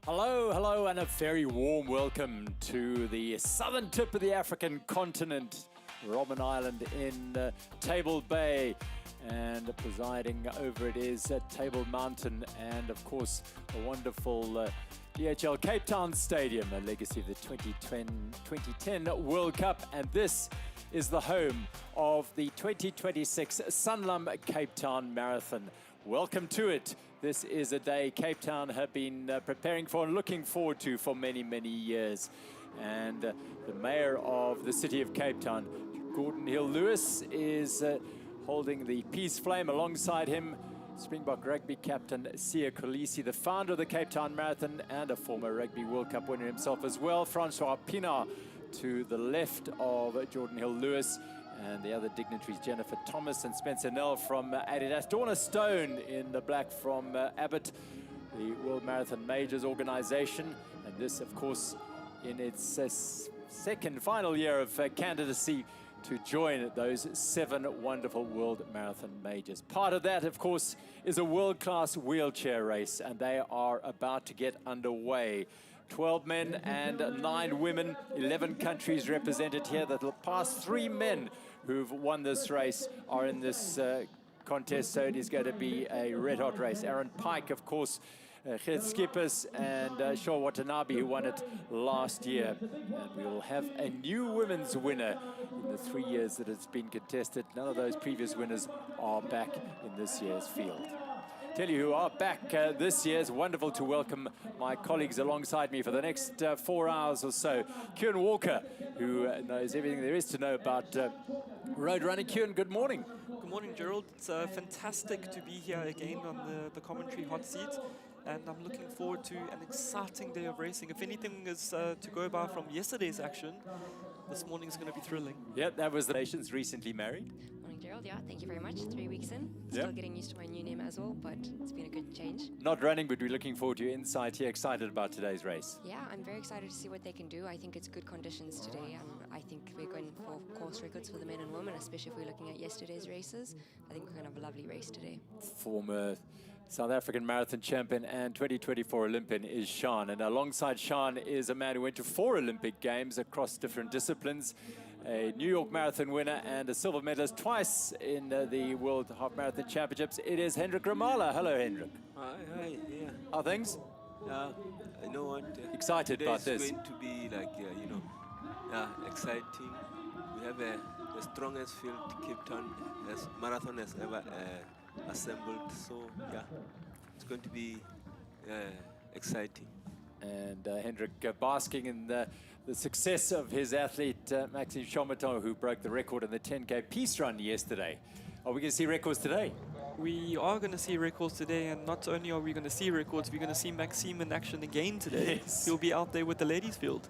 Hello, hello, and a very warm welcome to the southern tip of the African continent, Robben Island in Table Bay. And presiding over it is Table Mountain and, of course, a wonderful DHL Cape Town Stadium, a legacy of the 2010 World Cup. And this is the home of the 2026 Sanlam Cape Town Marathon. Welcome to it. This is a day Cape Town have been preparing for and looking forward to for many, many years. And the mayor of the city of Cape Town, Gordon Hill-Lewis, is holding the peace flame. Alongside him, Springbok rugby captain Sia Kolisi, the founder of the Cape Town Marathon and a former Rugby World Cup winner himself as well. Francois Pienaar to the left of Jordan Hill-Lewis. And the other dignitaries, Jennifer Thomas and Spencer Nell from Adidas. Donna Stone in the black from Abbott, the World Marathon Majors organization. And this, of course, in its second final year of candidacy to join those 7 wonderful World Marathon Majors. Part of that, of course, is a world-class wheelchair race, and they are about to get underway. 12 men and 9 women, 11 countries represented here. The past 3 men who've won this race are in this contest, so it is going to be a red-hot race. Aaron Pike, of course, Gert Schippers and Shaw Watanabe, who won it last year. And we will have a new women's winner in the 3 years that it's been contested. None of those previous winners are back in this year's field. Tell you who are back this year. It's wonderful to welcome my colleagues alongside me for the next 4 hours or so. Kieran Walker, who knows everything there is to know about road running. Kieran, good morning. Good morning, Gerald. It's fantastic to be here again on the commentary hot seat, and I'm looking forward to an exciting day of racing. If anything is to go by from yesterday's action, this morning's going to be thrilling. Yeah, that was the nations recently married. Morning, Gerald. Yeah, thank you very much. 3 weeks in. Still getting used to my new name as well, but it's been a good change. Not running, but we're looking forward to your insight here. Excited about today's race. Yeah, I'm very excited to see what they can do. I think it's good conditions today. I think we're going for course records for the men and women, especially if we're looking at yesterday's races. I think we're going to have a lovely race today. Former South African marathon champion and 2024 Olympian is Sean. And alongside Sean is a man who went to 4 Olympic Games across different disciplines, a New York Marathon winner and a silver medalist twice in the World Half Marathon Championships. It is Hendrik Ramala. Hello, Hendrik. Hi, yeah. How are things? I know what. Excited about this? It's going to be like, exciting. We have the strongest field Cape Town as marathon has ever assembled. So, yeah, it's going to be exciting. And Hendrik basking in the success of his athlete, Maxime Chomaton, who broke the record in the 10K peace run yesterday. Are we going to see records today? We are going to see records today, and not only are we going to see records, we're going to see Maxime in action again today. Yes. He'll be out there with the ladies' field.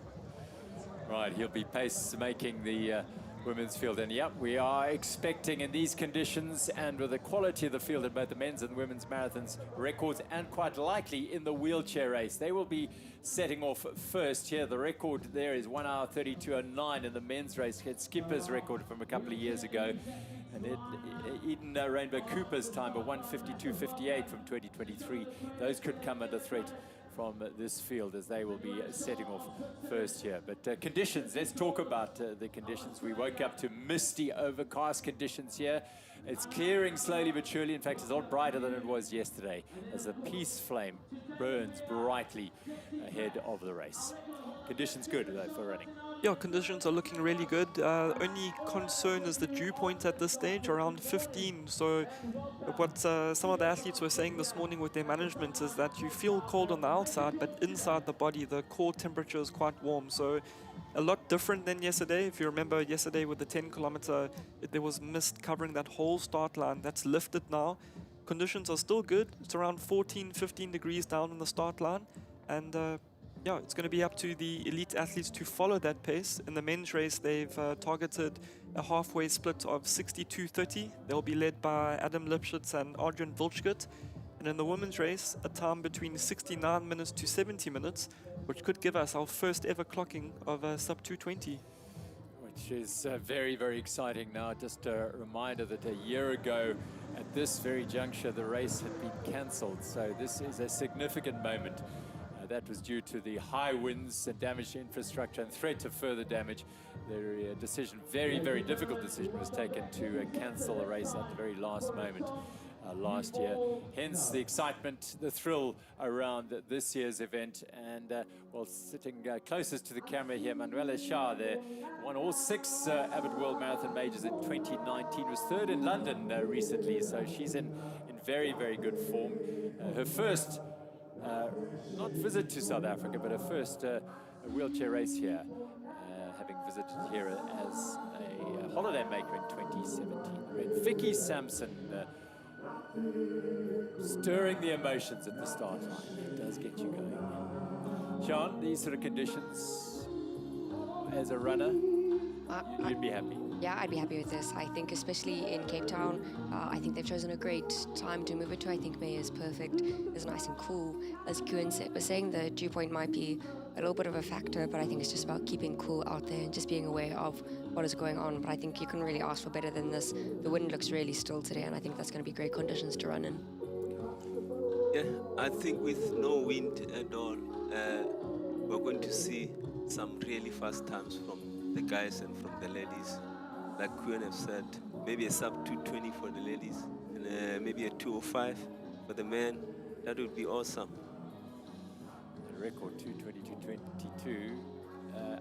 Right, he'll be pace-making the women's field. And yep, we are expecting in these conditions and with the quality of the field in both the men's and women's marathons, records, and quite likely in the wheelchair race. They will be setting off first here. The record there is 1 hour 32:09 in the men's race. Gert Schippers' record from a couple of years ago. And Eden Rainbow Cooper's time of 1:52:58 from 2023. Those could come under threat from this field as they will be setting off first here. But conditions, let's talk about the conditions. We woke up to misty, overcast conditions here. It's clearing slowly but surely. In fact, it's a lot brighter than it was yesterday as the peace flame burns brightly ahead of the race. Conditions good, though, for running. Yeah, conditions are looking really good. Only concern is the dew point at this stage, around 15. So what some of the athletes were saying this morning with their management is that you feel cold on the outside, but inside the body, the core temperature is quite warm. So a lot different than yesterday. If you remember yesterday with the 10 kilometer, there was mist covering that whole start line. That's lifted now. Conditions are still good. It's around 14, 15 degrees down on the start line. And yeah, it's going to be up to the elite athletes to follow that pace. In the men's race, they've targeted a halfway split of 62:30. They'll be led by Adam Lipschitz and Adrian Wilschgert. And in the women's race, a time between 69 minutes to 70 minutes, which could give us our first ever clocking of sub 2:20. Which is very, very exciting now. Just a reminder that a year ago, at this very juncture, the race had been cancelled. So this is a significant moment That was due to the high winds and damage to infrastructure and threat of further damage. The decision, very, very difficult decision, was taken to cancel the race at the very last moment last year. Hence the excitement, the thrill around this year's event. And well, sitting closest to the camera here, Manuela Shah there, won all 6 Abbott World Marathon Majors in 2019, was 3rd in London recently, so she's in very, very good form. Her first not visit to South Africa, but her first wheelchair race here, having visited here as a holiday maker in 2017. Vicky Sampson stirring the emotions at the start line. It does get you going. Sean, these sort of conditions, as a runner, you'd be happy. Yeah, I'd be happy with this. I think especially in Cape Town, I think they've chosen a great time to move it to. I think May is perfect. It's nice and cool. As Kuhn was saying, the dew point might be a little bit of a factor, but I think it's just about keeping cool out there and just being aware of what is going on. But I think you couldn't really ask for better than this. The wind looks really still today, and I think that's going to be great conditions to run in. Yeah, I think with no wind at all, we're going to see some really fast times from the guys and from the ladies. Like Kuhn have said, maybe a sub 220 for the ladies, and maybe a 205 for the men. That would be awesome. The record 220, 222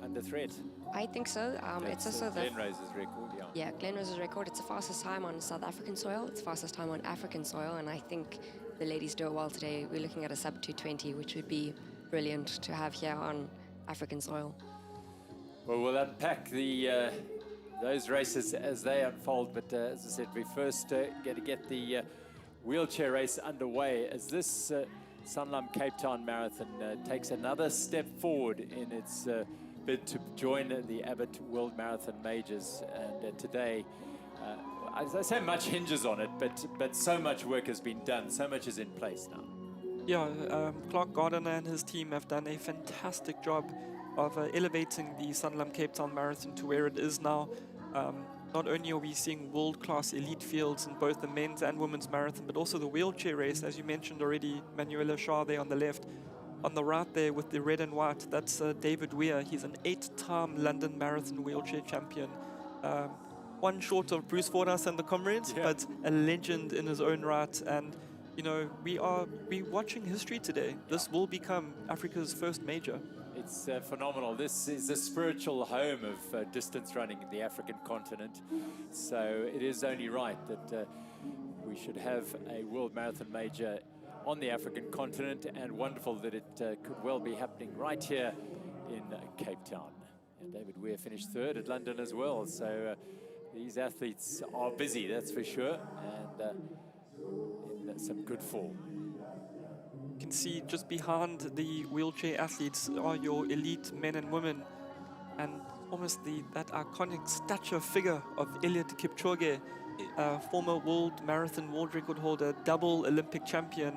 under threat. I think so. It's also Glen Rose's record, yeah. Yeah, Glen Rose's record. It's the fastest time on South African soil. It's the fastest time on African soil, and I think the ladies do it well today. We're looking at a sub 220, which would be brilliant to have here on African soil. Well, we'll unpack those races as they unfold, but as I said, we first get to get the wheelchair race underway as this Sanlam Cape Town Marathon takes another step forward in its bid to join the Abbott World Marathon Majors. And today, as I say, much hinges on it, but so much work has been done, so much is in place now. Yeah, Clark Gardiner and his team have done a fantastic job of elevating the Sanlam Cape Town Marathon to where it is now. Not only are we seeing world-class elite fields in both the men's and women's marathon, but also the wheelchair race, as you mentioned already, Manuela Shah there on the left. On the right there with the red and white, that's David Weir. He's an 8-time London Marathon wheelchair champion. One short of Bruce Fordyce and the comrades, but a legend in his own right. And, you know, we're watching history today. This will become Africa's first major. It's phenomenal. This is the spiritual home of distance running in the African continent. So it is only right that we should have a World Marathon Major on the African continent, and wonderful that it could well be happening right here in Cape Town. And David Weir finished 3rd at London as well. So these athletes are busy, that's for sure, and in some good form. You can see just behind the wheelchair athletes are your elite men and women, and almost that iconic stature figure of Eliud Kipchoge, former world marathon world record holder, double Olympic champion.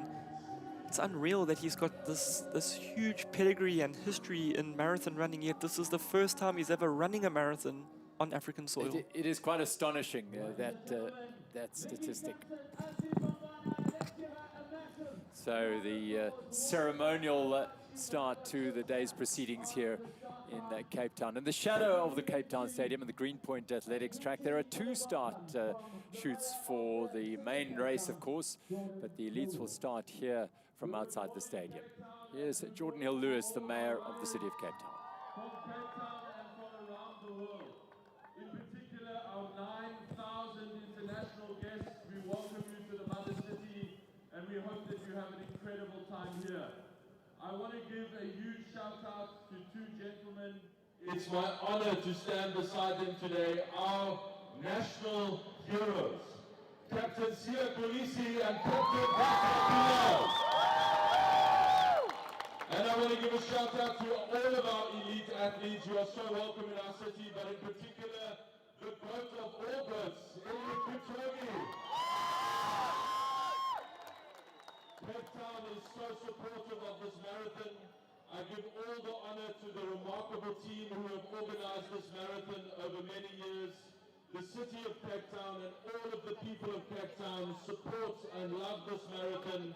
It's unreal that he's got this huge pedigree and history in marathon running, yet this is the first time he's ever running a marathon on African soil. It is quite astonishing, that statistic. So the ceremonial start to the day's proceedings here in Cape Town. In the shadow of the Cape Town Stadium and the Greenpoint Athletics track, there are 2 start shoots for the main race, of course, but the elites will start here from outside the stadium. Here's Jordan Hill-Lewis, the mayor of the city of Cape Town. From Cape Town and from around the world, in particular our 9,000 international guests, we welcome you to the mother city, and we hope that you have an incredible time here. I want to give a huge shout out to 2 gentlemen. It's my honor to stand beside them today, our national heroes, Captain Sia Kolisi and Captain Patrick. And I want to give a shout out to all of our elite athletes. You are so welcome in our city, but in particular, the goat of all goats, Eliud Kipchoge. Cape Town is so supportive of this marathon. I give all the honor to the remarkable team who have organized this marathon over many years. The city of Cape Town and all of the people of Cape Town support and love this marathon,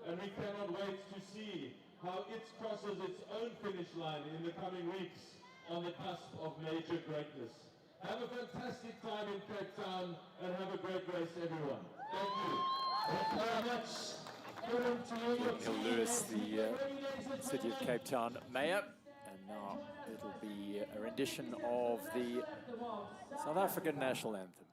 and we cannot wait to see how it crosses its own finish line in the coming weeks on the cusp of major greatness. Have a fantastic time in Cape Town and have a great race, everyone. Thank you. Thank you very much. Hill Lewis, the City of Cape Town Mayor. And now it'll be a rendition of the South African National Anthem.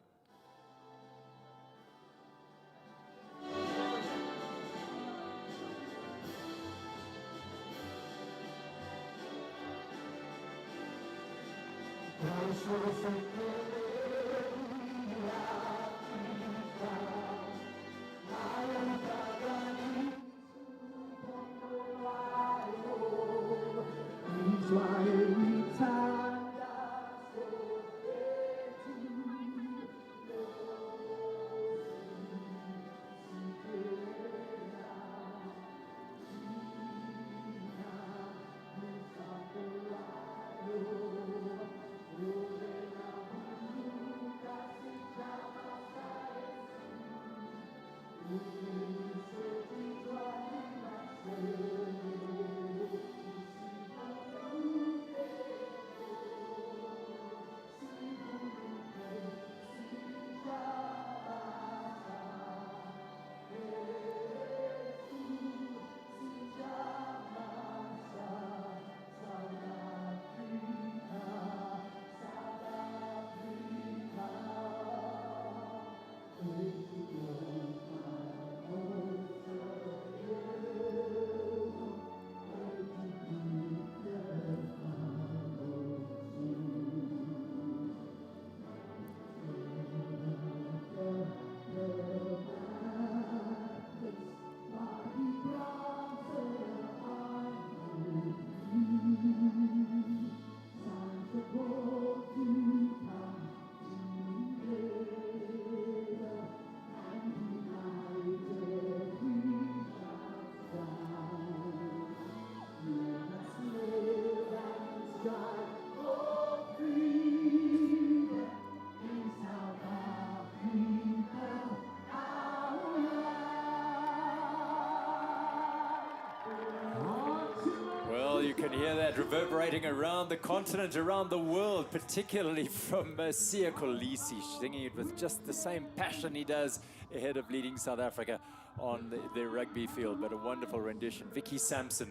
You can hear that reverberating around the continent, around the world, particularly from Siya Kolisi, singing it with just the same passion he does ahead of leading South Africa on the rugby field. But a wonderful rendition. Vicky Sampson,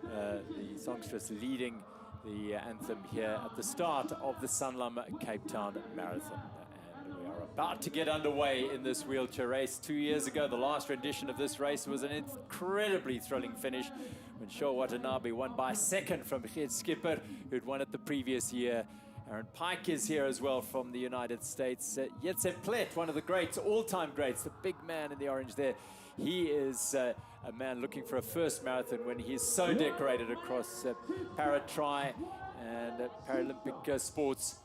the songstress, leading the anthem here at the start of the Sanlam Cape Town Marathon. And we are about to get underway in this wheelchair race. 2 years ago, the last rendition of this race was an incredibly thrilling finish when Shaw Watanabe won by a second from Eliud Kipchoge, who'd won it the previous year. Aaron Pike is here as well from the United States. Jetse Plett, one of the greats, all-time greats, the big man in the orange there. He is a man looking for a first marathon when he is so decorated across para-tri and Paralympic sports.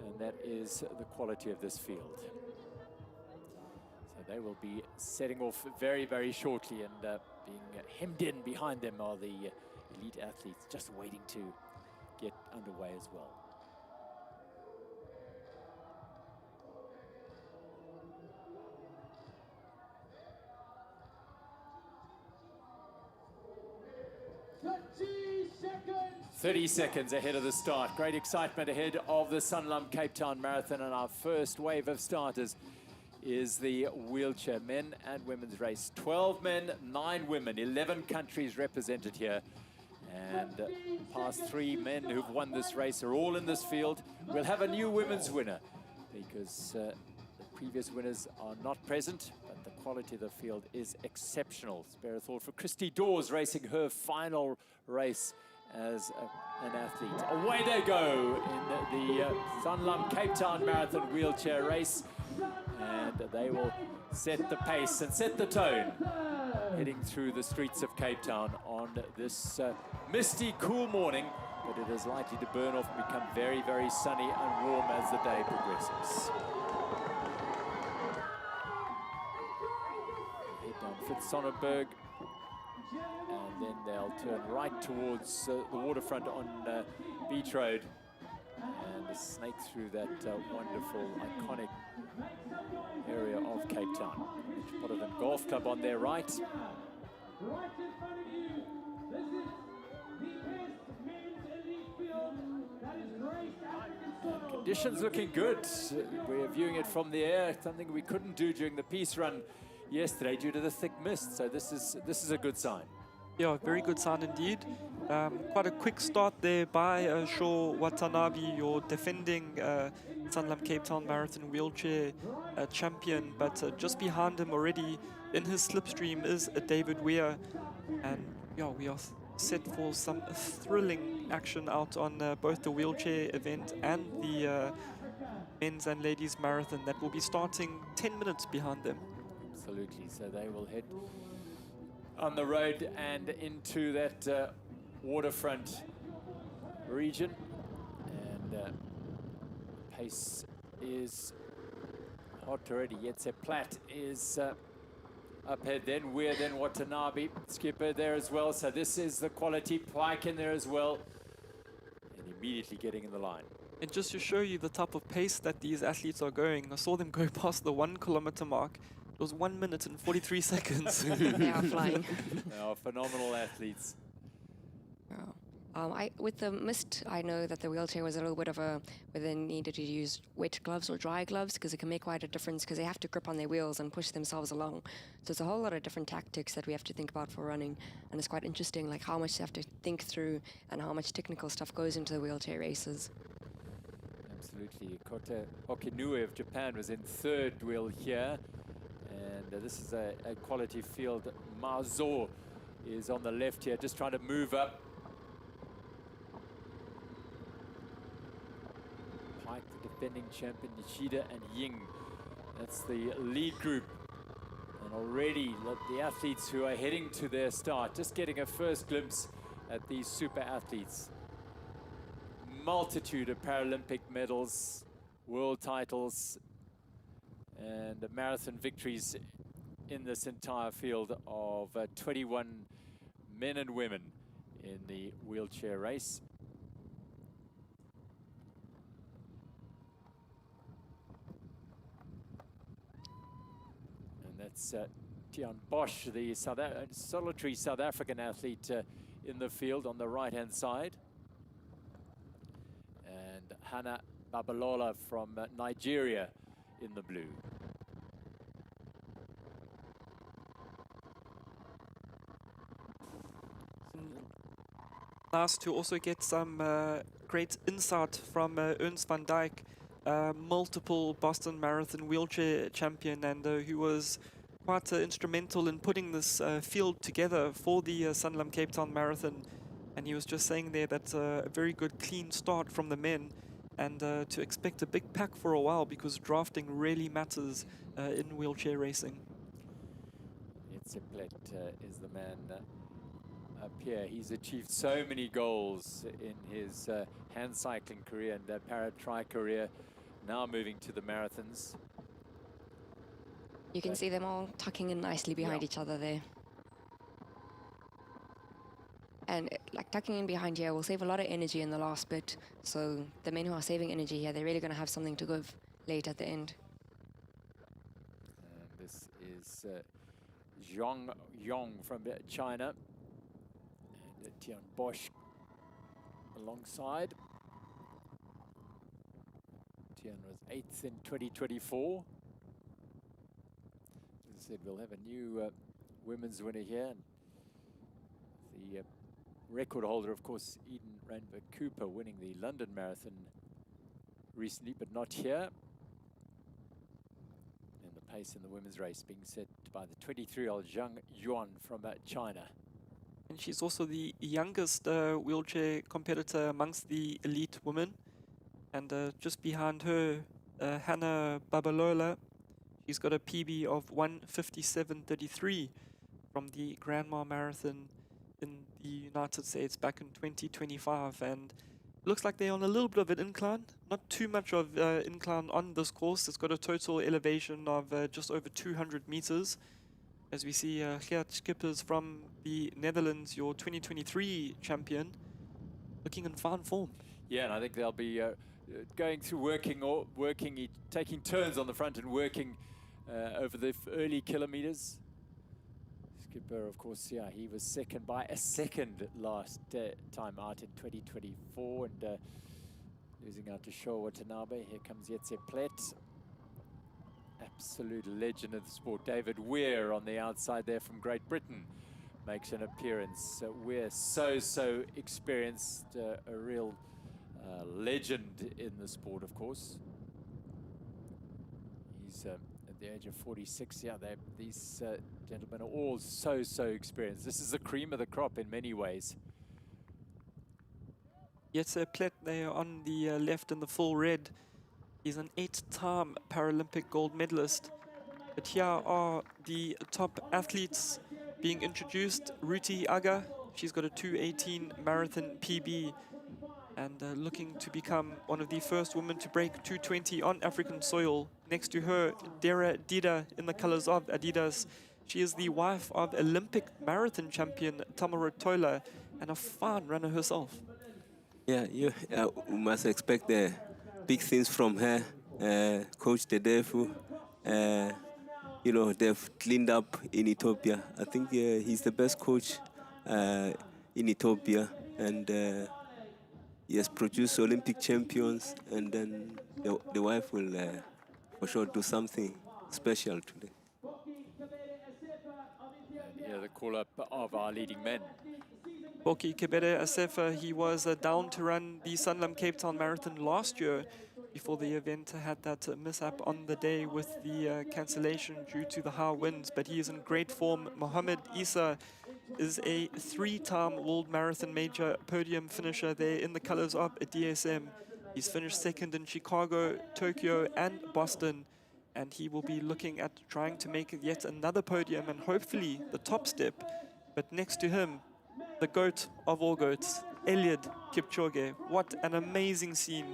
And that is the quality of this field. So they will be setting off very, very shortly, and being hemmed in behind them are the elite athletes just waiting to get underway as well. Seconds. 30 seconds ahead of the start. Great excitement ahead of the Sanlam Cape Town Marathon, and our first wave of starters is the wheelchair men and women's race. 12 men, 9 women, 11 countries represented here. And the past 3 men who've won this race are all in this field. We'll have a new women's winner because the previous winners are not present, but the quality of the field is exceptional. Spare a thought for Christy Dawes racing her final race as an athlete. Away they go in the Sanlam Cape Town Marathon wheelchair race. And they will set the pace and set the tone heading through the streets of Cape Town on this misty, cool morning, but it is likely to burn off and become very, very sunny and warm as the day progresses. Head down Fitzsonnenberg, and then they'll turn right towards the waterfront on Beach Road and snake through that wonderful, iconic area of Cape Town. Metropolitan Golf Club on their right. This is the best men's elite field that is graced African soil. Conditions looking good. We're viewing it from the air, something we couldn't do during the peace run yesterday due to the thick mist. So this is a good sign. Yeah, very good sign indeed. Quite a quick start there by Shaw Watanabe, your defending Sanlam Cape Town Marathon wheelchair champion. But just behind him already in his slipstream is David Weir. And yeah, we are set for some thrilling action out on both the wheelchair event and the men's and ladies marathon that will be starting 10 minutes behind them. Absolutely. So they will head on the road and into that waterfront region. And pace is hot already. Yetse Platt is up ahead, then Weir, then Watanabe. Skipper there as well. So this is the quality. Pike in there as well. And immediately getting in the line. And just to show you the type of pace that these athletes are going, I saw them go past the 1 kilometer mark. It was 1 minute and 43 seconds. They are flying. They are phenomenal athletes. With the mist, I know that the wheelchair was a little bit of a, where they needed to use wet gloves or dry gloves because it can make quite a difference because they have to grip on their wheels and push themselves along. So it's a whole lot of different tactics that we have to think about for running. And it's quite interesting, like how much they have to think through and how much technical stuff goes into the wheelchair races. Absolutely. Kota Okinue of Japan was in third wheel here. And this is a quality field. Mazo is on the left here, just trying to move up. Pike, the defending champion, Nishida and Ying. That's the lead group. And already the athletes who are heading to their start, just getting a first glimpse at these super athletes. Multitude of Paralympic medals, world titles, and marathon victories in this entire field of 21 men and women in the wheelchair race. And that's Tian Bosch, the solitary South African athlete in the field on the right-hand side. And Hannah Babalola from Nigeria in the blue. Nice to also get some great insight from Ernst van Dijk, multiple Boston Marathon wheelchair champion, and who was quite instrumental in putting this field together for the Sanlam Cape Town Marathon. And he was just saying there that a very good clean start from the men, and to expect a big pack for a while because drafting really matters in wheelchair racing. Yetse Platt is the man up here. He's achieved so many goals in his hand cycling career and para-tri career, now moving to the marathons. You can see them all tucking in nicely behind each other there. And like tucking in behind here will save a lot of energy in the last bit. So the men who are saving energy here, they're really going to have something to give late at the end. And this is Zhang Yong from China. And Tian Bosch alongside. Tian was 8th in 2024. As I said, we'll have a new women's winner here. And the record holder, of course, Eden Randberg Cooper, winning the London Marathon recently, but not here. And the pace in the women's race being set by the 23-year-old Zhang Yuan from China. And she's also the youngest wheelchair competitor amongst the elite women. And just behind her, Hannah Babalola. She's got a PB of 1:57:33 from the Grandma Marathon in the United States back in 2025. And looks like they're on a little bit of an incline. Not too much of incline on this course. It's got a total elevation of just over 200 meters. As we see Eliud Kipchoge from the Netherlands, your 2023 champion, looking in fine form. Yeah, and I think they'll be going through taking turns on the front and working over the early kilometers. Skipper, of course, yeah, he was second by a second last time out in 2024, and losing out to Sho Watanabe. Here comes Yetse Plet. Absolute legend of the sport. David Weir on the outside there from Great Britain makes an appearance. Weir so experienced, a real legend in the sport, of course. He's at the age of 46. Yeah, these gentlemen are all so experienced. This is the cream of the crop in many ways. Yetse Plet there on the left in the full red. He's an 8-time Paralympic gold medalist. But here are the top athletes being introduced. Ruti Aga, she's got a 2:18 marathon PB and looking to become one of the first women to break 2:20 on African soil. Next to her, Dera Dida in the colors of Adidas. She is the wife of Olympic marathon champion Tamara Tola and a fine runner herself. Yeah, we must expect big things from her. Coach Dedefu, you know, they've cleaned up in Ethiopia. I think he's the best coach in Ethiopia, and he has produced Olympic champions, and then the wife will for sure do something special today. Yeah, the call-up of our leading men. Boki Kebede Asefa, he was down to run the Sanlam Cape Town Marathon last year before the event had that mishap on the day with the cancellation due to the high winds, but he is in great form. Mohamed Issa is a 3-time World Marathon Major podium finisher there in the colors of a DSM. He's finished second in Chicago, Tokyo and Boston, and he will be looking at trying to make yet another podium and hopefully the top step. But next to him, the GOAT of all GOATs, Eliud Kipchoge. What an amazing scene,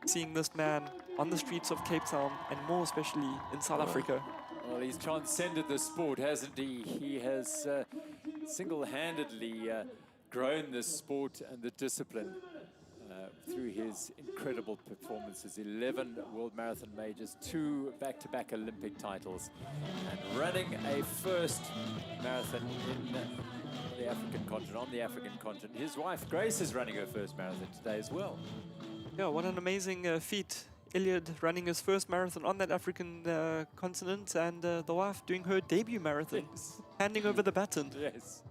seeing this man on the streets of Cape Town, and more especially in South Africa. Well, he's transcended the sport, hasn't he? He has single-handedly grown this sport and the discipline through his incredible performances. 11 World Marathon Majors, 2 back-to-back Olympic titles, and running a first marathon in the African continent, on the African continent. His wife, Grace, is running her first marathon today as well. Yeah, what an amazing feat. Eliud running his first marathon on that African continent, and the wife doing her debut marathon, Yes. handing over the baton. Yes.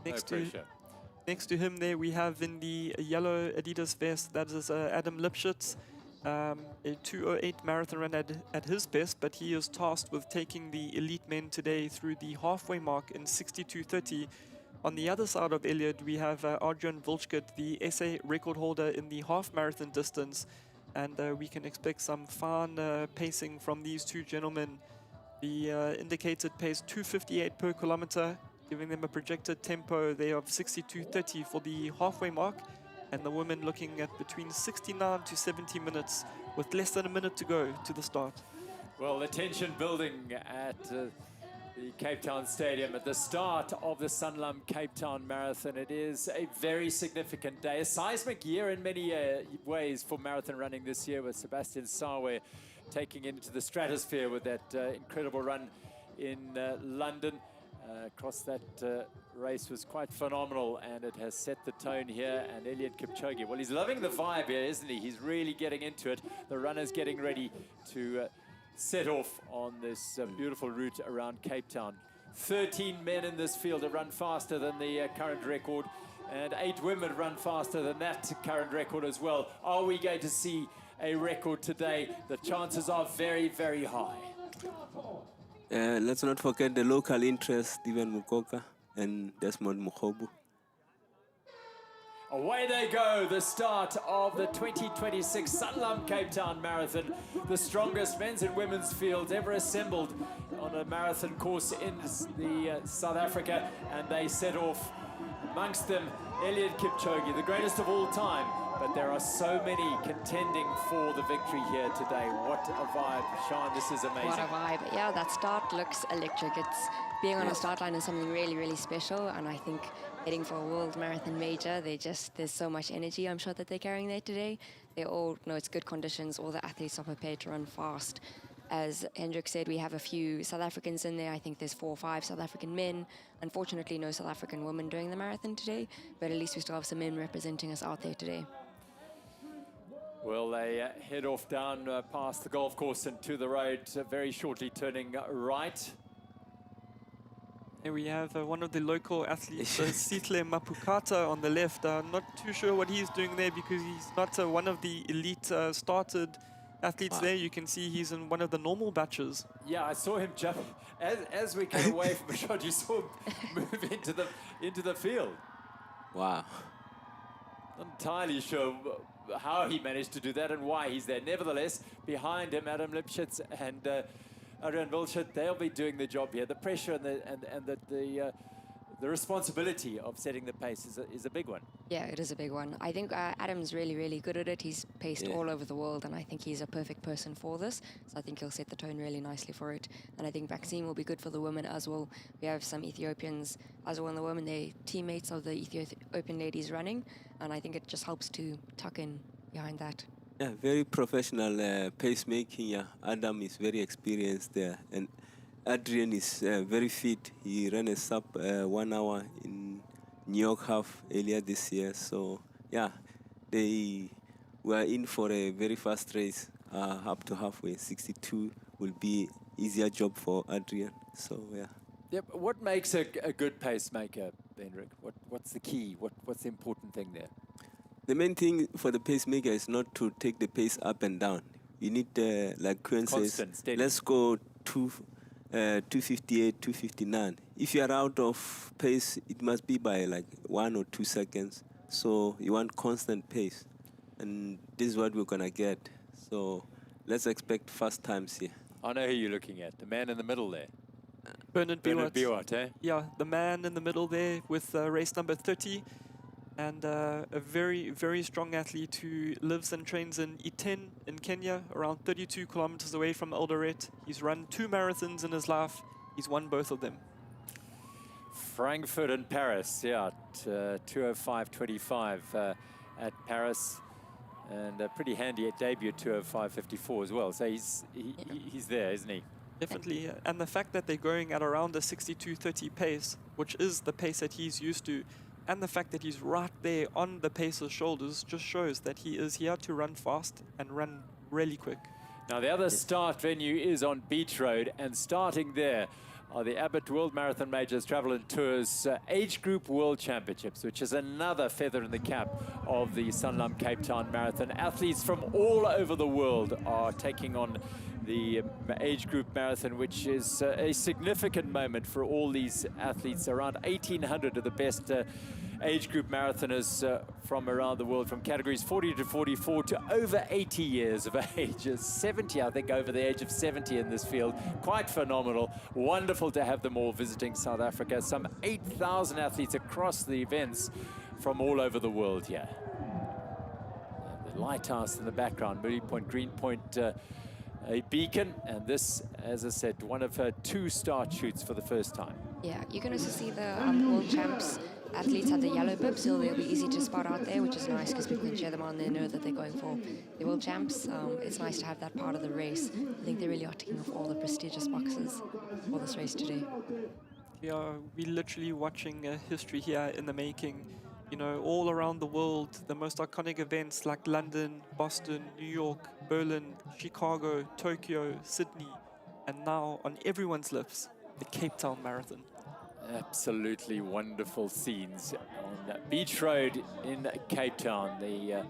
Next No to pressure. Next to him there we have in the yellow Adidas vest, that is Adam Lipschitz, a 2:08 marathon run at his best, but he is tasked with taking the elite men today through the halfway mark in 62:30. On the other side of Eliud, we have Arjun Volchkut, the SA record holder in the half marathon distance, and we can expect some fine pacing from these two gentlemen. The indicated pace 2:58 per kilometer, giving them a projected tempo there of 62:30 for the halfway mark, and the women looking at between 69 to 70 minutes with less than a minute to go to the start. Well, the tension building at the Cape Town Stadium at the start of the Sanlam Cape Town Marathon. It is a very significant day, a seismic year in many ways for marathon running this year, with Sebastian Sawe taking into the stratosphere with that incredible run in London. Across that race was quite phenomenal, and it has set the tone here. And Eliud Kipchoge, well, he's loving the vibe here, isn't he? He's really getting into it. The runner's getting ready to set off on this beautiful route around Cape Town. 13 men in this field have run faster than the current record, and 8 women run faster than that current record as well. Are we going to see a record today? The chances are very, very high. Let's not forget the local interest, Steven Mukoka and Desmond Mukhobu. Away they go, the start of the 2026 Sanlam Cape Town Marathon, the strongest men's and women's fields ever assembled on a marathon course in South Africa, and they set off. Amongst them, Eliud Kipchoge, the greatest of all time, but there are so many contending for the victory here today. What a vibe, Sean, this is amazing. What a vibe. Yeah, that start looks electric. It's being on a start line is something really, really special, and I think heading for a World Marathon Major, there's so much energy, I'm sure, that they're carrying there today. They all know it's good conditions, all the athletes are prepared to run fast, As Hendrik said, we have a few South Africans in there. I think there's 4 or 5 South African men. Unfortunately, no South African women doing the marathon today, but at least we still have some men representing us out there today. Well, they head off down past the golf course and to the road, very shortly turning right. Here we have one of the local athletes, Sihle Mapukata on the left. Not too sure what he's doing there because he's not one of the elite started athletes there. You can see he's in one of the normal batches. Yeah, I saw him jump as we came away from the shot. You saw him move into the field. Wow. Not entirely sure how he managed to do that and why he's there. Nevertheless, behind him, Adam Lipschitz and Adrian Wilschit, they'll be doing the job here. The pressure and the responsibility of setting the pace is a big one. Yeah, it is a big one. I think Adam's really, really good at it. He's paced all over the world, and I think he's a perfect person for this. So I think he'll set the tone really nicely for it. And I think vaccine will be good for the women as well. We have some Ethiopians as well in the women. They're teammates of the Ethiopian ladies running, and I think it just helps to tuck in behind that. Yeah, very professional pacemaking. Yeah, Adam is very experienced there, and Adrian is very fit. He ran a sub 1 hour in New York half earlier this year. So yeah, they were in for a very fast race up to halfway. 62 will be easier job for Adrian. So yeah. Yep. What makes a good pacemaker, Hendrik? What's the key? What's the important thing there? The main thing for the pacemaker is not to take the pace up and down. You need, like Quinn says, steady. Let's go 258, 259. If you are out of pace, it must be by like 1 or 2 seconds. So you want constant pace. And this is what we're going to get. So let's expect fast times here. I know who you're looking at, the man in the middle there. Bernard Biwat, eh? Yeah, the man in the middle there with race number 30. And a very, very strong athlete who lives and trains in Iten in Kenya, around 32 kilometers away from Eldoret. He's run 2 marathons in his life. He's won both of them. Frankfurt and Paris, yeah, 2:05:25 at Paris, and a pretty handy debut 2:05:54 as well. So he's there, isn't he? Definitely, and the fact that they're going at around a 62:30 pace, which is the pace that he's used to, and the fact that he's right there on the pacer's shoulders just shows that he is here to run fast and run really quick. Now the other start venue is on Beach Road, and starting there are the Abbott World Marathon Majors Travel and Tours Age Group World Championships, which is another feather in the cap of the Sanlam Cape Town Marathon. Athletes from all over the world are taking on the age group marathon, which is a significant moment for all these athletes. Around 1,800 of the best age group marathoners from around the world, from categories 40 to 44 to over 80 years of age. 70, I think, over the age of 70 in this field. Quite phenomenal. Wonderful to have them all visiting South Africa. Some 8,000 athletes across the events from all over the world here. The lighthouse in the background, Moody Point, Green Point, a beacon, and this, as I said, one of her 2 start shoots for the first time. Yeah, you can also see the world champs athletes have the yellow bibs, so they'll be easy to spot out there, which is nice because people can cheer them on. They know that they're going for the world champs. It's nice to have that part of the race. I think they really are ticking off all the prestigious boxes for this race today. Yeah, we're literally watching history here in the making. You know, all around the world, the most iconic events like London, Boston, New York, Berlin, Chicago, Tokyo, Sydney, and now on everyone's lips, the Cape Town Marathon. Absolutely wonderful scenes on Beach Road in Cape Town. The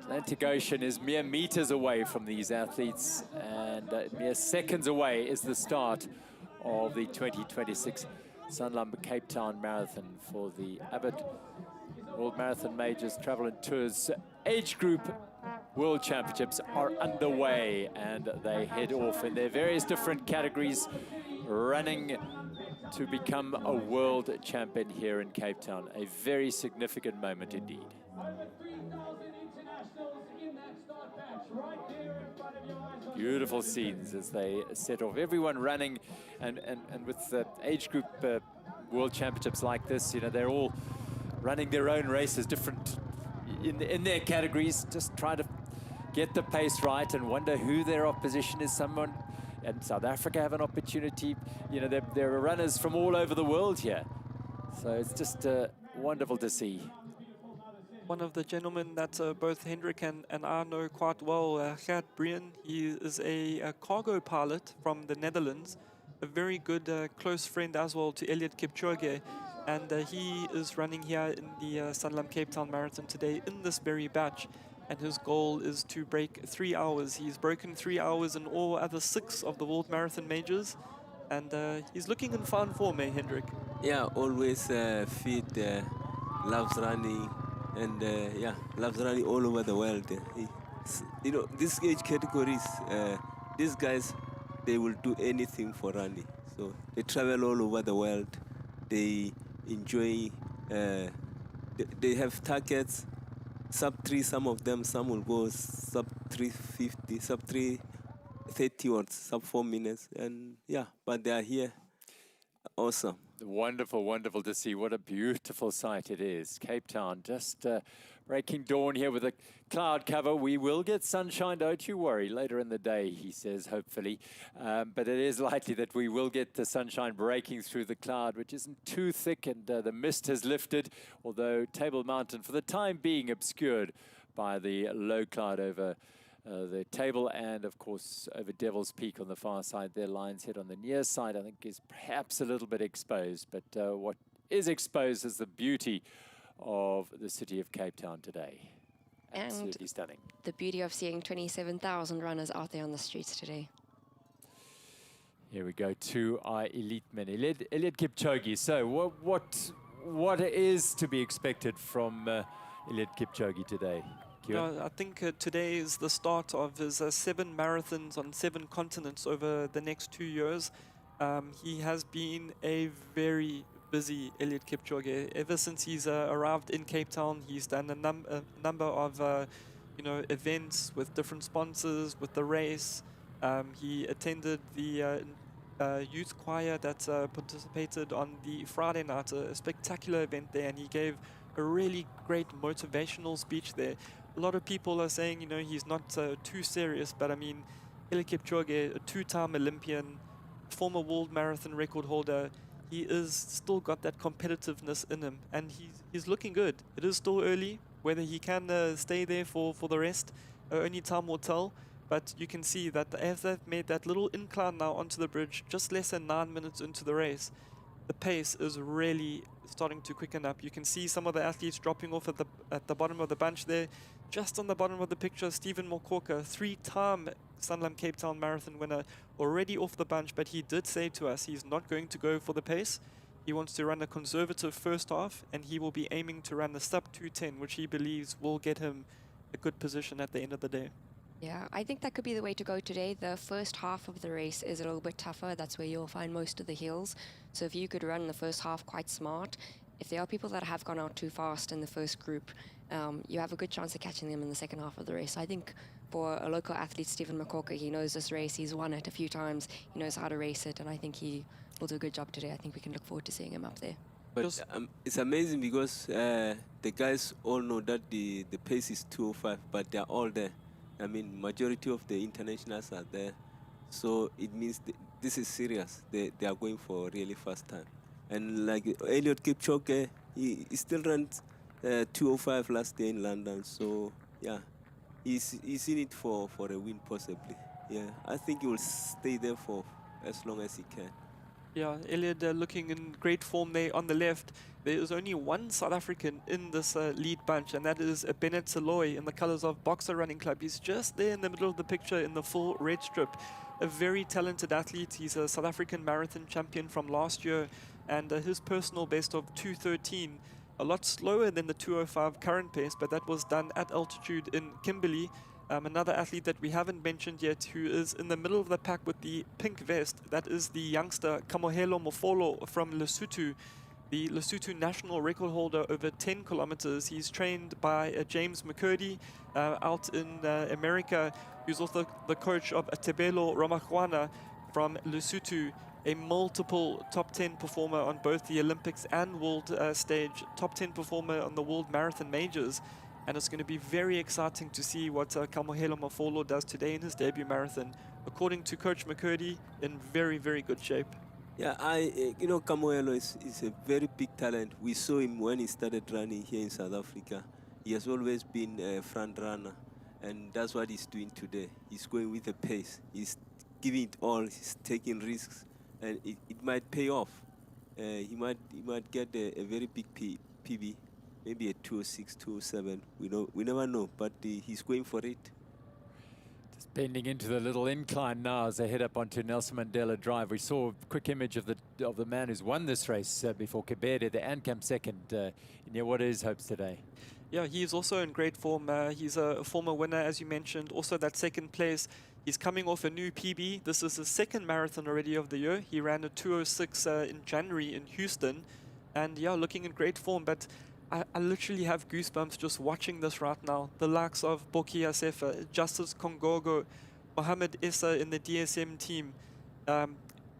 Atlantic Ocean is mere meters away from these athletes, and mere seconds away is the start of the 2026 Sanlam Cape Town Marathon for the Abbott World Marathon Majors Travel and Tours Age Group World Championships are underway, and they head off in their various different categories, running to become a world champion here in Cape Town. A very significant moment indeed. Beautiful scenes as they set off. Everyone running, and with the age group world championships like this, you know, they're all running their own races, different in their categories, just try to get the pace right and wonder who their opposition is. Someone, and South Africa have an opportunity. You know, there are runners from all over the world here. So it's just wonderful to see. One of the gentlemen that both Hendrik and I know quite well, Gert Brien, he is a cargo pilot from the Netherlands, a very good close friend as well to Eliud Kipchoge, and he is running here in the Sanlam Cape Town Marathon today in this very batch, and his goal is to break 3 hours. He's broken 3 hours in all other 6 of the World Marathon Majors, and he's looking in fine form, Hendrik? Yeah, always fit, loves running, and yeah, loves running all over the world. You know, these age categories, these guys, they will do anything for running. So they travel all over the world. They enjoy, they have targets, sub 3, some of them, some will go sub 350, sub 330 or sub 4 minutes. And yeah, but they are here. Awesome. Wonderful, wonderful to see. What a beautiful sight it is. Cape Town just breaking dawn here with a cloud cover. We will get sunshine, don't you worry, later in the day, he says, hopefully. But it is likely that we will get the sunshine breaking through the cloud, which isn't too thick, and the mist has lifted, although Table Mountain, for the time being, obscured by the low cloud over the table, and of course over Devil's Peak on the far side there. Lion's Head on the near side, I think, is perhaps a little bit exposed, but what is exposed is the beauty of the city of Cape Town today. Absolutely And stunning. the beauty of seeing 27,000 runners out there on the streets today. Here we go to our elite men, Eliud Kipchoge. So what is to be expected from Eliud Kipchoge today? I think today is the start of his 7 marathons on 7 continents over the next 2 years. He has been a very busy Eliud Kipchoge. Ever since he's arrived in Cape Town, he's done a number of events with different sponsors, with the race. He attended the youth choir that participated on the Friday night, a spectacular event there, and he gave a really great motivational speech there. A lot of people are saying, you know, he's not too serious, but I mean, Eliud Kipchoge, a 2-time Olympian, former world marathon record holder, he is still got that competitiveness in him, and he's looking good. It is still early. Whether he can stay there for the rest, only time will tell. But you can see that as they've made that little incline now onto the bridge, just less than 9 minutes into the race, the pace is really starting to quicken up. You can see some of the athletes dropping off at the bottom of the bunch there. Just on the bottom of the picture, Stephen Mokoka, 3-time Sanlam Cape Town Marathon winner, already off the bunch, but he did say to us he's not going to go for the pace. He wants to run a conservative first half, and he will be aiming to run the sub 2:10, which he believes will get him a good position at the end of the day. Yeah, I think that could be the way to go today. The first half of the race is a little bit tougher. That's where you'll find most of the hills. So if you could run the first half quite smart, if there are people that have gone out too fast in the first group, you have a good chance of catching them in the second half of the race. I think for a local athlete, Stephen Mokoka, he knows this race. He's won it a few times. He knows how to race it, and I think he will do a good job today. I think we can look forward to seeing him up there. But it's amazing because the guys all know that the pace is 2:05, but they're all there. I mean, majority of the internationals are there. So it means this is serious. They are going for a really fast time. And like Eliud Kipchoge, he still ran 2:05 last day in London. So yeah, he's in it for a win possibly. Yeah, I think he will stay there for as long as he can. Yeah, Eliud looking in great form there on the left. There is only one South African in this lead bunch, and that is Bennett Saloy in the colors of Boxer Running Club. He's just there in the middle of the picture in the full red strip. A very talented athlete. He's a South African marathon champion from last year, and his personal best of 2:13, a lot slower than the 2:05 current pace, but that was done at altitude in Kimberley. Another athlete that we haven't mentioned yet, who is in the middle of the pack with the pink vest, that is the youngster Kamohelo Mofolo from Lesotho, the Lesotho national record holder over 10 kilometers. He's trained by James McCurdy out in America, who's also the coach of Tebelo Ramakwana from Lesotho, a multiple top 10 performer on both the Olympics and world stage, top 10 performer on the World Marathon Majors. and it's going to be very exciting to see what Kamohelo Mafolo does today in his debut marathon. According to Coach McCurdy, in very, very good shape. Yeah, you know, Kamohelo is a very big talent. We saw him when he started running here in South Africa. He has always been a front runner, and that's what he's doing today. He's going with the pace. He's giving it all. He's taking risks, and it might pay off. He might get a very big PB, maybe a 206, 207. We never know, but he's going for it. Just bending into the little incline now as they head up onto Nelson Mandela Drive. We saw a quick image of the man who's won this race before Kibede, the ANCAM second. What are his hopes today? Yeah, he's also in great form. He's a former winner, as you mentioned. Also that second place. He's coming off a new PB. This is his second marathon already of the year. He ran a 206 in January in Houston. And yeah, looking in great form. But I literally have goosebumps just watching this right now. The likes of Boki Asefa, Justice Kongogo, Mohamed Issa in the DSM team,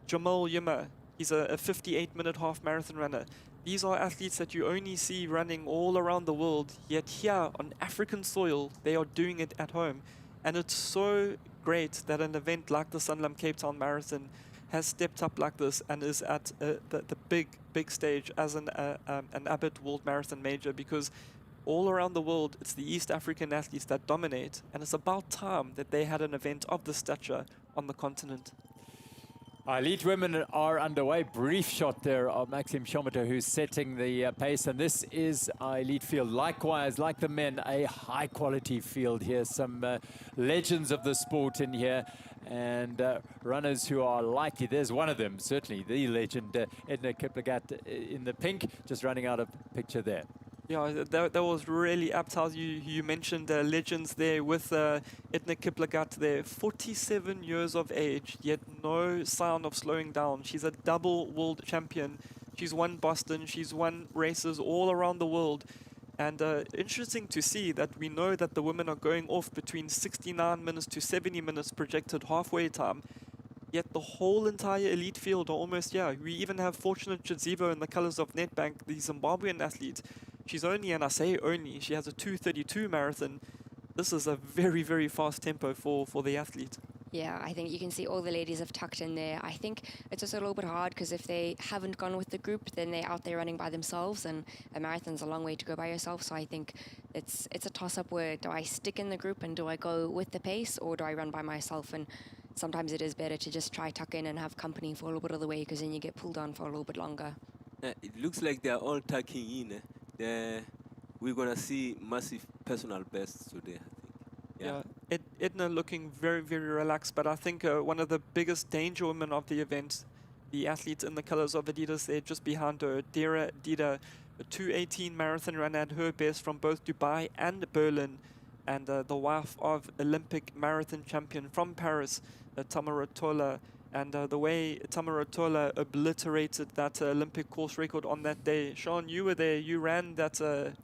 Jamal Yima. He's a 58-minute half marathon runner. These are athletes that you only see running all around the world, yet here on African soil, they are doing it at home. And it's so great that an event like the Sanlam Cape Town Marathon has stepped up like this and is at the big stage as an Abbott World Marathon Major, because all around the world, it's the East African athletes that dominate, and it's about time that they had an event of this stature on the continent. Elite women are underway. Brief shot there of Maxime Chomoto, who's setting the pace. And this is our elite field. Likewise, like the men, a high-quality field here. Some legends of the sport in here. And runners who are likely. There's one of them, certainly, the legend, Edna Kipchoge in the pink, just running out of picture there. Yeah, that was really apt how you mentioned legends there with Edna Kipchoge there. 47 years of age, yet no sign of slowing down. She's a double world champion. She's won Boston. She's won races all around the world. And interesting to see that we know that the women are going off between 69 minutes to 70 minutes projected halfway time. Yet the whole entire elite field are almost, yeah. We even have Fortunate Chidzivo in the colors of Nedbank, the Zimbabwean athlete. She's only, and I say only, she has a 2:32 marathon. This is a very, very fast tempo for the athlete. Yeah, I think you can see all the ladies have tucked in there. I think it's just a little bit hard because if they haven't gone with the group, then they're out there running by themselves, and a marathon's a long way to go by yourself. So I think it's a toss-up where do I stick in the group and do I go with the pace, or do I run by myself? And sometimes it is better to just try tuck in and have company for a little bit of the way, because then you get pulled on for a little bit longer. It looks like they're all tucking in. We're going to see massive personal bests today, I think. Yeah. Edna looking very, very relaxed, but I think one of the biggest danger women of the event, the athlete in the colors of Adidas there just behind her, Dera Dida, a 2:18 marathon run at her best from both Dubai and Berlin, and the wife of Olympic marathon champion from Paris, Tamara Tola. And the way Tamara Tola obliterated that Olympic course record on that day. Sean, you were there. You ran that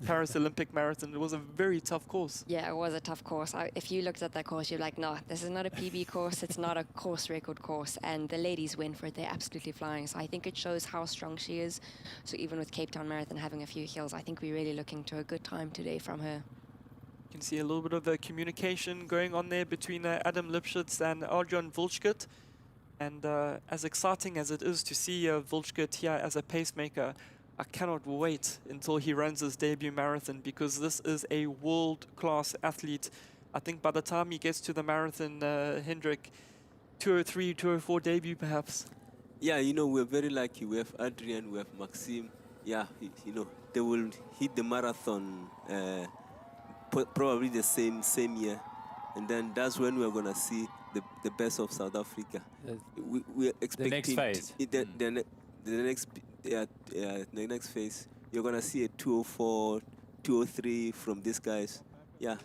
Paris Olympic marathon. It was a very tough course. Yeah, it was a tough course. If you looked at that course, you're like, no, this is not a PB course. It's not a course record course. And the ladies went for it. They're absolutely flying. So I think it shows how strong she is. So even with Cape Town Marathon having a few hills, I think we're really looking to a good time today from her. You can see a little bit of communication going on there between Adam Lipschitz and Arjun Vulchkut. And as exciting as it is to see Vulchkut here as a pacemaker, I cannot wait until he runs his debut marathon, because this is a world-class athlete. I think by the time he gets to the marathon, Hendrik, 203, 204 debut perhaps. Yeah, we're very lucky. We have Adrian, we have Maxime. Yeah, they will hit the marathon probably the same year. And then that's when we're going to see the best of South Africa. We're expecting the next phase. The next phase. You're going to see a 204, 203 from these guys. Yeah.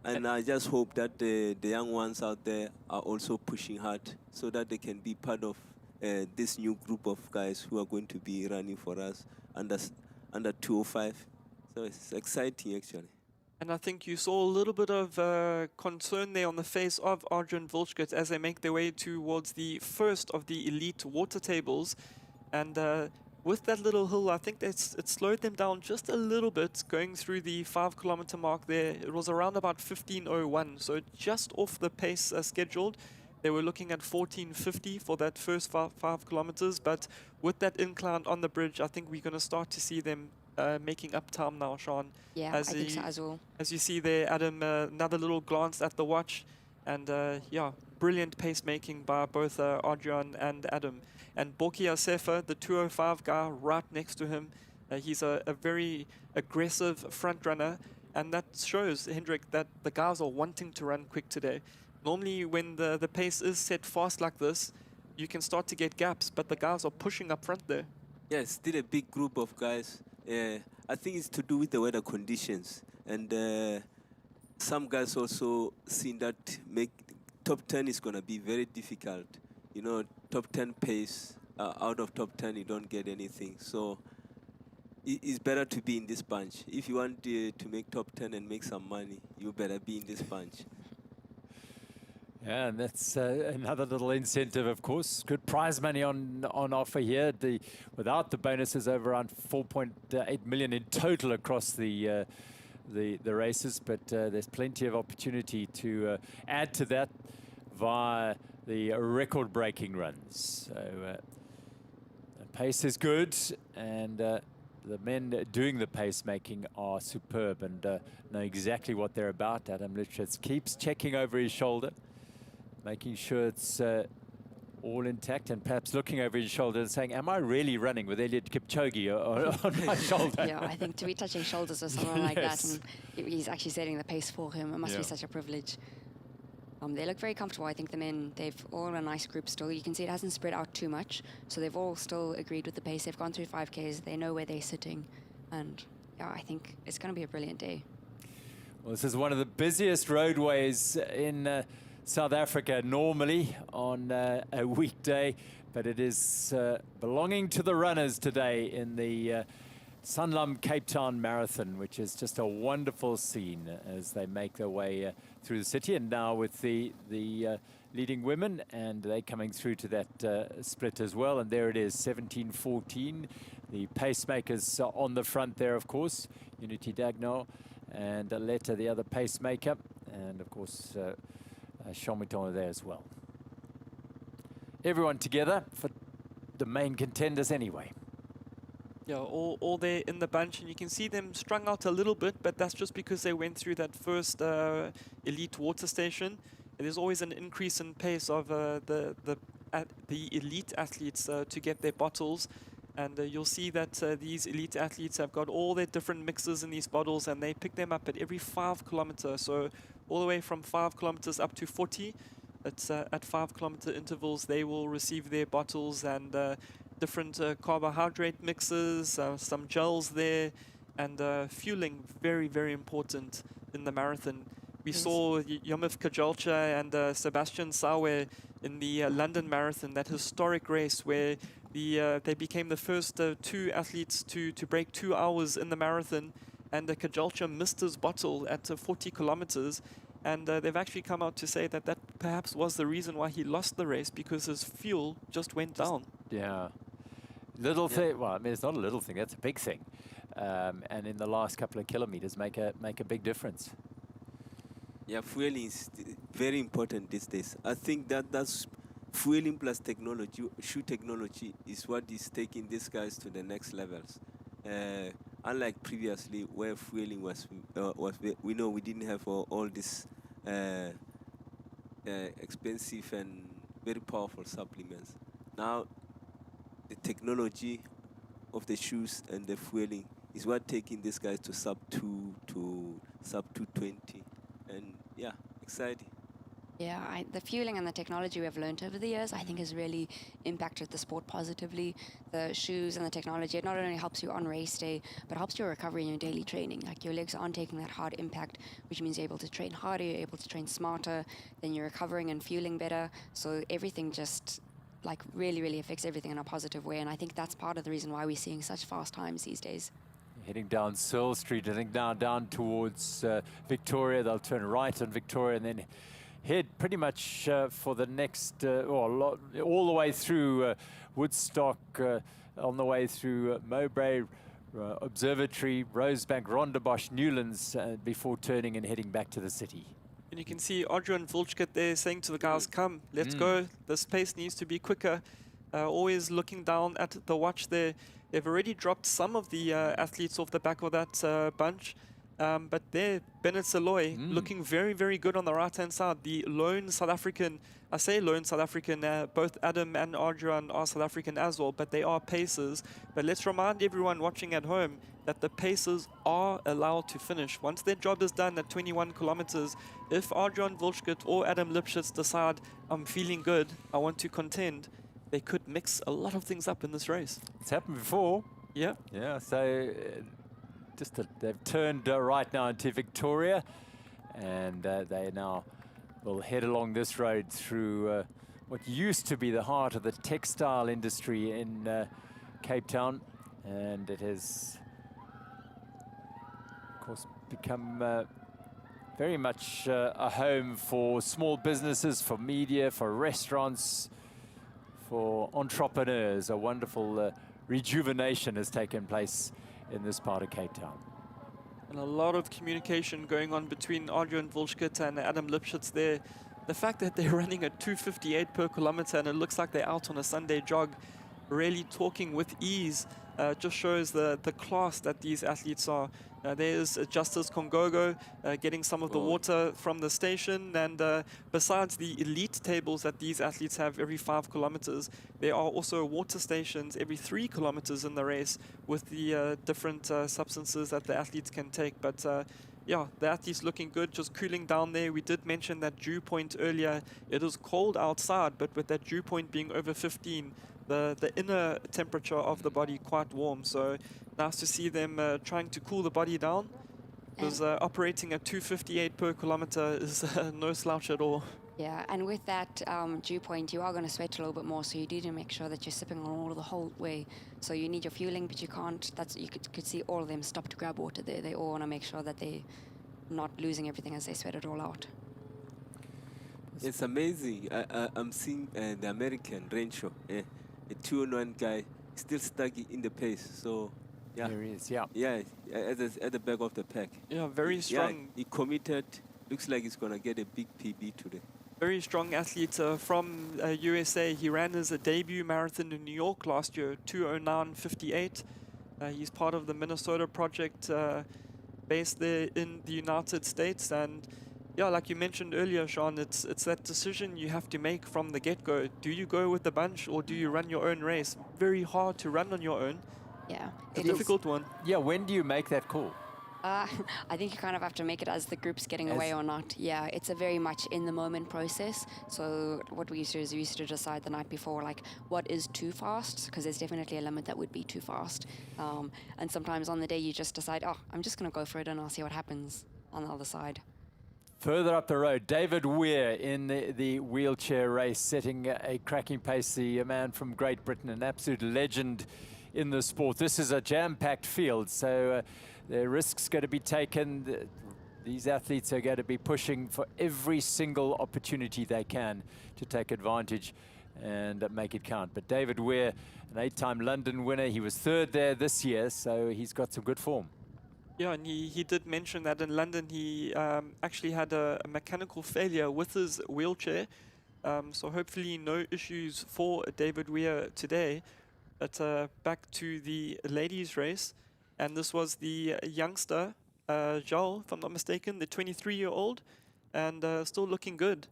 And I just hope that the young ones out there are also pushing hard so that they can be part of this new group of guys who are going to be running for us under 205. So it's exciting, actually. And I think you saw a little bit of concern there on the face of Arjun Vulchkut as they make their way towards the first of the elite water tables. And with that little hill, I think it slowed them down just a little bit going through the 5 kilometer mark there. It was around about 15:01, so just off the pace scheduled. They were looking at 14:50 for that first 5 kilometers, but with that incline on the bridge, I think we're going to start to see them making up time now, Sean. Yeah, I think so as well. As you see there, Adam, another little glance at the watch, and yeah, brilliant pacemaking by both Adrian and Adam. And Borki Asefa, the 205 guy right next to him, he's a very aggressive front runner, and that shows, Hendrik, that the guys are wanting to run quick today. Normally when the pace is set fast like this, you can start to get gaps, but the guys are pushing up front there. Yeah, still a big group of guys. I think it's to do with the weather conditions. And some guys also seen that top 10 is going to be very difficult. You know, top 10 pace, out of top 10 you don't get anything. So it's better to be in this bunch. If you want to make top 10 and make some money, you better be in this bunch. Yeah, and that's another little incentive, of course. Good prize money on offer here. Without the bonuses, over around 4.8 million in total across the races. But there's plenty of opportunity to add to that via the record-breaking runs. So the pace is good, and the men doing the pacemaking are superb and know exactly what they're about. Adam Litschitz keeps checking over his shoulder, making sure it's all intact, and perhaps looking over his shoulder and saying, am I really running with Eliud Kipchoge on my shoulder? Yeah, I think to be touching shoulders with someone like that, Yes. and he's actually setting the pace for him, it must Yeah. be such a privilege. They look very comfortable. I think the men, they've all in a nice group still. You can see it hasn't spread out too much, so they've all still agreed with the pace. They've gone through 5Ks, they know where they're sitting, and yeah, I think it's going to be a brilliant day. Well, this is one of the busiest roadways in South Africa normally on a weekday, but it is belonging to the runners today in the Sanlam Cape Town Marathon, which is just a wonderful scene as they make their way through the city. And now with the leading women, and they coming through to that split as well. And there it is, 17:14. The pacemakers are on the front there, of course. Unity Dagnall and Aletta, the other pacemaker, and of course Shomiton there as well. Everyone together for the main contenders anyway. Yeah, all there in the bunch, and you can see them strung out a little bit, but that's just because they went through that first elite water station. And there's always an increase in pace of the elite athletes to get their bottles. And you'll see that these elite athletes have got all their different mixes in these bottles, and they pick them up at every 5 kilometers. So all the way from 5 kilometers up to 40. It's at 5 kilometer intervals, they will receive their bottles and different carbohydrate mixes, some gels there, and fueling, very, very important in the marathon. We saw Yomif Kajalcha and Sebastian Sawe in the London Marathon, that historic race where they became the first two athletes to break 2 hours in the marathon, and Kajalcha missed his bottle at 40 kilometers. And they've actually come out to say that that perhaps was the reason why he lost the race, because his fuel just went down. Yeah. Little thing, well, I mean, it's not a little thing, that's a big thing. And in the last couple of kilometers make a big difference. Yeah, fueling is very important these days. I think that's fueling plus technology, shoe technology, is what is taking these guys to the next levels. Unlike previously, where fueling was we know we didn't have all this expensive and very powerful supplements. Now, the technology of the shoes and the fueling is what taking these guys to sub 2 to sub 220, and yeah, exciting. Yeah, the fueling and the technology we've learned over the years, I think, has really impacted the sport positively. The shoes and the technology, it not only helps you on race day, but helps your recovery in your daily training. Like, your legs aren't taking that hard impact, which means you're able to train harder, you're able to train smarter, then you're recovering and fueling better. So everything just, like, really, really affects everything in a positive way. And I think that's part of the reason why we're seeing such fast times these days. Heading down Searle Street, I think now down towards Victoria. They'll turn right on Victoria and then head pretty much for the next, all the way through Woodstock, on the way through Mowbray, Observatory, Rosebank, Rondebosch, Newlands, before turning and heading back to the city. And you can see Adrian Volchkit there saying to the guys, come, let's go. This pace needs to be quicker. Always looking down at the watch there. They've already dropped some of the athletes off the back of that bunch. But there, Bennett Saloy looking very, very good on the right-hand side. The lone South African, I say lone South African, both Adam and Adrian are South African as well, but they are pacers. But let's remind everyone watching at home that the pacers are allowed to finish. Once their job is done at 21 kilometers, if Adrian Volchkit or Adam Lipschitz decide, I'm feeling good, I want to contend, they could mix a lot of things up in this race. It's happened before. Yeah. Yeah, so they've turned right now into Victoria, and they now will head along this road through what used to be the heart of the textile industry in Cape Town, and it has, of course, become very much a home for small businesses, for media, for restaurants, for entrepreneurs. A wonderful rejuvenation has taken place in this part of Cape Town. And a lot of communication going on between Adrian Volchkit and Adam Lipschitz there. The fact that they're running at 2:58 per kilometer and it looks like they're out on a Sunday jog, really talking with ease, just shows the class that these athletes are. There's Justice Kongogo getting some of the water from the station, and besides the elite tables that these athletes have every 5 kilometers, there are also water stations every 3 kilometers in the race with the different substances that the athletes can take. But yeah, the athletes looking good, just cooling down there. We did mention that dew point earlier. It is cold outside, but with that dew point being over 15, the inner temperature of the body quite warm. So nice to see them trying to cool the body down, because operating at 2:58 per kilometer is no slouch at all. Yeah, and with that dew point, you are going to sweat a little bit more, so you need to make sure that you're sipping on water the whole way. So you need your fueling, but you can't. You could see all of them stop to grab water there. They all want to make sure that they're not losing everything as they sweat it all out. It's amazing. I'm seeing the American Rancho, a 201 guy, still stuck in the pace. So yeah, There he is, yeah. yeah, at the back of the pack. Yeah, very strong. Yeah, he committed. Looks like he's gonna get a big PB today. Very strong athlete from USA. He ran his debut marathon in New York last year, 2:09:58. He's part of the Minnesota project based there in the United States. And yeah, like you mentioned earlier, Sean, it's that decision you have to make from the get-go. Do you go with the bunch or do you run your own race? Very hard to run on your own. Yeah, It's a difficult one. Yeah, when do you make that call? I think you kind of have to make it as the group's getting away or not. Yeah, it's a very much in-the-moment process. So what we used to do is we used to decide the night before, like, what is too fast? Because there's definitely a limit that would be too fast. And sometimes on the day you just decide, oh, I'm just going to go for it and I'll see what happens on the other side. Further up the road, David Weir in the wheelchair race, setting a cracking pace. The man from Great Britain, an absolute legend in the sport. This is a jam-packed field, so the risks going to be taken. These athletes are going to be pushing for every single opportunity they can to take advantage and make it count. But David Weir, an 8-time London winner, he was 3rd there this year, so he's got some good form. Yeah, and he did mention that in London he actually had a mechanical failure with his wheelchair. So hopefully no issues for David Weir today. But back to the ladies' race. And this was the youngster, Joel, if I'm not mistaken, the 23-year-old, and still looking good.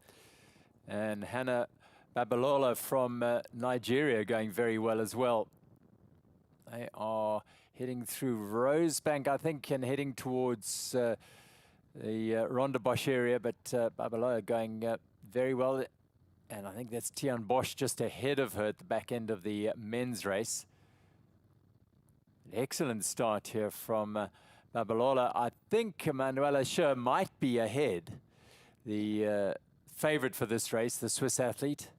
And Hannah Babalola from Nigeria going very well as well. They are heading through Rosebank, I think, and heading towards the Rondebosch area, but Babalola going very well. And I think that's Tian Bosch just ahead of her at the back end of the men's race. An excellent start here from Babalola. I think Manuela Schur might be ahead, the favorite for this race, the Swiss athlete.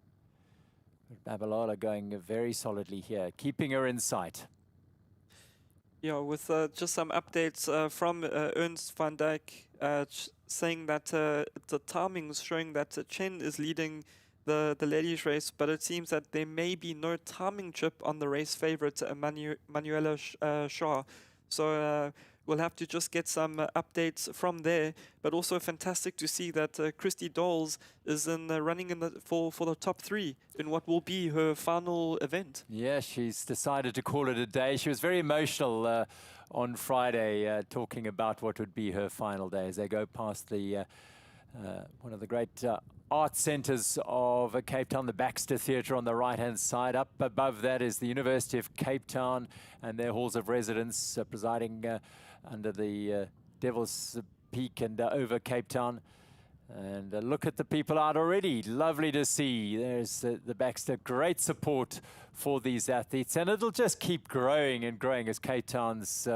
But Babalola going very solidly here, keeping her in sight. Yeah, with just some updates from Ernst van Dijk saying that the timings showing that Chen is leading the ladies race, but it seems that there may be no timing chip on the race favorite Manuela Shah. So we'll have to just get some updates from there. But also fantastic to see that Christy Doles is in running in for the top 3 in what will be her final event. Yeah, she's decided to call it a day. She was very emotional on Friday, talking about what would be her final day as they go past the one of the great art centres of Cape Town, the Baxter Theatre on the right-hand side. Up above that is the University of Cape Town and their halls of residence, presiding under the Devil's Peak and over Cape Town. And look at the people out already. Lovely to see. There's the Baxter. Great support for these athletes. And it'll just keep growing and growing as Cape Town's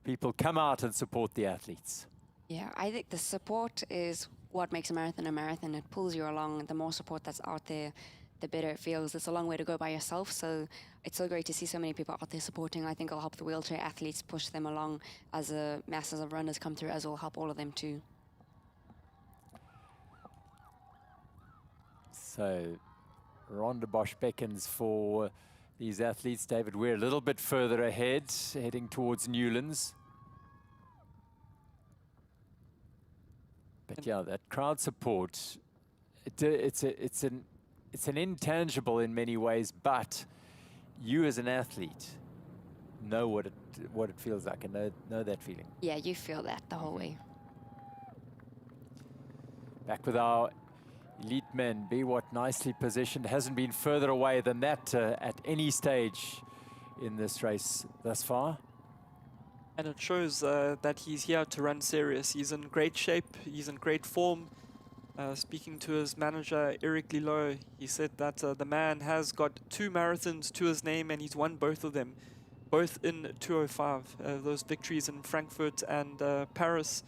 people come out and support the athletes. Yeah, I think the support is what makes a marathon a marathon. It pulls you along. The more support that's out there, the better it feels. It's a long way to go by yourself, so it's so great to see so many people out there supporting. I think it'll help the wheelchair athletes push them along as the masses of runners come through, as it will help all of them too. So Rhonda Bosch beckons for these athletes. David Weir a little bit further ahead, heading towards Newlands. But yeah, that crowd support, it's an intangible in many ways, but you as an athlete know what it feels like and know that feeling. Yeah, you feel that the whole way. Back with our elite men. Biwott nicely positioned, hasn't been further away than that at any stage in this race thus far. And it shows that he's here to run serious. He's in great shape, he's in great form. Speaking to his manager, Eric Lilo, he said that the man has got 2 marathons to his name and he's won both of them, both in 2:05. Those victories in Frankfurt and Paris.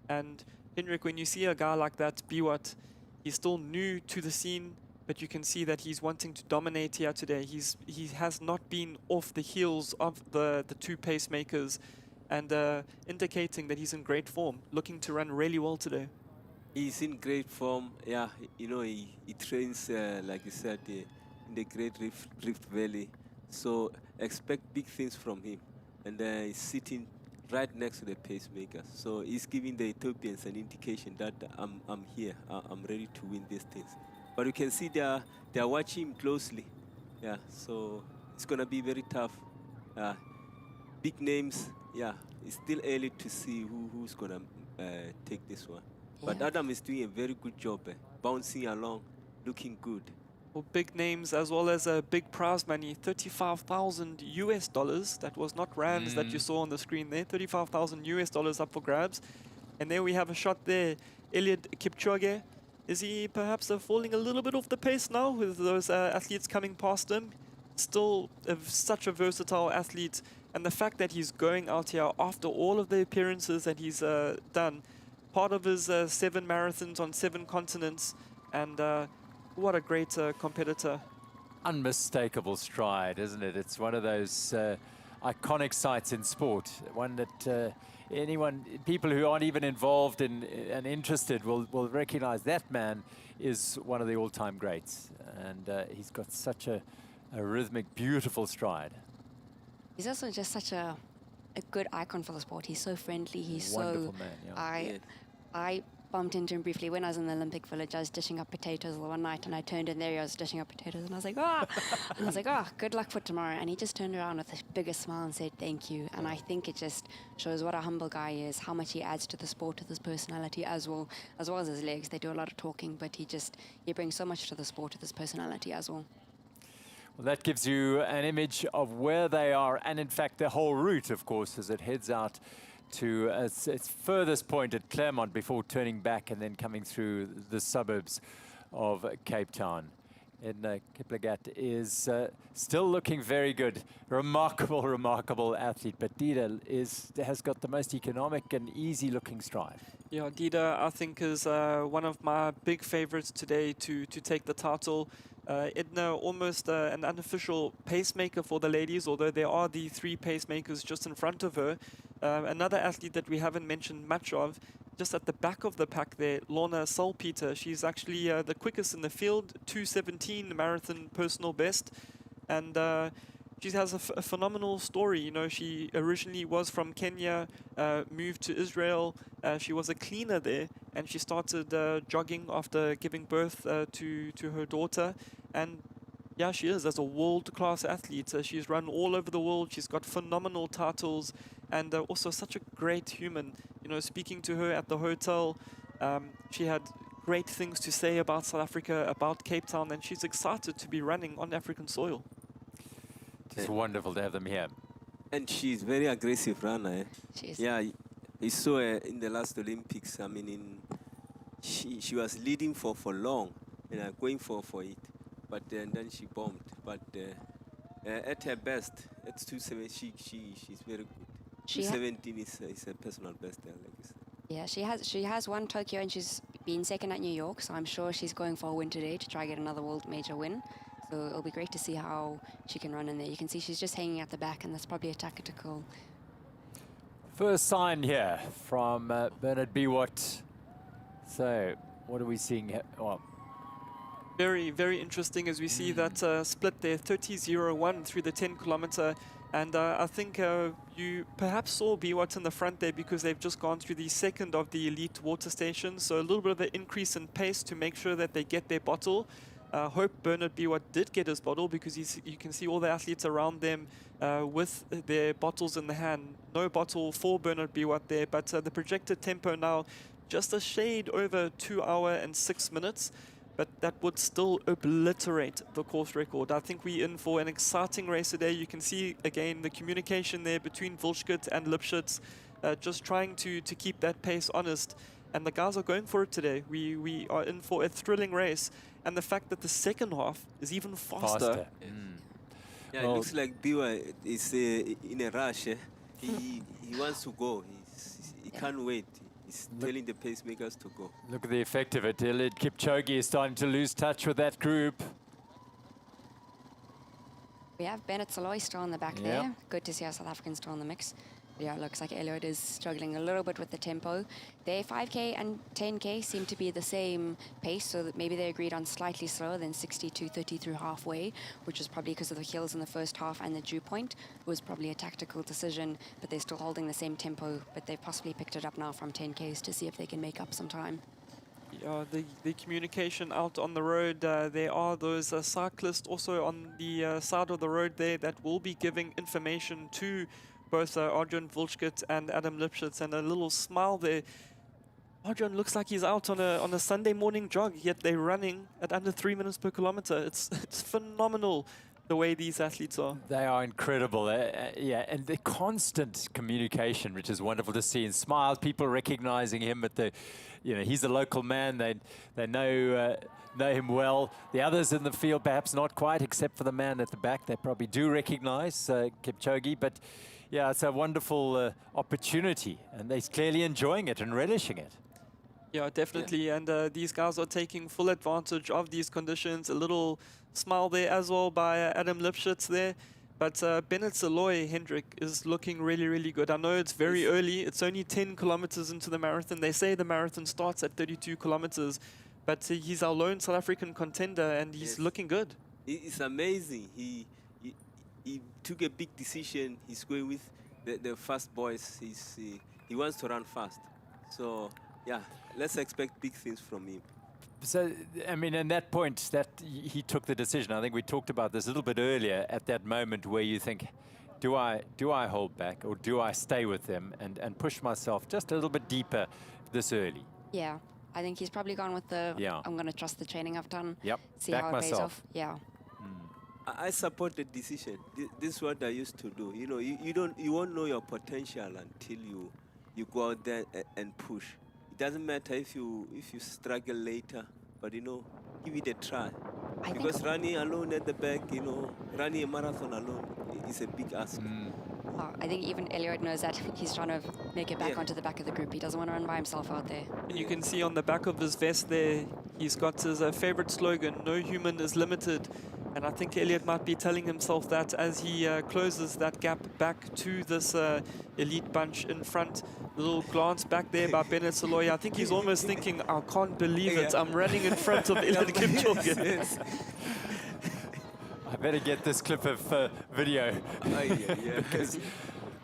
And Henrik, when you see a guy like that, Biwott, he's still new to the scene, but you can see that he's wanting to dominate here today. He has not been off the heels of the 2 pacemakers, and indicating that he's in great form, looking to run really well today. He's in great form. Yeah, you know, he trains, like you said, in the Great Rift Valley. So expect big things from him. And he's sitting right next to the pacemakers. So he's giving the Ethiopians an indication that I'm here. I'm ready to win these things. But you can see they're watching him closely. Yeah, so it's gonna be very tough. Big names. Yeah, it's still early to see who's gonna take this one. But Yeah. Adam is doing a very good job, bouncing along, looking good. Well, big names as well as a big prize money, $35,000 US. That was not rands that you saw on the screen there. $35,000 US up for grabs. And there we have a shot there. Eliud Kipchoge. Is he perhaps falling a little bit off the pace now with those athletes coming past him? Still such a versatile athlete. And the fact that he's going out here after all of the appearances that he's done, part of his 7 marathons on 7 continents, and what a great competitor. Unmistakable stride, isn't it? It's one of those iconic sights in sport, one that people who aren't even involved in and interested will recognize. That man is one of the all-time greats, and he's got such a rhythmic, beautiful stride. He's also just such a good icon for the sport. He's so friendly. He's Wonderful so. man, yeah. I bumped into him briefly when I was in the Olympic Village. I was dishing up potatoes one night, and I turned in there. He was dishing up potatoes, and I was like, ah! And I was like, oh, good luck for tomorrow. And he just turned around with the biggest smile and said, thank you. And I think it just shows what a humble guy is, how much he adds to the sport with his personality as well as his legs. They do a lot of talking, but he brings so much to the sport with his personality as well. Well, that gives you an image of where they are, and in fact the whole route, of course, as it heads out to its furthest point at Claremont before turning back and then coming through the suburbs of Cape Town. And Kipchoge is still looking very good. Remarkable athlete. But Dida has got the most economic and easy-looking stride. Yeah, Dida, I think, is one of my big favorites today to take the title. Edna almost an unofficial pacemaker for the ladies, although there are the 3 pacemakers just in front of her. Another athlete that we haven't mentioned much of, just at the back of the pack there, Lorna Salpeter. She's actually the quickest in the field, 2:17 marathon personal best. And she has a phenomenal story. You know, she originally was from Kenya, moved to Israel. She was a cleaner there, and she started jogging after giving birth to her daughter. And yeah, she is as a world-class athlete. She's run all over the world. She's got phenomenal titles, and also such a great human. You know, speaking to her at the hotel, she had great things to say about South Africa, about Cape Town, and she's excited to be running on African soil. It's wonderful to have them here. And she's very aggressive runner. Eh? She is. Yeah, you saw her in the last Olympics. I mean, she was leading for long, going for it. But then she bombed. But at her best, at 2:17, she's very good. She ha- 2:17 is a personal best there, like you said. Yeah, she has won Tokyo and she's been second at New York, so I'm sure she's going for a win today to try get another world major win. So it'll be great to see how she can run in there. You can see she's just hanging at the back, and that's probably a tactical. First sign here from Bernard Biwott. So, what are we seeing here? Well, Very, very interesting as we see that split there, 30:01 through the 10-kilometer. And I think you perhaps saw Biwott in the front there because they've just gone through the second of the elite water stations. So a little bit of an increase in pace to make sure that they get their bottle. Hope Bernard Biwott did get his bottle because you can see all the athletes around them with their bottles in the hand. No bottle for Bernard Biwott there, but the projected tempo now just a shade over 2 hours and 6 minutes. But that would still obliterate the course record. I think we're in for an exciting race today. You can see, again, the communication there between Wilschkut and Lipschitz, just trying to keep that pace honest. And the guys are going for it today. We are in for a thrilling race. And the fact that the second half is even faster. Yeah, it looks like Biwa is in a rush. Eh? He wants to go. He can't wait. He's telling the pacemakers to go. look at the effect of it. Eliud Kipchoge is starting to lose touch with that group. We have Bennett Saloy still in the back there. Good to see our South Africans still in the mix. Yeah, it looks like Eliud is struggling a little bit with the tempo. Their 5K and 10K seem to be the same pace, so that maybe they agreed on slightly slower than 62:30 through halfway, which is probably because of the hills in the first half and the dew point. It was probably a tactical decision, but they're still holding the same tempo, but they've possibly picked it up now from 10Ks to see if they can make up some time. Yeah, the communication out on the road, there are those cyclists also on the side of the road there that will be giving information to both Arjun Wilschkut and Adam Lipschitz, and a little smile there. Arjun looks like he's out on a Sunday morning jog, yet they're running at under 3 minutes per kilometer. It's phenomenal the way these athletes are. They are incredible. Yeah, and the constant communication, which is wonderful to see. And smiles, people recognizing him at the, he's a local man. They know him well. The others in the field, perhaps not quite, except for the man at the back. They probably do recognize Kipchoge, but yeah, it's a wonderful opportunity, and they're clearly enjoying it and relishing it. Yeah, definitely. Yeah. And these guys are taking full advantage of these conditions. A little smile there as well by Adam Lipschitz there. But Bennett Saloy, Hendrik, is looking really, really good. I know it's very early. It's only 10 kilometers into the marathon. They say the marathon starts at 32 kilometers. But he's our lone South African contender, and he's looking good. It's amazing. He took a big decision. He's going with the fast boys. He wants to run fast. So, yeah, let's expect big things from him. So, I mean, in that point that he took the decision, I think we talked about this a little bit earlier, at that moment where you think, do I hold back, or do I stay with them and push myself just a little bit deeper this early? Yeah, I think he's probably gone with the, I'm going to trust the training I've done, see back how it myself. pays off. Yeah. I support the decision. This is what I used to do. You won't know your potential until you go out there and push. It doesn't matter if you struggle later, but give it a try. Because running alone at the back, running a marathon alone is a big ask. I think even Eliud knows that he's trying to make it back Yeah. onto the back of the group. He doesn't want to run by himself out there. And you can see on the back of his vest there, he's got his favorite slogan, "No human is limited." And I think Eliud might be telling himself that as he closes that gap back to this elite bunch in front. A little glance back there by Bennett Saloy. I think he's almost thinking, I can't believe it. I'm running in front of Eliud Kipchoge. Yes. I better get this clip of video Yeah. because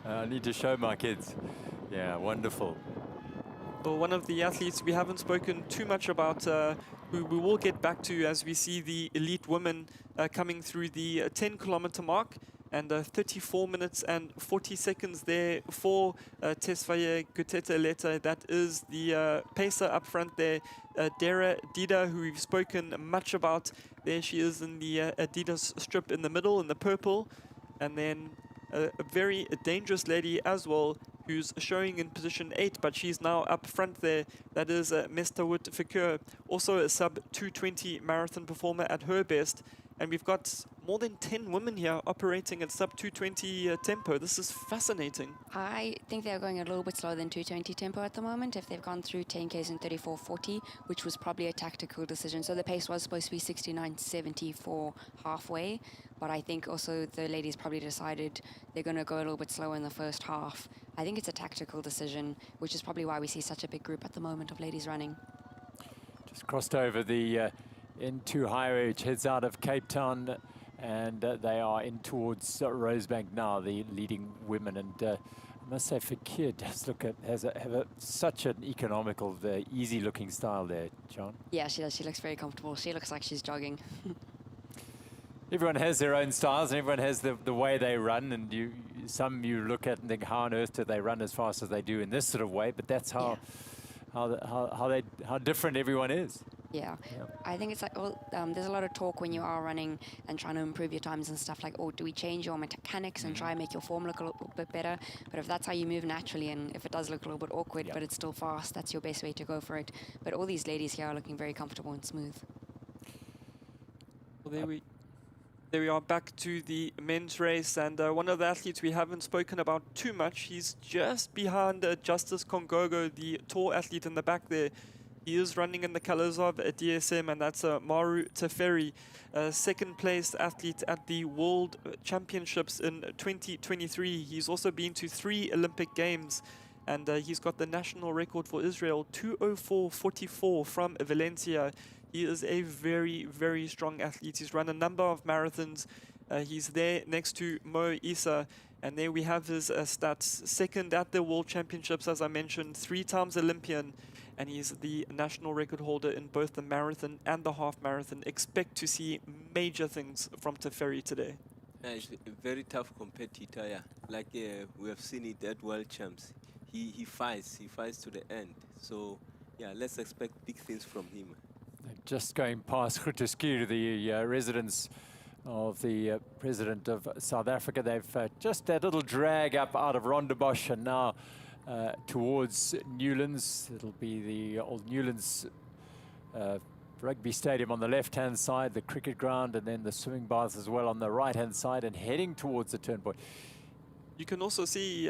I need to show my kids. Yeah, wonderful. Well, one of the athletes we haven't spoken too much about, who we will get back to as we see the elite women coming through the 10-kilometer mark, and 34 minutes and 40 seconds there for Tesfaye Gutete-Leta. That is the pacer up front there, Dara Dida, who we've spoken much about. There she is in the Adidas strip in the middle, in the purple, and then a very dangerous lady as well, who's showing in position 8, but she's now up front there. That is Mestawut Fikir, also a sub-220 marathon performer at her best. And we've got more than 10 women here operating at sub-220 tempo. This is fascinating. I think they're going a little bit slower than 220 tempo at the moment. If they've gone through 10Ks in 34:40, which was probably a tactical decision. So the pace was supposed to be 69:70 for halfway. But I think also the ladies probably decided they're going to go a little bit slower in the first half. I think it's a tactical decision, which is probably why we see such a big group at the moment of ladies running. Just crossed over the N2 highway, which heads out of Cape Town, and they are in towards Rosebank now, the leading women. And I must say, Fakir does look at such an economical, easy-looking style there, John. Yeah, she does. She looks very comfortable. She looks like she's jogging. Everyone has their own styles, and everyone has the way they run. And some you look at and think, how on earth do they run as fast as they do in this sort of way? But that's how different everyone is. Yeah, I think it's like, there's a lot of talk when you are running and trying to improve your times and stuff like, oh, do we change your mechanics and try and make your form look a little bit better? But if that's how you move naturally, and if it does look a little bit awkward, but it's still fast, that's your best way to go for it. But all these ladies here are looking very comfortable and smooth. Well, there we are back to the men's race, and one of the athletes we haven't spoken about too much. He's just behind Justice Kongogo, the tall athlete in the back there. He is running in the colors of DSM, and that's Maru Teferi, second place athlete at the World Championships in 2023. He's also been to 3 Olympic Games, and he's got the national record for Israel, 2:04:44 from Valencia. He is a very, very strong athlete. He's run a number of marathons. He's there next to Mo Issa. And there we have his stats. Second at the World Championships, as I mentioned, 3 times Olympian. And he's the national record holder in both the marathon and the half marathon. Expect to see major things from Teferi today. He's a very tough competitor, yeah. Like we have seen it at World Champs. He fights to the end. So, yeah, let's expect big things from him. Just going past Grooteskier, the residence of the President of South Africa. They've just that little drag up out of Rondebosch and now towards Newlands. It'll be the old Newlands rugby stadium on the left-hand side, the cricket ground, and then the swimming baths as well on the right-hand side, and heading towards the turnpoint. You can also see,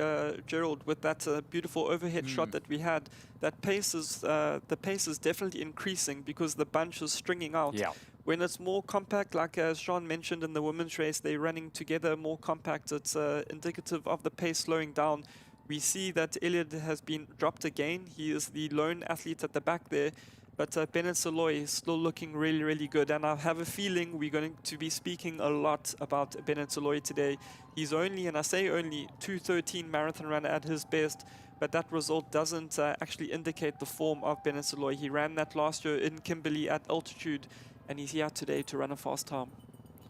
Gerald, with that beautiful overhead shot that we had, that the pace is definitely increasing because the bunch is stringing out. Yeah. When it's more compact, like as Sean mentioned in the women's race, they're running together more compact. It's indicative of the pace slowing down. We see that Eliud has been dropped again. He is the lone athlete at the back there. But Bennett Saloy is still looking really, really good. And I have a feeling we're going to be speaking a lot about Bennett Saloy today. He's only, and I say only, 2:13 marathon runner at his best. But that result doesn't actually indicate the form of Bennett Saloy. He ran that last year in Kimberley at altitude. And he's here today to run a fast time.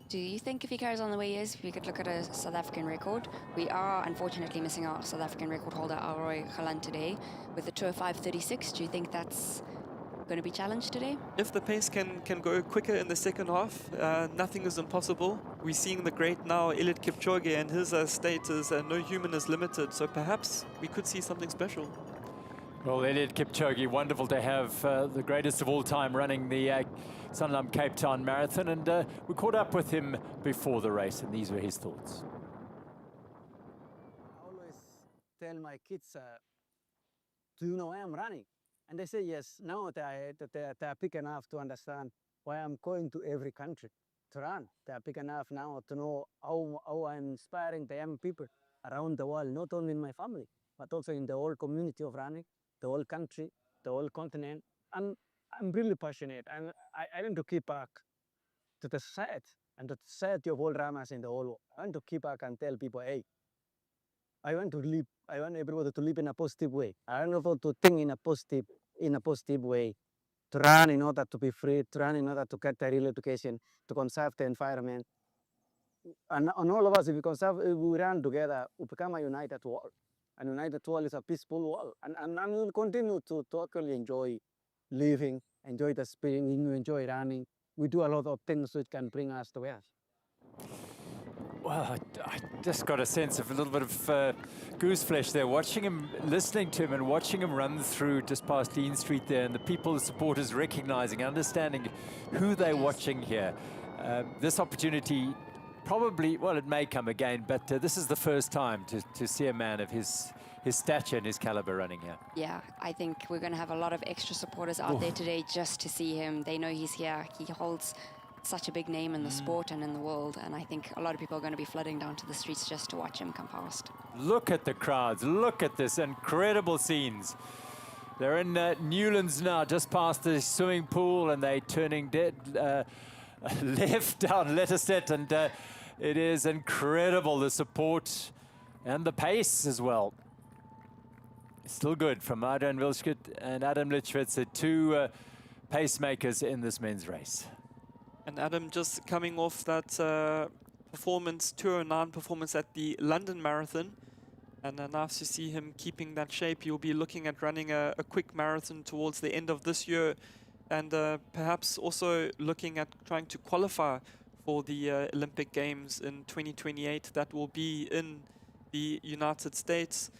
Do you think if he carries on the way he is, we could look at a South African record? We are unfortunately missing our South African record holder, Alroy Galan, today with the Tour 5:36. Do you think that's going to be challenged today? If the pace can go quicker in the second half, nothing is impossible. We're seeing the great now, Eliud Kipchoge, and his state is no human is limited. So perhaps we could see something special. Well, Eliud Kipchoge, wonderful to have the greatest of all time running the Sanlam Cape Town Marathon. And we caught up with him before the race, and these were his thoughts. tell my kids, do you know why I'm running? And they say yes. Now they are big enough to understand why I'm going to every country to run. They are big enough now to know how I'm inspiring the young people around the world, not only in my family, but also in the whole community of running, the whole country, the whole continent. And I'm really passionate, and I want to keep back to the society and the society of all runners in the whole world. I want to keep back and tell people, hey, I want to live. I want everybody to live in a positive way. I want everybody to think in a positive way. To run in order to be free. To run in order to get a real education. To conserve the environment. And all of us, if we run together, we become a united world. A united world is a peaceful world, and we'll continue to actually enjoy living, enjoy the spirit, enjoy running. We do a lot of things which can bring us together. Well, I just got a sense of a little bit of goose flesh there, watching him, listening to him and watching him run through just past Dean Street there, and the people, the supporters recognizing, understanding who they're watching here. This opportunity probably, well, it may come again, but this is the first time to see a man of his stature and his caliber running here. Yeah, I think we're going to have a lot of extra supporters out there today just to see him. They know he's here. He holds such a big name in the sport and in the world, and I think a lot of people are going to be flooding down to the streets just to watch him come past. Look at the crowds. Look at this incredible scenes. They're in Newlands now, just past the swimming pool, and they're turning dead left down Letterstedt, and it is incredible, the support and the pace as well. Still good from Adrian Wilschut and Adam Litschwitz, the two pacemakers in this men's race. And Adam, just coming off that performance, 209 performance at the London Marathon, and nice to see him keeping that shape. You'll be looking at running a quick marathon towards the end of this year, and perhaps also looking at trying to qualify for the Olympic Games in 2028. That will be in the United States,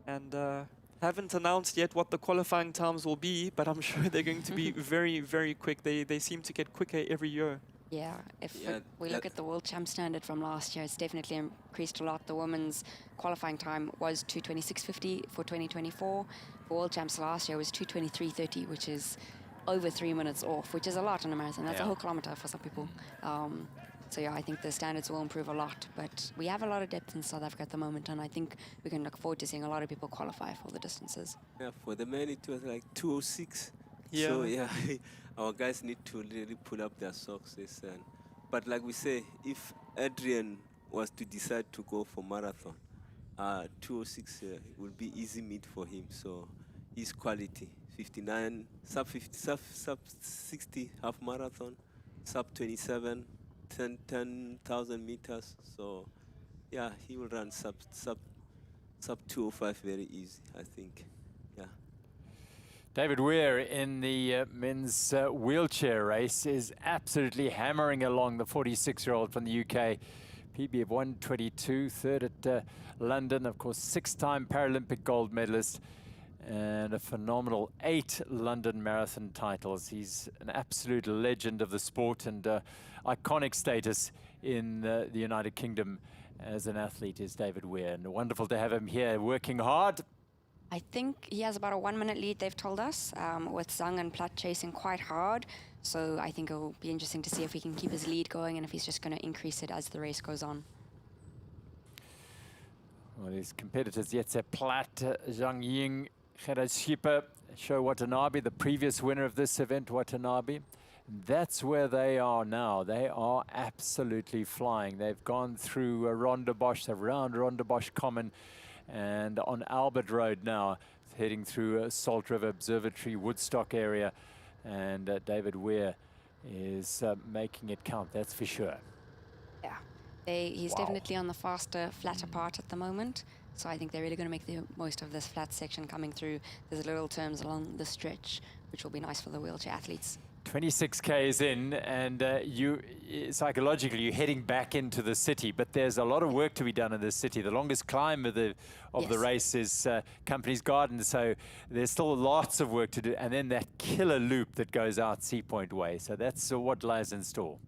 and haven't announced yet what the qualifying times will be, but I'm sure they're going to be very, very quick. They seem to get quicker every year. Yeah, if we look at the world champ standard from last year, it's definitely increased a lot. The women's qualifying time was 2:26.50 for 2024. For world champs last year was 2:23.30, which is over 3 minutes off, which is a lot in a marathon. That's a whole kilometer for some people. So yeah, I think the standards will improve a lot, but we have a lot of depth in South Africa at the moment, and I think we can look forward to seeing a lot of people qualify for the distances. Yeah, for the men it was like 2:06. Yeah. So yeah, our guys need to really pull up their socks. But like we say, if Adrian was to decide to go for marathon, 2:06 will be easy meet for him. So his quality, 59, sub 50, sub 60 half marathon, sub 27. 10,000 meters, so yeah, he will run sub 205 very easy, I think. Yeah. David Weir in the men's wheelchair race is absolutely hammering along, the 46-year-old from the UK. PB of 1:22, third at London, of course, 6-time Paralympic gold medalist, and a phenomenal 8 London Marathon titles. He's an absolute legend of the sport, and iconic status in the United Kingdom as an athlete is David Weir, and wonderful to have him here working hard. I think he has about a 1-minute lead, they've told us, with Zhang and Platt chasing quite hard. So I think it will be interesting to see if he can keep his lead going and if he's just going to increase it as the race goes on. Well, his competitors, Jetse Platt, Zhang Ying, Gerard Schipper, Sho Watanabe, the previous winner of this event, Watanabe. That's where they are now. They are absolutely flying. They've gone through Rondebosch, around Rondebosch Common, and on Albert Road now, heading through Salt River Observatory, Woodstock area. And David Weir is making it count, that's for sure. Yeah, he's definitely on the faster, flatter part at the moment. So I think they're really going to make the most of this flat section coming through. There's little turns along the stretch, which will be nice for the wheelchair athletes. 26 Ks in, and you psychologically you're heading back into the city, but there's a lot of work to be done in this city. The longest climb of the race is Company's Garden, so there's still lots of work to do, and then that killer loop that goes out Sea Point Way. So that's what lies in store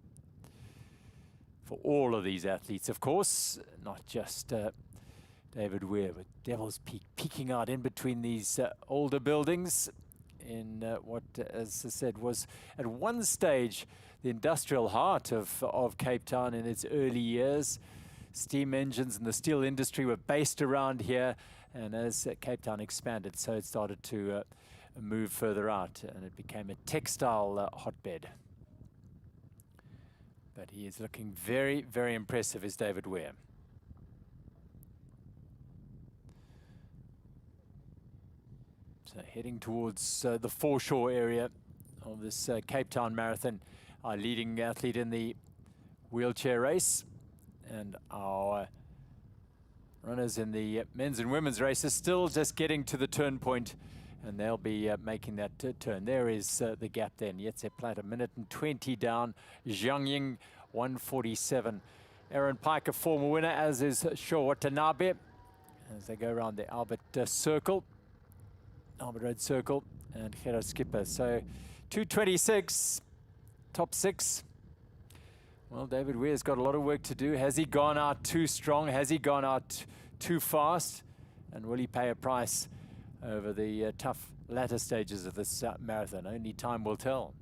for all of these athletes, of course, not just David Weir with Devil's Peak peeking out in between these older buildings in what, as I said, was at one stage the industrial heart of Cape Town in its early years. Steam engines and the steel industry were based around here, and as Cape Town expanded, so it started to move further out, and it became a textile hotbed. But he is looking very, very impressive, is David Weir. So heading towards the foreshore area of this Cape Town Marathon, our leading athlete in the wheelchair race, and our runners in the men's and women's races still just getting to the turn point, and they'll be making that turn. There is the gap then. Yetse Platt, 1 minute and 20 down. Zhang Ying, 1:47. Aaron Pike, a former winner, as is Sho Watanabe, as they go around the Albert Circle, Albert Road Circle, and Gerard Skipper. So 2:26, top 6. Well, David Weir's got a lot of work to do. Has he gone out too strong? Has he gone out too fast? And will he pay a price over the tough latter stages of this marathon? Only time will tell.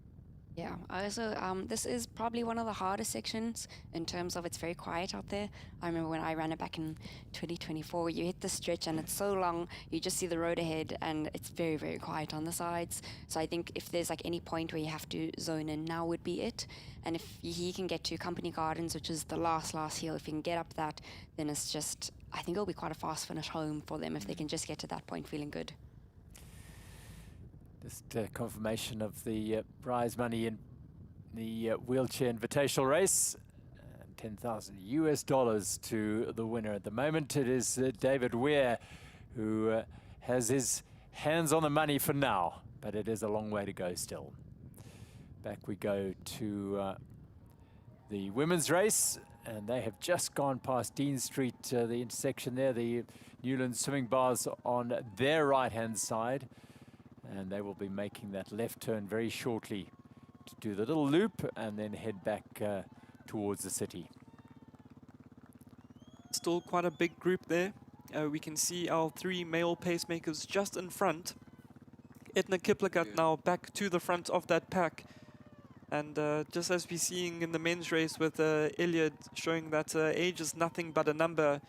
Yeah, also, this is probably one of the hardest sections in terms of it's very quiet out there. I remember when I ran it back in 2024, you hit the stretch and it's so long, you just see the road ahead and it's very, very quiet on the sides. So I think if there's like any point where you have to zone in, now would be it. And if he can get to Company Gardens, which is the last hill, if he can get up that, then it's just, I think it'll be quite a fast finish home for them if they can just get to that point feeling good. Just confirmation of the prize money in the wheelchair invitational race. $10,000 to the winner at the moment. It is David Weir who has his hands on the money for now, but it is a long way to go still. Back we go to the women's race, and they have just gone past Dean Street, the intersection there, the Newland swimming bars on their right-hand side. And they will be making that left turn very shortly to do the little loop and then head back towards the city. Still quite a big group there. We can see our 3 male pacemakers just in front. Eliud Kipchoge now back to the front of that pack. And just as we're seeing in the men's race with Eliud showing that age is nothing but a number,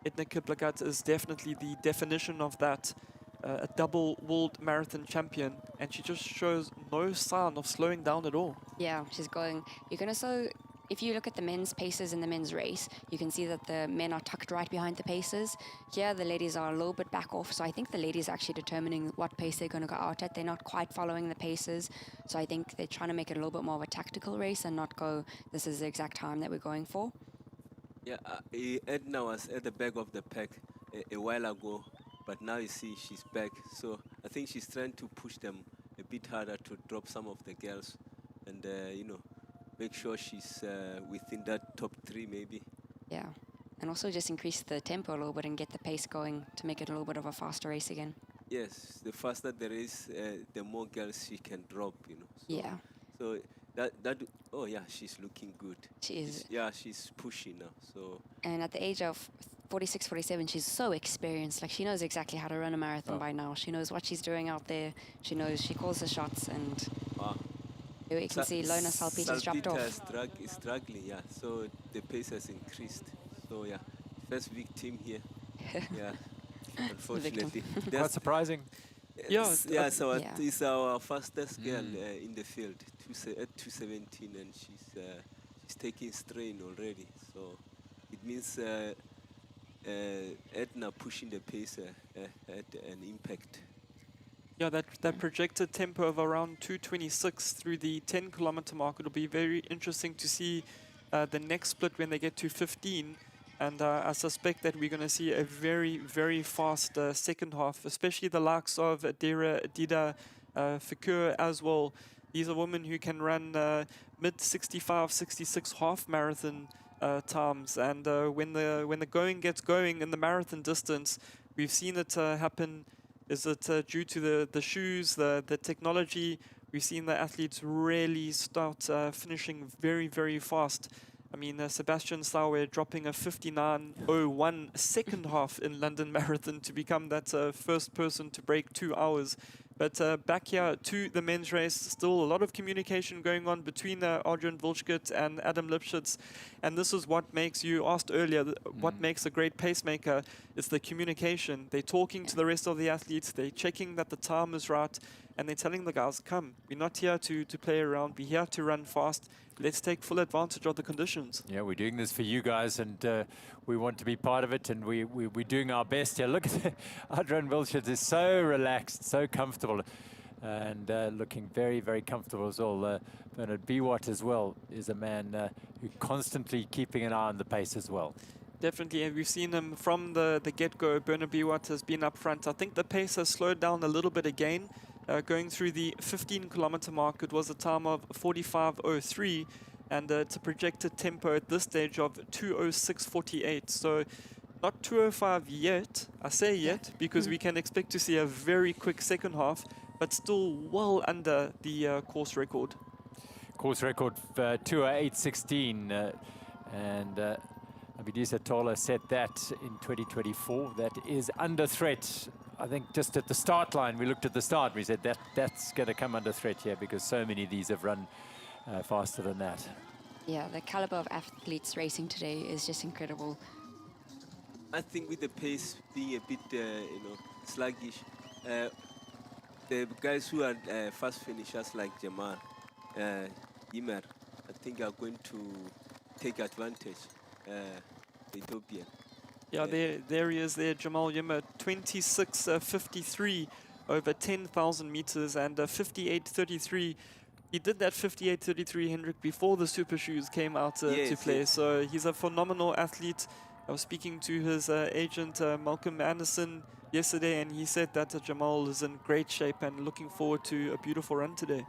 Eliud Kipchoge is definitely the definition of that. A double world marathon champion, and she just shows no sign of slowing down at all. Yeah, she's going. You can also, if you look at the men's paces in the men's race, you can see that the men are tucked right behind the paces. Here, the ladies are a little bit back off, so I think the ladies are actually determining what pace they're going to go out at. They're not quite following the paces, so I think they're trying to make it a little bit more of a tactical race and not go, this is the exact time that we're going for. Yeah, Edna was at the back of the pack a while ago, but now you see she's back. So I think she's trying to push them a bit harder to drop some of the girls and, you know, make sure she's within that top 3 maybe. Yeah, and also just increase the tempo a little bit and get the pace going to make it a little bit of a faster race again. Yes, the faster the race, the more girls she can drop, you know. So, Yeah. So oh yeah, she's looking good. She is. She's pushing now. So. And at the age of 46, 47, she's so experienced. Like, she knows exactly how to run a marathon by now. She knows what she's doing out there. She knows, she calls the shots, and you can see Lona Salpeter's dropped off. Is struggling, yeah. So the pace has increased. So yeah, first victim here. Yeah, unfortunately. Quite surprising. So it's our fastest girl in the field, 217, and she's taking strain already. So it means Edna pushing the pace had an impact. Yeah, that projected tempo of around 2:26 through the 10-kilometer mark. It'll be very interesting to see the next split when they get to 15. And I suspect that we're going to see a very, very fast second half, especially the likes of Dida Fikur as well. These are women who can run mid-65, 66 half marathon times. And when the going gets going in the marathon distance, we've seen it happen. Is it due to the shoes, the technology? We've seen the athletes really start finishing very, very fast. I mean, Sebastian Sauer dropping a 59.01 second half in London Marathon to become that first person to break 2 hours. But back here to the men's race, still a lot of communication going on between Adrian Wildschut and Adam Lipschitz. And this is what makes, you asked earlier, what makes a great pacemaker. It's the communication. They're talking to the rest of the athletes. They're checking that the time is right. And they're telling the guys, come, we're not here to play around. We're here to run fast. Let's take full advantage of the conditions. Yeah, we're doing this for you guys, and we want to be part of it, and we're doing our best here. Look at Adrian Wildschut is so relaxed, so comfortable, and looking very, very comfortable as well. Bernard Biwott as well is a man who's constantly keeping an eye on the pace as well. Definitely, and we've seen him from the get-go. Bernard Biwott has been up front. I think the pace has slowed down a little bit again. Going through the 15-kilometer mark, it was a time of 45.03, and it's a projected tempo at this stage of 2:06.48. So not 2:05 yet. I say yet because we can expect to see a very quick second half, but still well under the course record. Course record 2:08.16, and Abidisa Tola said that in 2024. That is under threat. I think just at the start line, we looked at the start, we said that's going to come under threat here because so many of these have run faster than that. Yeah, the caliber of athletes racing today is just incredible. I think with the pace being a bit, sluggish, the guys who are fast finishers like Jamal, Ymer, I think are going to take advantage, the Ethiopian. Yeah, there he is there, Jamal Ymer, 26.53 over 10,000 meters and 58.33. He did that 58.33, Hendrik, before the super shoes came out to play. Yes. So he's a phenomenal athlete. I was speaking to his agent, Malcolm Anderson, yesterday, and he said that Jamal is in great shape and looking forward to a beautiful run today.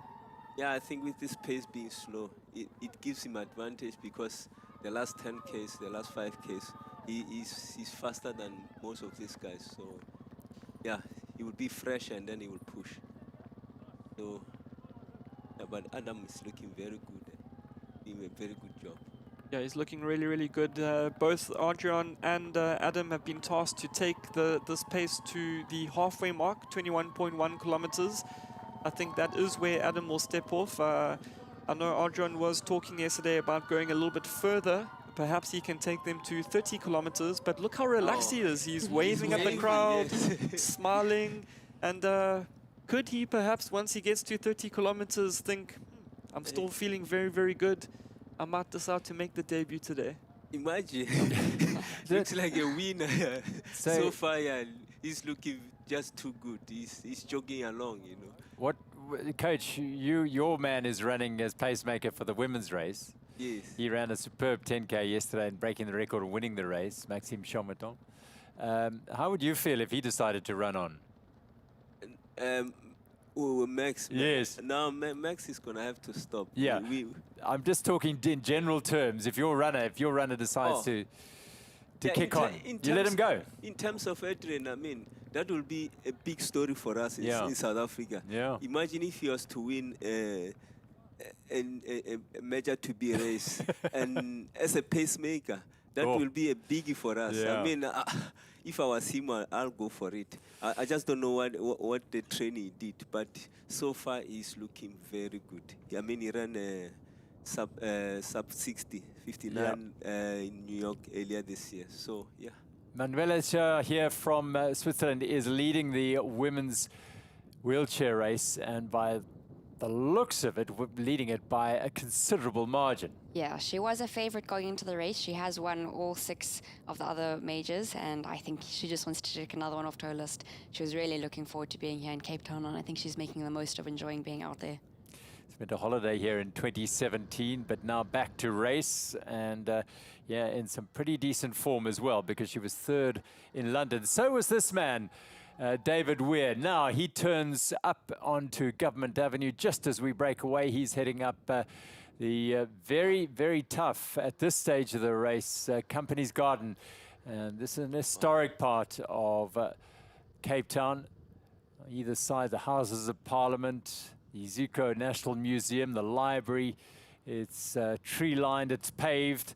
Yeah, I think with this pace being slow, it gives him advantage because the last 10Ks, the last 5Ks, he's faster than most of these guys. So, yeah, he will be fresh and then he will push. So, yeah, but Adam is looking very good. Doing a very good job. Yeah, he's looking really, really good. Both Adrian and Adam have been tasked to take this pace to the halfway mark, 21.1 kilometers. I think that is where Adam will step off. I know Adrian was talking yesterday about going a little bit further. Perhaps he can take them to 30 kilometers, but look how relaxed he is. He's waving at the crowd, smiling, and could he perhaps, once he gets to 30 kilometers, think, I'm still feeling very, very good. I might decide to make the debut today. Imagine. Looks like a winner. So far, yeah, he's looking just too good. He's jogging along, you know. What, Coach, your man is running as pacemaker for the women's race. Yes. He ran a superb 10K yesterday and breaking the record and winning the race, Maxime Chaumeton. How would you feel if he decided to run on? Max. Yes. Now Max is going to have to stop. Yeah. I'm just talking in general terms. If your runner decides to kick on, you let him go. In terms of Adrian, I mean, that will be a big story for us in South Africa. Yeah. Imagine if he was to win a major to be race and as a pacemaker, that will be a biggie for us. Yeah. I mean, if I was him, I'll go for it. I just don't know what the training did, but so far he's looking very good. I mean, he ran sub 60, 59 in New York earlier this year. So yeah. Manuela here from Switzerland is leading the women's wheelchair race, and by the looks of it, leading it by a considerable margin. Yeah, she was a favorite going into the race. She has won all 6 of the other majors, and I think she just wants to take another one off her list. She was really looking forward to being here in Cape Town, and I think she's making the most of enjoying being out there. Spent a holiday here in 2017, but now back to race, and in some pretty decent form as well, because she was 3rd in London. So was this man, David Weir. Now he turns up onto Government Avenue just as we break away. He's heading up the very, very tough, at this stage of the race, Company's Garden. And this is an historic part of Cape Town. On either side, the Houses of Parliament, the Zico National Museum, the library, It's tree-lined, it's paved,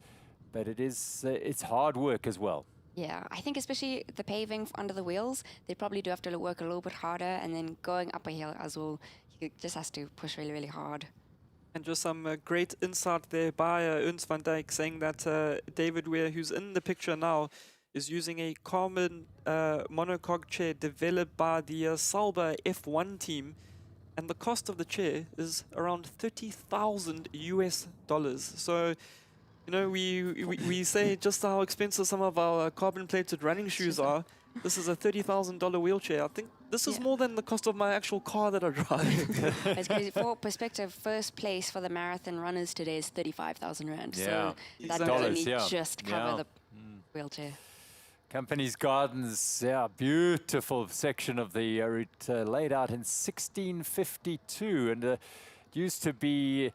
but it's hard work as well. Yeah, I think especially the paving under the wheels, they probably do have to work a little bit harder, and then going up a hill as well, he just has to push really, really hard. And just some great insight there by Ernst van Dijk, saying that David Weir, who's in the picture now, is using a carbon monocoque chair developed by the Sauber F1 team. And the cost of the chair is around $30,000 US. So, you know, we say just how expensive some of our carbon-plated running shoes are. This is a $30,000 wheelchair. I think this is more than the cost of my actual car that I drive. It's crazy. For perspective, first place for the marathon runners today is 35,000 rand. Yeah. So that Exactly. would only Dollars, just cover Yeah. the wheelchair. Company's Gardens, yeah, beautiful section of the route laid out in 1652, and used to be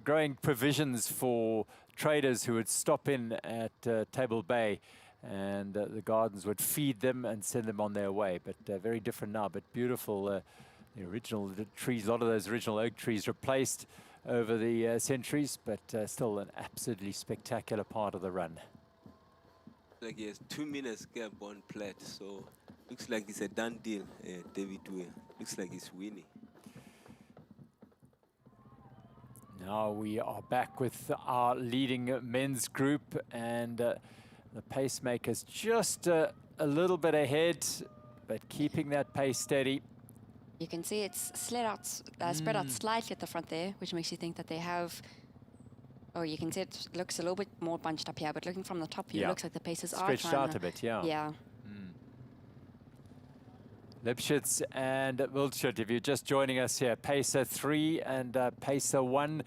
growing provisions for traders who would stop in at Table Bay, and the gardens would feed them and send them on their way. But very different now, but beautiful. The original trees, a lot of those original oak trees replaced over the centuries, but still an absolutely spectacular part of the run. Like he has 2 minutes gap on Platt, so looks like it's a done deal, David Weir. Looks like he's winning. Now we are back with our leading men's group, and the pacemakers just a little bit ahead, but keeping that pace steady. You can see it's spread out slightly at the front there, which makes you think that they have... Oh, you can see it looks a little bit more bunched up here, but looking from the top view, it looks like the paces are stretched out a bit, yeah. Yeah. Lipschitz and Wildschut, if you're just joining us here, Pacer 3 and Pacer 1,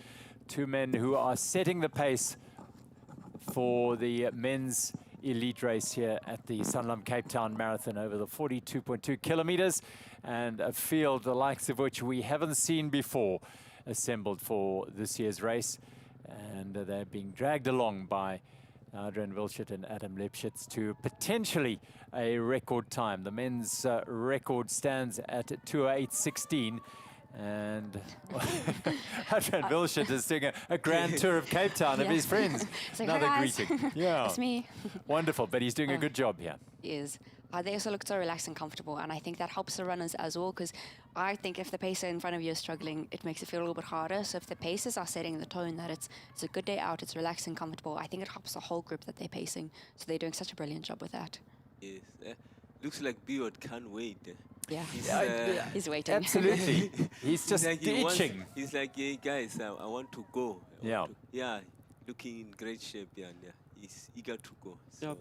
two men who are setting the pace for the men's elite race here at the Sanlam Cape Town Marathon over the 42.2 kilometers, and a field the likes of which we haven't seen before assembled for this year's race. And they're being dragged along by Adrian Wildschut and Adam Lipschitz to potentially a record time. The men's record stands at 2:08:16, and Adrian Wildschut is doing a grand tour of Cape Town of his friends. Like, another "Hi, guys." greeting. Yeah, It's me. wonderful, but he's doing a good job here. He is. They also look so relaxed and comfortable, and I think that helps the runners as well, because I think if the pacer in front of you is struggling, it makes it feel a little bit harder. So if the pacers are setting the tone that it's a good day out, it's relaxed and comfortable, I think it helps the whole group that they're pacing. So they're doing such a brilliant job with that. Yes, looks like Beard can't wait. Yeah, He's, he's waiting. Absolutely. He's just like he wants- itching. He's like, hey guys, I want to go. Yeah. Looking in great shape, yeah, he's eager to go. Yeah, So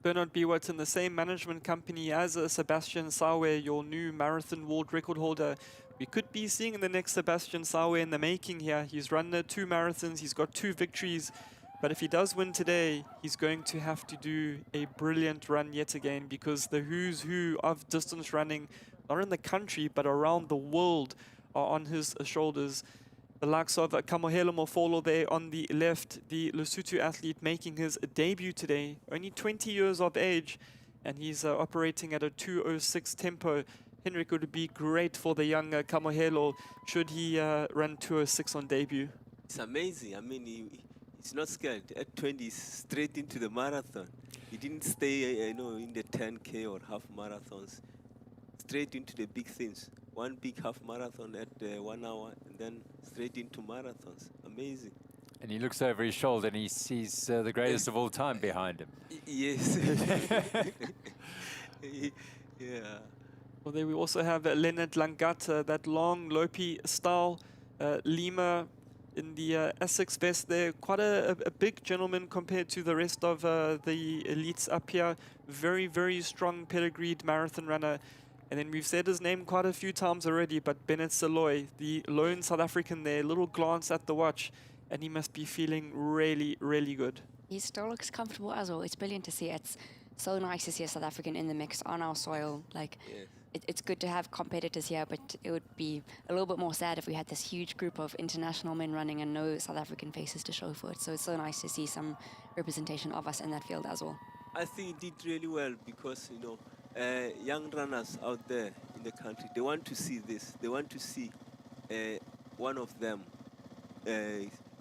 Bernard Biwat's in the same management company as Sebastian Sawe, your new marathon world record holder. We could be seeing the next Sebastian Sawe in the making here. He's run 2 marathons, he's got 2 victories. But if he does win today, he's going to have to do a brilliant run yet again, because the who's who of distance running, not in the country, but around the world, are on his shoulders. The likes of Kamohelo Mofolo there on the left, the Lesotho athlete making his debut today, only 20 years of age, and he's operating at a 2:06 tempo. Henrik, would be great for the young Kamohelo should he run 2:06 on debut. it's amazing. I mean, he's not scared. At 20, he's straight into the marathon. He didn't stay, in the 10K or half marathons. Straight into the big things. One big half marathon at 1 hour, and then straight into marathons. Amazing. And he looks over his shoulder and he sees the greatest of all time behind him. Yes. Yeah. Well, there we also have Leonard Langata, that long, lopey style. Lima in the Essex vest there. Quite a big gentleman compared to the rest of the elites up here. Very, very strong pedigreed marathon runner. And then we've said his name quite a few times already, but Bennett Saloy, the lone South African there, little glance at the watch, and he must be feeling really, really good. He still looks comfortable as well. It's brilliant to see. It's so nice to see a South African in the mix on our soil. Like, Yes. it's good to have competitors here, but it would be a little bit more sad if we had this huge group of international men running and no South African faces to show for it. So it's so nice to see some representation of us in that field as well. I think he did really well because, young runners out there in the country, they want to see this. They want to see one of them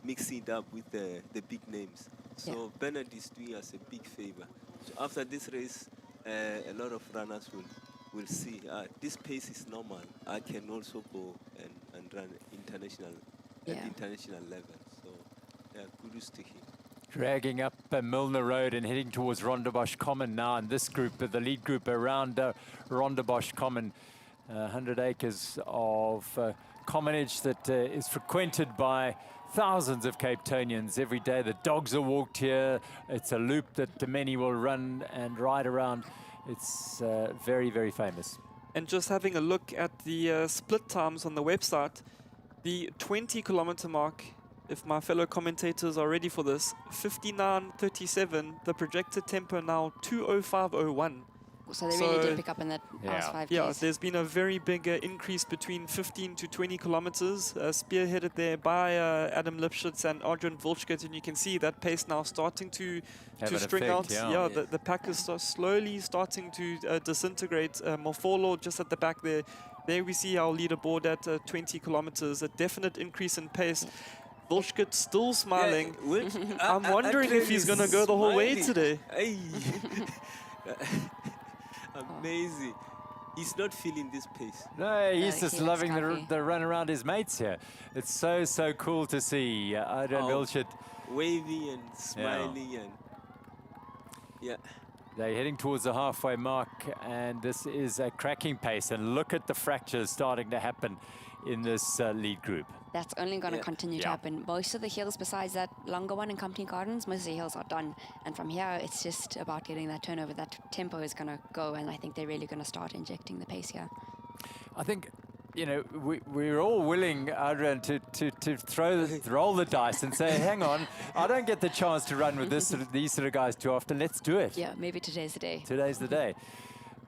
mixing it up with the big names. So Bernard is doing us a big favor. So after this race, a lot of runners will see this pace is normal. I can also go and run international at international level. So kudos to him. Dragging up Milner Road and heading towards Rondebosch Common now. And this group, the lead group around Rondebosch Common, 100 acres of commonage that is frequented by thousands of Cape Townians every day. The dogs are walked here. It's a loop that many will run and ride around. It's very, very famous. And just having a look at the split times on the website, the 20-kilometer mark, if my fellow commentators are ready for this, 59:37, the projected tempo now 2:05:01. So they really did pick up in that last 5 days. Yeah, there's been a very big increase between 15 to 20 kilometers, spearheaded there by Adam Lipschitz and Adrian Volchkert, and you can see that pace now starting to string out. Yeah, the pack is slowly starting to disintegrate. Mofolo just at the back there. There we see our leaderboard at 20 kilometers, a definite increase in pace. Volchkert still smiling. I'm wondering if he's going to go the whole way today. Hey. Amazing. He's not feeling this pace. No, he's just loving the run around his mates here. It's so cool to see Adrian Volchkert waving and smiling and they're heading towards the halfway mark, and this is a cracking pace. And look at the fractures starting to happen in this lead group. That's only going to continue to happen. Most of the hills, besides that longer one in Company Gardens, most of the hills are done. And from here, it's just about getting that turnover. That tempo is going to go, and I think they're really going to start injecting the pace here. I think, you know, we're all willing, Adrian, to roll the dice and say, hang on, I don't get the chance to run with these sort of guys too often. Let's do it. Yeah, maybe today's the day. Today's the day.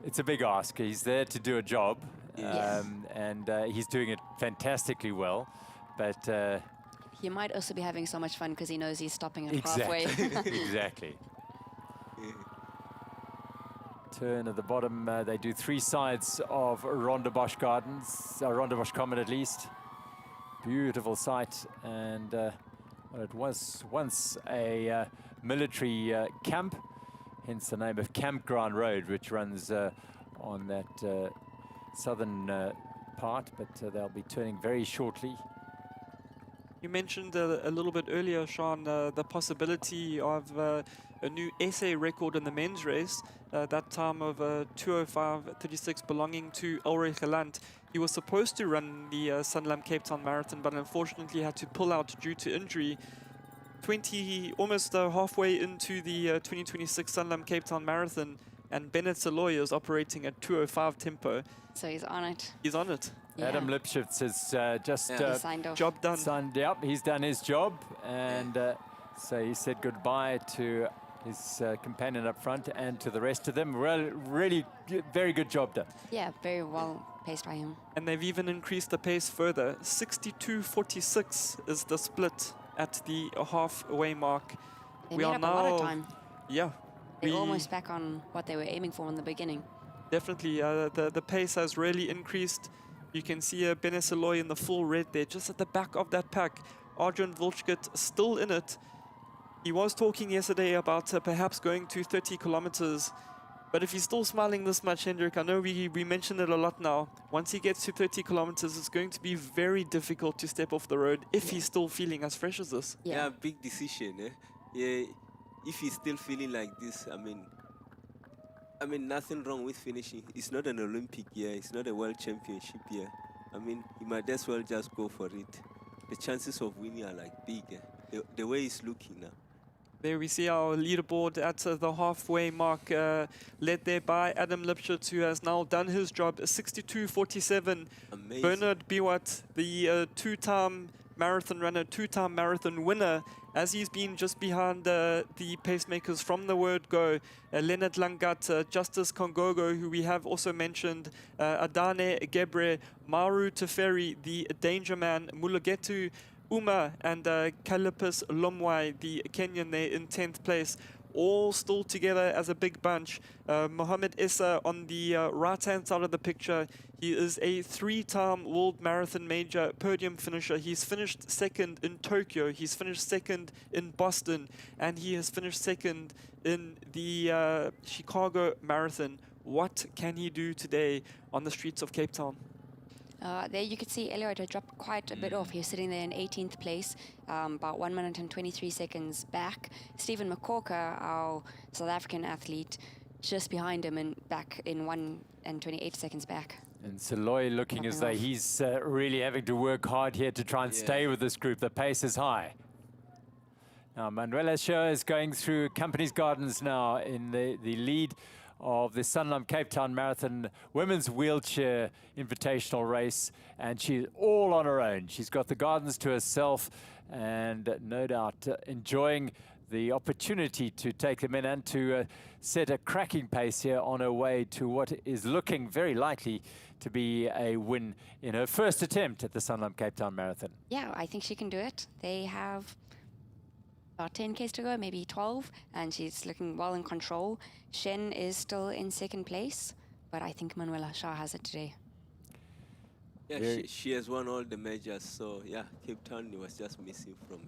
It's a big ask. He's there to do a job, and he's doing it fantastically well. But he might also be having so much fun because he knows he's stopping him halfway. Exactly. Turn at the bottom. They do 3 sides of Rondebosch Gardens, Rondebosch Common at least. Beautiful site, and it was once a military camp, hence the name of Campground Road, which runs on that southern part, but they'll be turning very shortly. You mentioned a little bit earlier, Sean, the possibility of a new SA record in the men's race, that time of 2:05:36 belonging to Ulrich Gelant. He was supposed to run the Sanlam Cape Town Marathon, but unfortunately had to pull out due to injury. Almost halfway into the 2026 Sanlam Cape Town Marathon, and Bennett Saloy is operating at 2:05 tempo. So he's on it. He's on it. Yeah. Adam Lipschitz has just signed off. Job done. He's done his job, and so he said goodbye to his companion up front and to the rest of them. Really very good job done. Yeah, very well paced by him. And they've even increased the pace further. 62:46 is the split at the halfway mark. They made up a lot of time. Yeah. They're almost back on what they were aiming for in the beginning. Definitely, the pace has really increased. You can see Bennett Saloy in the full red there, just at the back of that pack. Adrian Volchkert still in it. He was talking yesterday about perhaps going to 30 kilometers. But if he's still smiling this much, Hendrik, I know we mentioned it a lot now. Once he gets to 30 kilometers, it's going to be very difficult to step off the road if he's still feeling as fresh as this. Yeah, big decision. Yeah, if he's still feeling like this, I mean, nothing wrong with finishing. It's not an Olympic year. It's not a world championship year. I mean, he might as well just go for it. The chances of winning are like big. The way he's looking now. There we see our leaderboard at the halfway mark, led there by Adam Lipschitz, who has now done his job. 62:47. Amazing. Bernard Biwat, the two-time marathon runner, two-time marathon winner, as he's been just behind the pacemakers from the word go. Leonard Langat, Justice Kongogo, who we have also mentioned, Adane Gebre, Maru Teferi, the danger man, Mulugetu Uma, and Kalipus Lomwai, the Kenyan there in 10th place. all still together as a big bunch. Mohamed Issa on the right-hand side of the picture. He is a 3-time World Marathon Major podium finisher. He's finished second in Tokyo. He's finished second in Boston. And he has finished second in the Chicago Marathon. What can he do today on the streets of Cape Town? There you could see Eliud had dropped quite a bit off. He was sitting there in 18th place, about 1 minute and 23 seconds back. Stephen McCorker, our South African athlete, just behind him and back in 1 and 28 seconds back. And Saloy looking as though he's really having to work hard here to try and stay with this group. The pace is high. Now Manuela Schur is going through Companies Gardens now in the lead of the Sanlam Cape Town Marathon Women's Wheelchair Invitational Race, and she's all on her own. She's got the gardens to herself, and no doubt enjoying the opportunity to take them in and to set a cracking pace here on her way to what is looking very likely to be a win in her first attempt at the Sanlam Cape Town Marathon. Yeah, I think she can do it. They have about 10 Ks to go, maybe 12, and she's looking well in control. Shen is still in second place, but I think Manuela Schur has it today. Yeah, she has won all the majors, so yeah, Cape Town was just missing from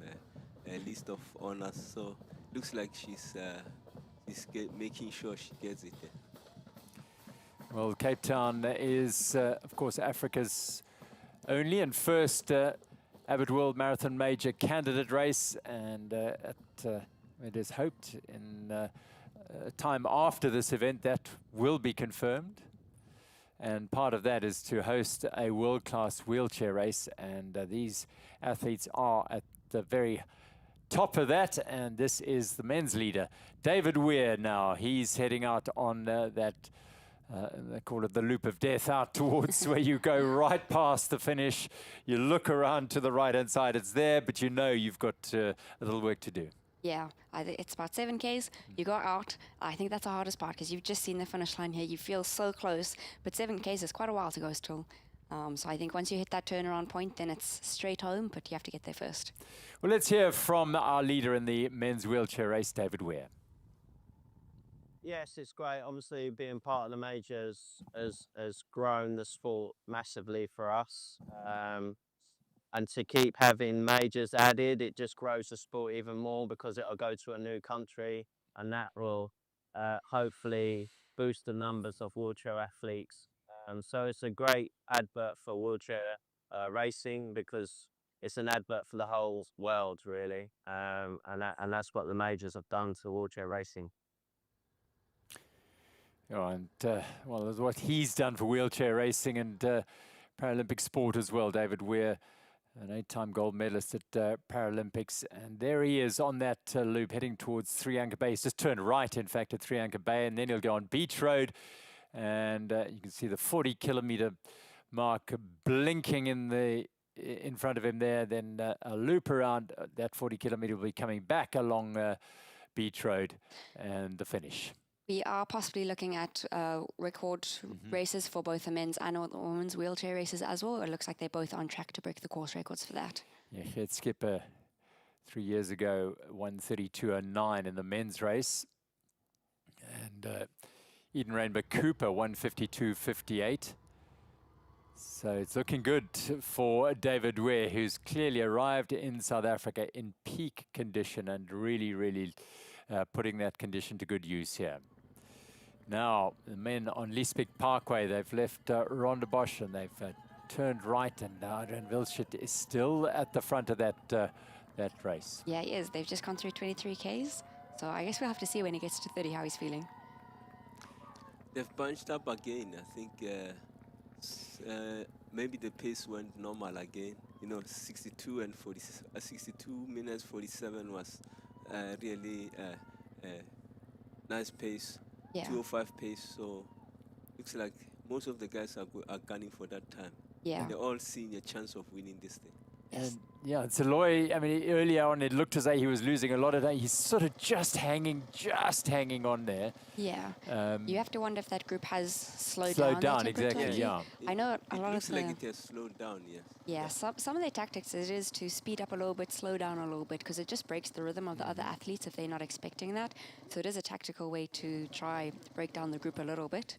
a list of honors, so looks like she's making sure she gets it. Well, Cape Town is, of course, Africa's only and first Abbott World Marathon Major candidate race, and it is hoped in time after this event that will be confirmed. And part of that is to host a world-class wheelchair race, and these athletes are at the very top of that, and this is the men's leader, David Weir now. He's heading out on that, they call it the loop of death, out towards where you go right past the finish. You look around to the right-hand side, it's there, but you know you've got a little work to do. Yeah, it's about 7 Ks. You go out. I think that's the hardest part because you've just seen the finish line here. You feel so close, but 7 Ks is quite a while to go still. So I think once you hit that turnaround point, then it's straight home, but you have to get there first. Well, let's hear from our leader in the men's wheelchair race, David Weir. Yes, it's great. Obviously, being part of the majors has grown the sport massively for us. And to keep having majors added, it just grows the sport even more because it'll go to a new country, and that will hopefully boost the numbers of wheelchair athletes. So it's a great advert for wheelchair racing because it's an advert for the whole world, really. And that's what the majors have done to wheelchair racing. Oh, and well, that's what he's done for wheelchair racing and Paralympic sport as well. David Weir, an 8-time gold medalist at Paralympics, and there he is on that loop heading towards 3 Anchor Bay. He's just turned right, in fact, at 3 Anchor Bay, and then he'll go on Beach Road, and you can see the 40-kilometer mark blinking in front of him there. Then a loop around that 40-kilometer will be coming back along Beach Road, and the finish. We are possibly looking at record races for both the men's and the women's wheelchair races as well. It looks like they're both on track to break the course records for that. Yeah, head skipper 3 years ago, 1:32.09 in the men's race. And Eden Rainbow Cooper, 1:52.58. So it's looking good for David Weir, who's clearly arrived in South Africa in peak condition and really putting that condition to good use here. Now, the men on Liesbeek Parkway, they've left Rondebosch and they've turned right, and Adrian Wilschut is still at the front of that race. Yeah, he is. They've just gone through 23 Ks. So I guess we'll have to see when he gets to 30 how he's feeling. They've bunched up again. I think maybe the pace went normal again. You know, 62 minutes 47 was really nice pace. Yeah. 2:05 pace. So looks like most of the guys are gunning for that time. Yeah. And they're all seeing a chance of winning this thing. Yes. And Yeah, Saloy, I mean, earlier on it looked as though he was losing a lot of that. He's sort of just hanging on there. Yeah. You have to wonder if that group has slowed Slowed down. down, their tempo exactly, slightly. yeah. I know a It lot looks of like the... it has slowed down, yes. Yeah, some of their tactics it is to speed up a little bit, slow down a little bit, because it just breaks the rhythm of the other athletes if they're not expecting that. So it is a tactical way to try break down the group a little bit.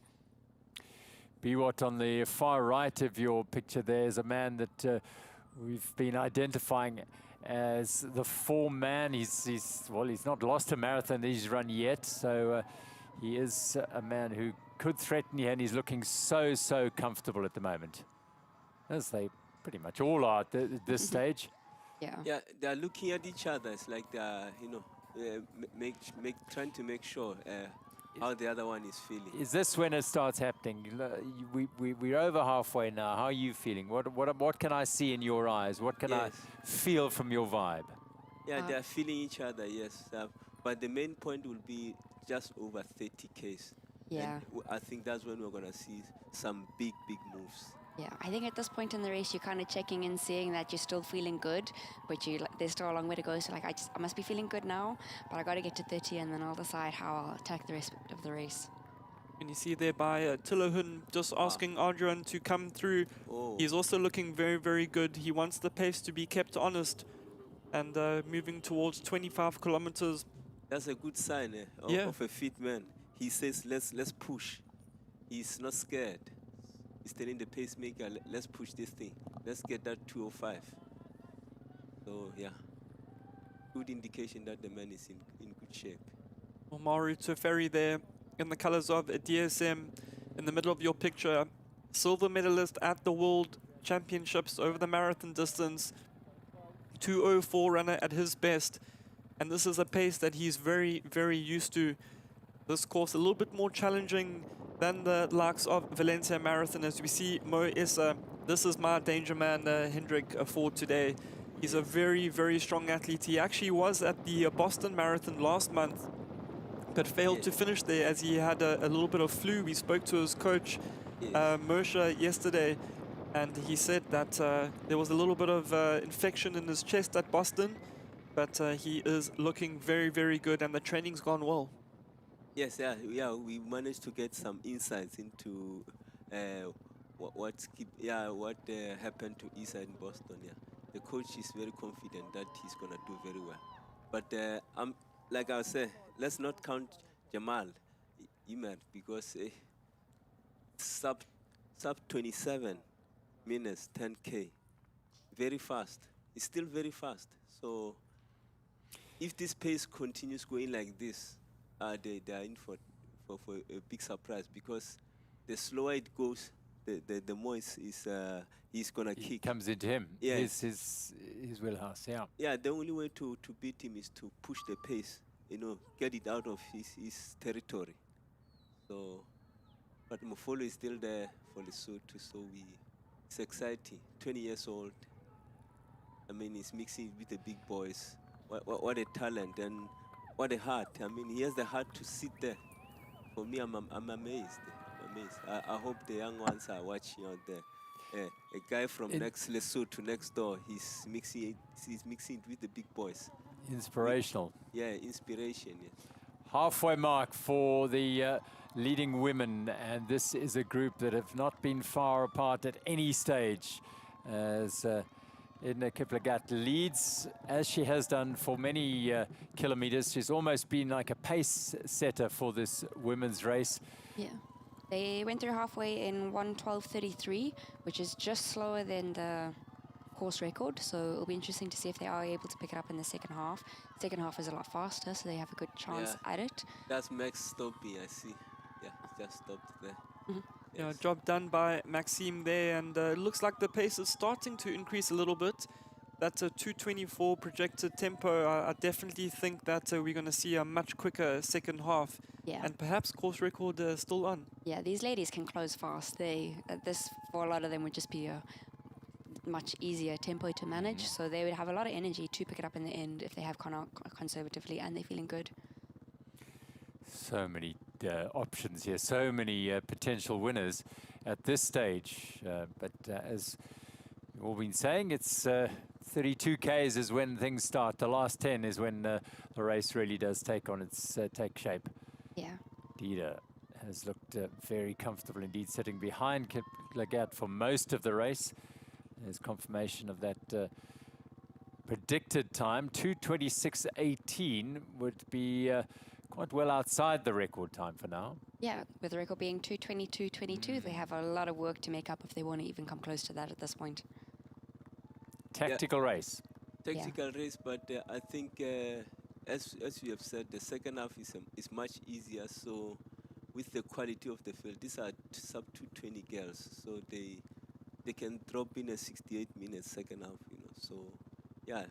Biwott on the far right of your picture there is a man that we've been identifying as the form man. He's not lost a marathon that he's run yet, so he is a man who could threaten you, and he's looking so comfortable at the moment, as they pretty much all are at this stage. Yeah. Yeah, they're looking at each other. It's like they're, trying to make sure how the other one is feeling. Is this when it starts happening? We're over halfway now. How are you feeling? What can I see in your eyes? What can I feel from your vibe? Yeah, they're feeling each other, yes. But the main point will be just over 30 Ks. Yeah. And I think that's when we're going to see some big moves. Yeah, I think at this point in the race, you're kind of checking in, seeing that you're still feeling good, but there's still a long way to go. So like, I must be feeling good now, but I got to get to 30, and then I'll decide how I'll attack the rest of the race. And you see there by Tillohun just asking Adrian to come through. Oh. He's also looking very good. He wants the pace to be kept honest, and moving towards 25 kilometers. That's a good sign of a fit man. He says, let's push. He's not scared. He's telling the pacemaker, let's push this thing. Let's get that 205. So, yeah. Good indication that the man is in good shape. Maru Teferi there in the colors of DSM in the middle of your picture. Silver medalist at the World Championships over the marathon distance. 2:04 runner at his best. And this is a pace that he's very used to. This course a little bit more challenging than the likes of Valencia Marathon. As we see Mo Issa, this is my danger man, Hendrik, for today. He's a very strong athlete. He actually was at the Boston Marathon last month, but failed to finish there as he had a little bit of flu. We spoke to his coach, Moshe, yesterday, and he said that there was a little bit of infection in his chest at Boston, but he is looking very good, and the training's gone well. Yes, we managed to get some insights into what happened to Isa in Boston. Yeah, the coach is very confident that he's gonna do very well. But like I said, let's not count Jamal Imer, because sub 27 minutes 10K, very fast. It's still very fast. So if this pace continues going like this, they are in for a big surprise, because the slower it goes, the more he's gonna kick. Comes into him. Yeah. His wheelhouse. Yeah. Yeah, the only way to beat him is to push the pace, get it out of his territory. So, but Mofolo is still there for Lesotho, so it's exciting. 20 years old. I mean, he's mixing with the big boys. What a talent, and what a heart. I mean, he has the heart to sit there. For me, I'm amazed. I hope the young ones are watching out there. A guy from next Lesotho, next door, he's mixing it with the big boys. Inspirational. Yeah, inspiration. Yeah. Halfway mark for the leading women, and this is a group that have not been far apart at any stage, as Eliud Kipchoge leads, as she has done for many kilometers. She's almost been like a pace setter for this women's race. Yeah. They went through halfway in 1:12:33, which is just slower than the course record. So it'll be interesting to see if they are able to pick it up in the second half. Second half is a lot faster, so they have a good chance at it. That's Max stopping, I see. Yeah, just stopped there. Yeah, job done by Maxime there, and it looks like the pace is starting to increase a little bit. That's a 2:24 projected tempo. I definitely think that we're going to see a much quicker second half, and perhaps course record still on. Yeah, these ladies can close fast. This for a lot of them would just be a much easier tempo to manage, so they would have a lot of energy to pick it up in the end if they have gone out conservatively and they're feeling good. So many options here, so many potential winners at this stage. But as we've all been saying, it's 32 Ks is when things start. The last 10 is when the race really does take shape. Yeah. Dida has looked very comfortable indeed, sitting behind Kipchoge for most of the race. There's confirmation of that predicted time. 2:26.18 would be quite well outside the record time for now. Yeah, with the record being 2:22.22, they have a lot of work to make up if they want to even come close to that at this point. Tactical race. Tactical race, but I think, as you have said, the second half is much easier. So, with the quality of the field, these are sub 220 girls, so they can drop in a 68-minute second half. So, yeah,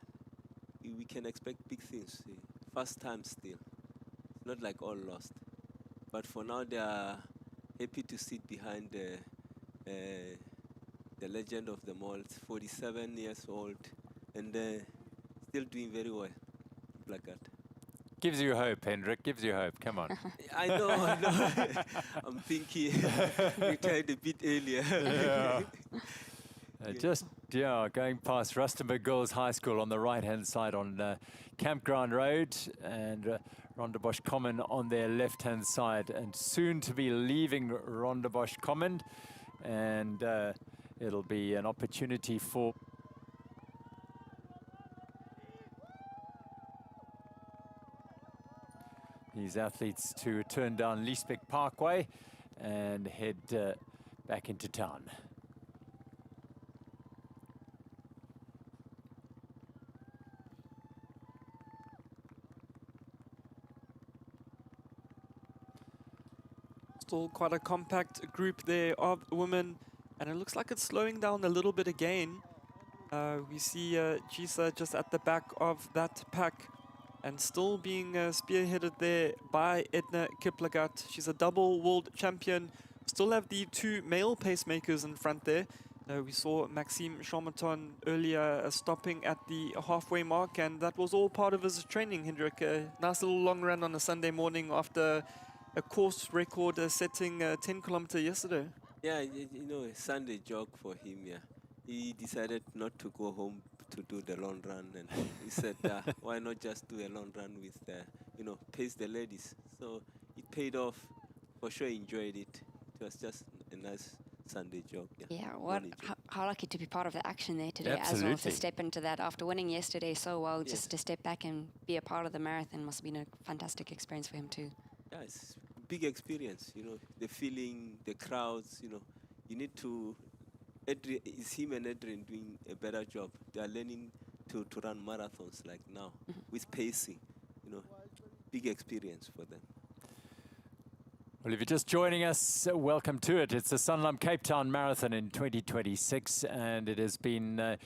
we can expect big things. First time still, it's not like all lost. But for now, they are happy to sit behind the legend of them all, 47 years old, and still doing very well. Like that. Gives you hope, Hendrik. Gives you hope. Come on. I know. I'm thinking retired a bit earlier. Yeah. Going past Rustenburg Girls High School on the right-hand side on Campground Road, and Rondebosch Common on their left-hand side, and soon to be leaving Rondebosch Common, and it'll be an opportunity for these athletes to turn down Liesbeek Parkway and head back into town. Still quite a compact group there of women, and it looks like it's slowing down a little bit again. We see Jisa just at the back of that pack, and still being spearheaded there by Eliud Kipchoge. She's a double world champion. Still have the two male pacemakers in front there. We saw Maxime Charmaton earlier stopping at the halfway mark, and that was all part of his training, Hendrik. A nice little long run on a Sunday morning after a course record setting 10-kilometer yesterday. Yeah, a Sunday jog for him, yeah. He decided not to go home to do the long run, and he said, why not just do a long run with, pace the ladies. So it paid off. For sure, he enjoyed it. It was just a nice Sunday jog. Yeah, how lucky to be part of the action there today. Absolutely. As well, to step into that after winning yesterday so well. Yes. Just to step back and be a part of the marathon must have been a fantastic experience for him too. Yeah, it's big experience, the feeling, the crowds, you need to, it's him and Adrian doing a better job. They are learning to run marathons like now with pacing, big experience for them. Well, if you're just joining us, welcome to it. It's the Sanlam Cape Town Marathon in 2026, and it has been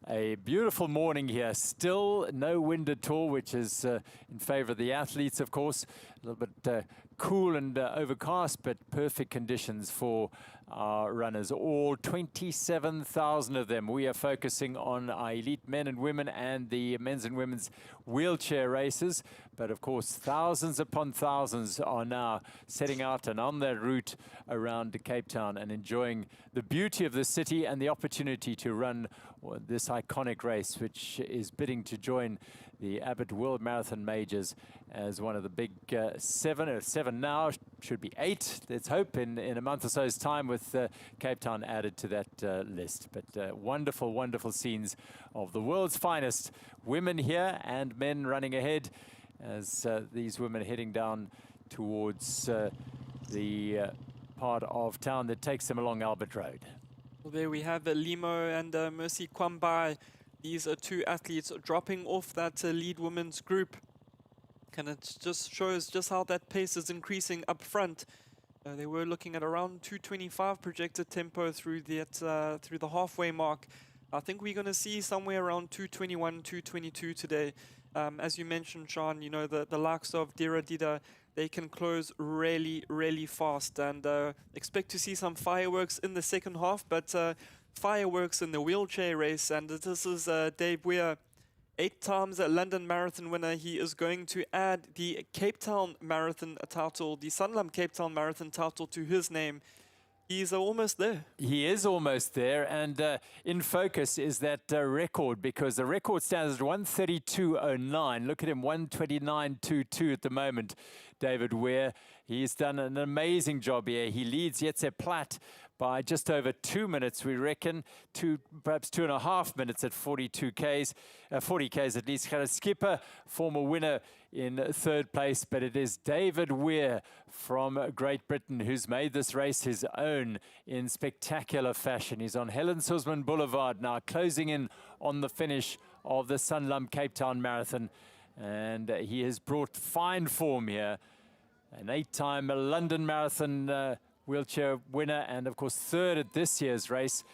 a beautiful morning here. Still no wind at all, which is in favor of the athletes, of course. A little bit cool and overcast, but perfect conditions for our runners. All 27,000 of them. We are focusing on our elite men and women and the men's and women's wheelchair races. But of course, thousands upon thousands are now setting out and on their route around Cape Town and enjoying the beauty of the city and the opportunity to run this iconic race, which is bidding to join the Abbott World Marathon Majors as one of the big seven now, should be 8, let's hope, in a month or so's time, with Cape Town added to that list. But wonderful, wonderful scenes of the world's finest women here and men running ahead as these women heading down towards the part of town that takes them along Albert Road. Well, there we have Limo and Mercy Kwambai. These are two athletes dropping off that lead women's group. And it just shows just how that pace is increasing up front. They were looking at around 2:25 projected tempo through the halfway mark. I think we're going to see somewhere around 2:21, 2:22 today. As you mentioned, Sean, the likes of Dida, they can close really, really fast, and expect to see some fireworks in the second half, but fireworks in the wheelchair race. And this is Dave Weir, 8 times a London Marathon winner. He is going to add the Cape Town Marathon title, the Sanlam Cape Town Marathon title, to his name. He's almost there. He is almost there, and in focus is that record, because the record stands at 1:32.09. Look at him, 1:29.22 at the moment, David Weir. He's done an amazing job here. He leads Jetse Platt by just over 2 minutes, we reckon, perhaps 2.5 minutes at 40 Ks at least. Gerrit Skipper, former winner, in third place, but it is David Weir from Great Britain who's made this race his own in spectacular fashion. He's on Helen Suzman Boulevard now, closing in on the finish of the Sanlam Cape Town Marathon, and he has brought fine form here. An 8-time London Marathon wheelchair winner, and of course third at this year's race.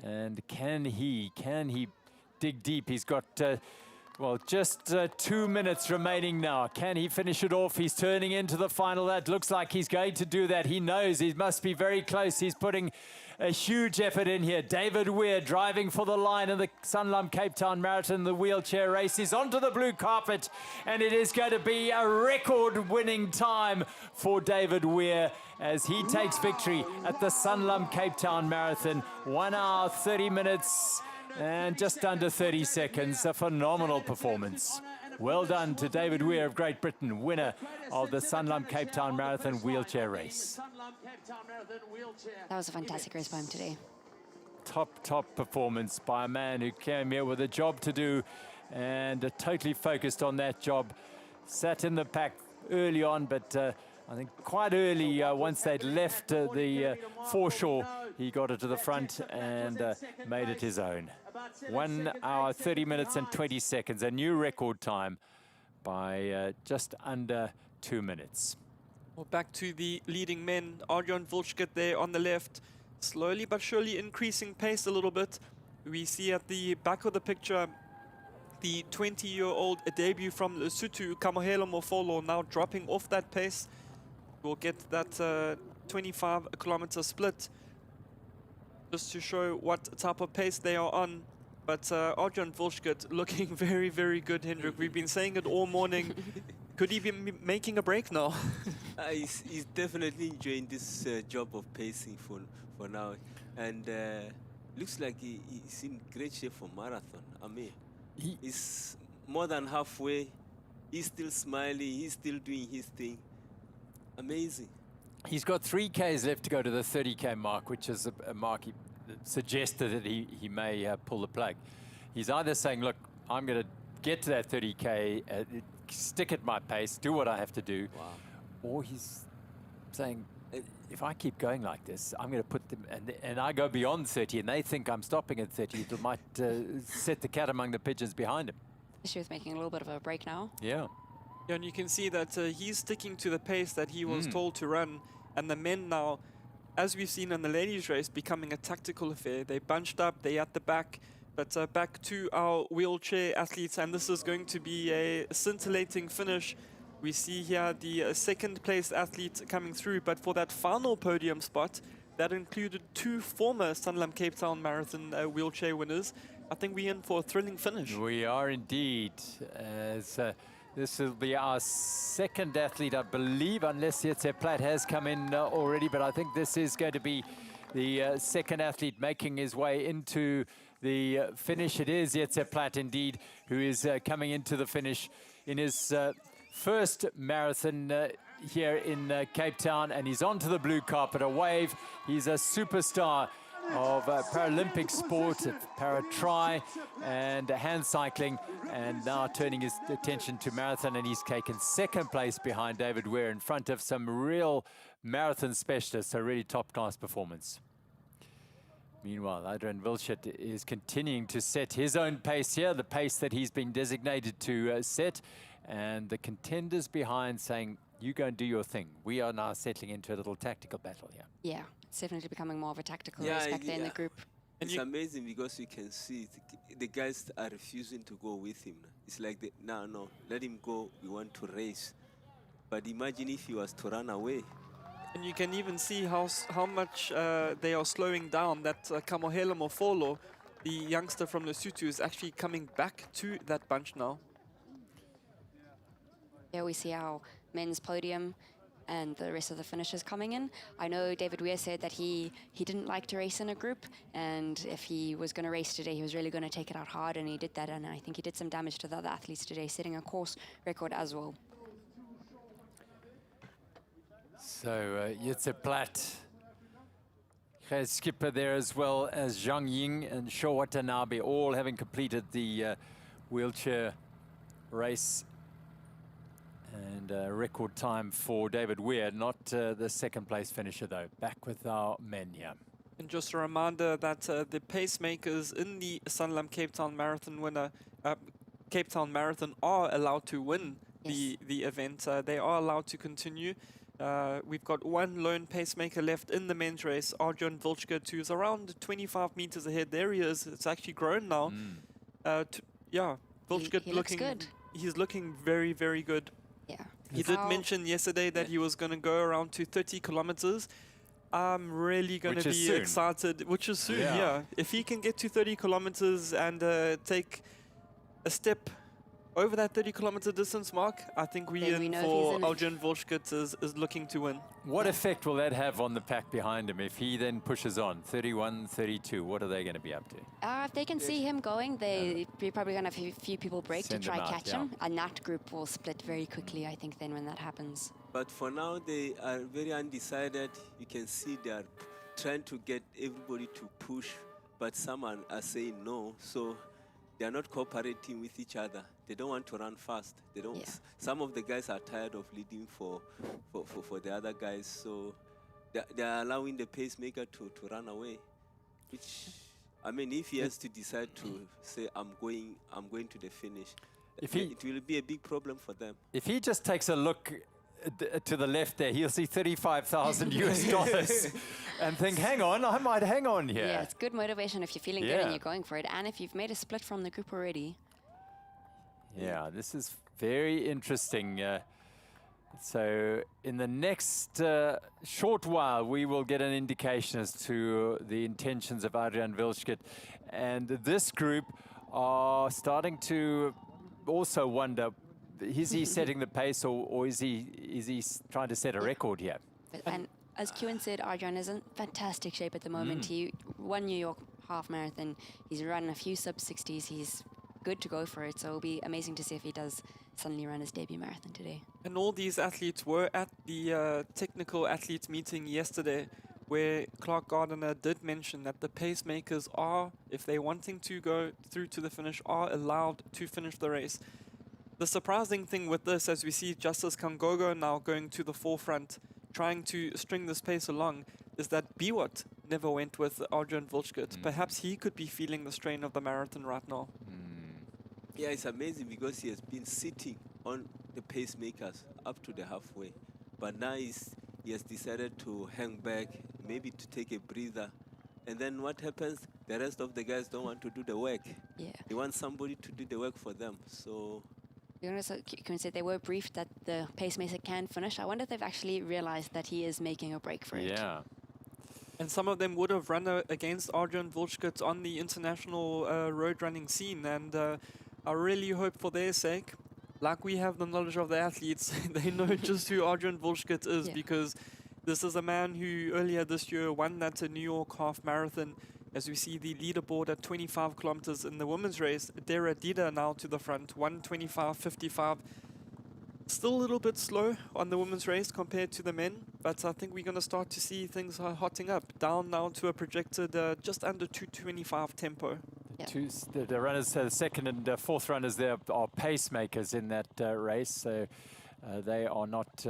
And can he dig deep? He's got well, just 2 minutes remaining now. Can he finish it off? He's turning into the final. That looks like he's going to do that. He knows he must be very close. He's putting a huge effort in here. David Weir driving for the line in the Sanlam Cape Town Marathon, the wheelchair race. He's onto the blue carpet, and it is going to be a record-winning time for David Weir as he takes victory at the Sanlam Cape Town Marathon. 1 hour, 30 minutes, and just under 30 seconds. A phenomenal performance. Well done to David Weir of Great Britain, winner of the Sanlam Cape Town Marathon wheelchair race. That was a fantastic race by him today. Top performance by a man who came here with a job to do and totally focused on that job. Sat in the pack early on, but I think quite early, once they'd left the foreshore, he got it to the front and made it his own. 1 hour, 30 minutes and 20 seconds, a new record time by just under 2 minutes. Well, back to the leading men. Arjan Vulchkut there on the left, slowly but surely increasing pace a little bit. We see at the back of the picture the 20-year-old debut from Lesotho, Kamohelo Mofolo, now dropping off that pace. We'll get that 25-kilometer split just to show what type of pace they are on. But Arjan Vulchkut looking very, very good, Hendrik. We've been saying it all morning. Could he be making a break now? He's definitely enjoying this job of pacing for now. And looks like he's in great shape for marathon. I mean, he's more than halfway. He's still smiling. He's still doing his thing. Amazing. He's got 3 Ks left to go to the 30 K mark, which is a mark he suggested that he may pull the plug. He's either saying, look, I'm going to get to that 30 K, stick at my pace, do what I have to do, or he's saying, if I keep going like this, I'm going to put them, and I go beyond 30, and they think I'm stopping at 30, it might set the cat among the pigeons behind him. She was making a little bit of a break now. Yeah. Yeah, and you can see that he's sticking to the pace that he was told to run. And the men now, as we've seen in the ladies' race, becoming a tactical affair. They bunched up, they at the back. But back to our wheelchair athletes, and this is going to be a scintillating finish. We see here the second place athlete coming through, but for that final podium spot, that included 2 former Sanlam Cape Town Marathon wheelchair winners. I think we're in for a thrilling finish. We are indeed. As this will be our second athlete, I believe, unless Jetse Platt has come in already, but I think this is going to be the second athlete making his way into the finish. It is Jetse Platt, indeed, who is coming into the finish in his first marathon here in Cape Town, and he's onto the blue carpet, a wave. He's a superstar of Paralympic sport, para-tri and hand cycling, and now turning his attention to marathon, and he's taken second place behind David Weir in front of some real marathon specialists, a really top-class performance. Meanwhile, Adrian Vulchkut is continuing to set his own pace here, the pace that he's been designated to set, and the contenders behind saying, you go and do your thing. We are now settling into a little tactical battle here. Yeah, it's definitely becoming more of a tactical race back there in the group. It's amazing because you can see the guys are refusing to go with him. It's like, no, let him go. We want to race. But imagine if he was to run away. And you can even see how much they are slowing down. That Kamohelo Mofolo, the youngster from Lesotho, is actually coming back to that bunch now. Yeah, we see our men's podium. and the rest of the finishers coming in. I know David Weir said that he didn't like to race in a group, and if he was going to race today, he was really going to take it out hard, and he did that, and I think he did some damage to the other athletes today, setting a course record as well. So Jitse Platt, skipper there, as well as Zhang Ying and Sho Watanabe, all having completed the wheelchair race. And record time for David Weir, not the second place finisher though. Back with our men here. And just a reminder that the pacemakers in the Sanlam Cape Town Marathon Cape Town Marathon are allowed to win the event. They are allowed to continue. We've got one lone pacemaker left in the men's race, Arjun Vilchkut, who's around 25 meters ahead. There he is. It's actually grown now. Yeah, Vilchkut he looks good. He's looking very, very good. Yeah. He did mention yesterday that he was going to go around to 30 kilometers. I'm really going to be excited, which is soon, yeah. If he can get to 30 kilometers and take a step over that 30-kilometer distance mark, I think we in for Arjun Vilchkut is looking to win. What effect will that have on the pack behind him if he then pushes on? 31, 32, what are they going to be up to? If they can see him going, they're probably going to have a few people break to try catch him. And that group will split very quickly, I think, then when that happens. But for now, they are very undecided. You can see they are trying to get everybody to push, but some are saying no. So they are not cooperating with each other. They don't want to run fast. They don't. Yeah. Some of the guys are tired of leading for the other guys, so they are allowing the pacemaker to run away. Which, I mean, if he has to decide to say, I'm going to the finish, it will be a big problem for them. If he just takes a look to the left there, he'll see $35,000 US and think, hang on, I might hang on here. Yeah, it's good motivation if you're feeling good and you're going for it, and if you've made a split from the group already. Yeah, this is very interesting. So in the next short while, we will get an indication as to the intentions of Arjun Vilchkut. And this group are starting to also wonder, is he setting the pace, or is he trying to set a record here? And as Kewan said, Arjun is in fantastic shape at the moment. He won New York half marathon. He's run a few sub-60s. He's good to go for it, so it'll be amazing to see if he does suddenly run his debut marathon today. And all these athletes were at the technical athletes meeting yesterday, where Clark Gardiner did mention that the pacemakers are, if they're wanting to go through to the finish, are allowed to finish the race. The surprising thing with this, as we see Justice Kangogo now going to the forefront, trying to string this pace along, is that Biwott never went with Arjun Vilchkut. Perhaps he could be feeling the strain of the marathon right now. Yeah, it's amazing because he has been sitting on the pacemakers up to the halfway. But now he has decided to hang back, maybe to take a breather. And then what happens? The rest of the guys don't want to do the work. Yeah. They want somebody to do the work for them. So you can say they were briefed that the pacemaker can finish. I wonder if they've actually realized that he is making a break for it. Yeah. And some of them would have run against Arjun Vilchkut on the international road running scene. And I really hope for their sake, like we have the knowledge of the athletes, they know just who Arjun Vilchkut is, because this is a man who earlier this year won that New York half marathon. As we see the leaderboard at 25 kilometers in the women's race, Dera Dida now to the front, 1:25.55. Still a little bit slow on the women's race compared to the men, but I think we're going to start to see things hotting up. Down now to a projected just under 2:25 tempo. The runners, the second and fourth runners there are pacemakers in that race, so they are not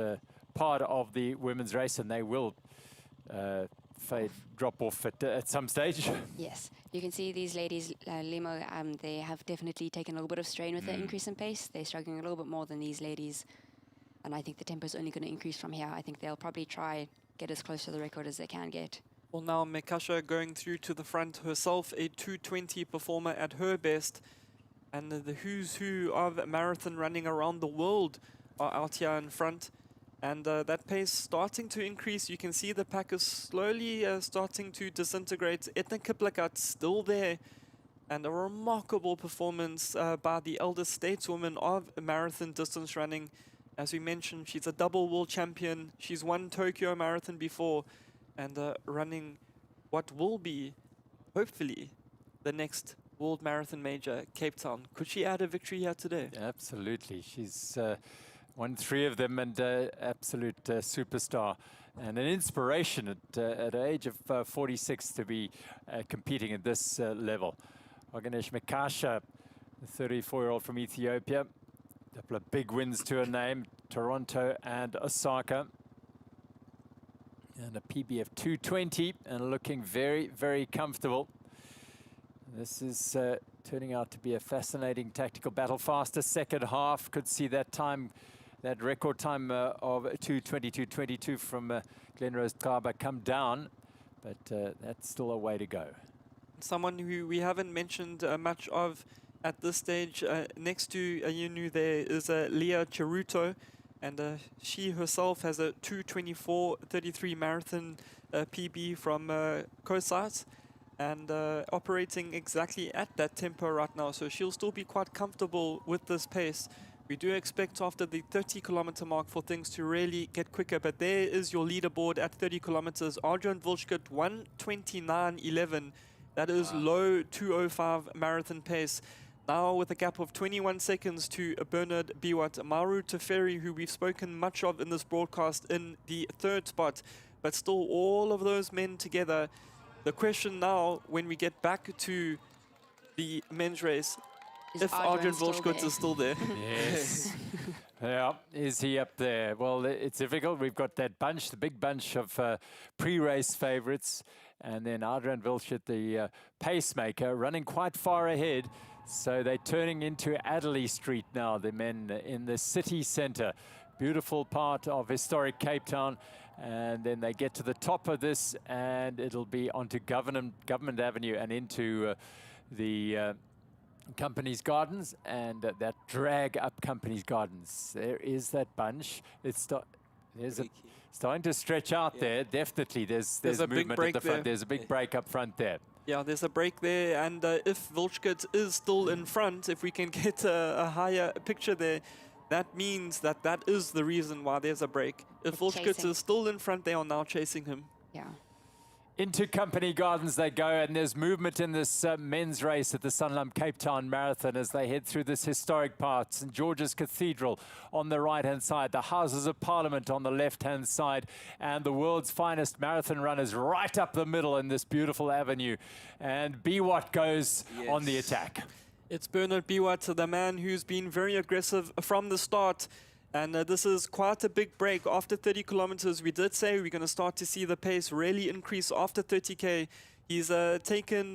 part of the women's race, and they will drop off at some stage. Yes, you can see these ladies, Limo, they have definitely taken a little bit of strain with the increase in pace. They're struggling a little bit more than these ladies, and I think the tempo is only going to increase from here. I think they'll probably try get as close to the record as they can get. Well, now Mekasha going through to the front herself, a 2:20 performer at her best, and the who's who of marathon running around the world are out here in front. And that pace starting to increase. You can see the pack is slowly starting to disintegrate. Etna Kiplagat still there. And a remarkable performance by the eldest stateswoman of marathon distance running. As we mentioned, she's a double world champion. She's won Tokyo Marathon before, and running what will be, hopefully, the next World Marathon Major, Cape Town. Could she add a victory here today? Absolutely. She's won 3 of them and absolute superstar and an inspiration at the age of 46 to be competing at this level. Aganesh Mekasha, the 34-year-old from Ethiopia. A couple of big wins to her name, Toronto and Osaka. And a PB of 2:20 and looking very, very comfortable. This is turning out to be a fascinating tactical battle. Faster second half. Could see that time, that record time of 2:22.22 from Glenrose Kaba come down, but that's still a way to go. Someone who we haven't mentioned much of at this stage, next to Ayunu there is Leah Cheruto, and she herself has a 2:24.33 marathon PB from Kosat, and operating exactly at that tempo right now, so she'll still be quite comfortable with this pace. We do expect after the 30-kilometer mark for things to really get quicker, but there is your leaderboard at 30 kilometers. Adrian Volschkut 1:29.11. That is low 2:05 marathon pace. Now with a gap of 21 seconds to Bernard Biwat. Maru Teferi, who we've spoken much of in this broadcast, in the 3rd spot, but still all of those men together. The question now, when we get back to the men's race, if Adrian Volschkut is still there. Yes. Yeah, is he up there? Well, it's difficult. We've got that bunch, the big bunch of pre-race favorites, and then Adrian Volschkut, the pacemaker, running quite far ahead. So they're turning into Adderley Street now, the men in the city centre. Beautiful part of historic Cape Town. And then they get to the top of this, and it'll be onto Government Avenue and into the Company's Gardens, and that drag up Company's Gardens. There is that bunch. It's starting to stretch out there. Definitely, there's a big movement break at the front. there. There's a big break up front there. Yeah, there's a break there, and if Volschkut is still in front, if we can get a higher picture there, that means that that is the reason why there's a break. If Volschkut is still in front, they are now chasing him. Yeah. Into Company Gardens they go, and there's movement in this men's race at the Sanlam Cape Town Marathon as they head through this historic part. St. George's Cathedral on the right-hand side, the Houses of Parliament on the left-hand side, and the world's finest marathon runners right up the middle in this beautiful avenue. And Biwat goes on the attack. It's Bernard Biwat, the man who's been very aggressive from the start. And this is quite a big break. After 30 kilometers, we did say we're going to start to see the pace really increase after 30K. He's taken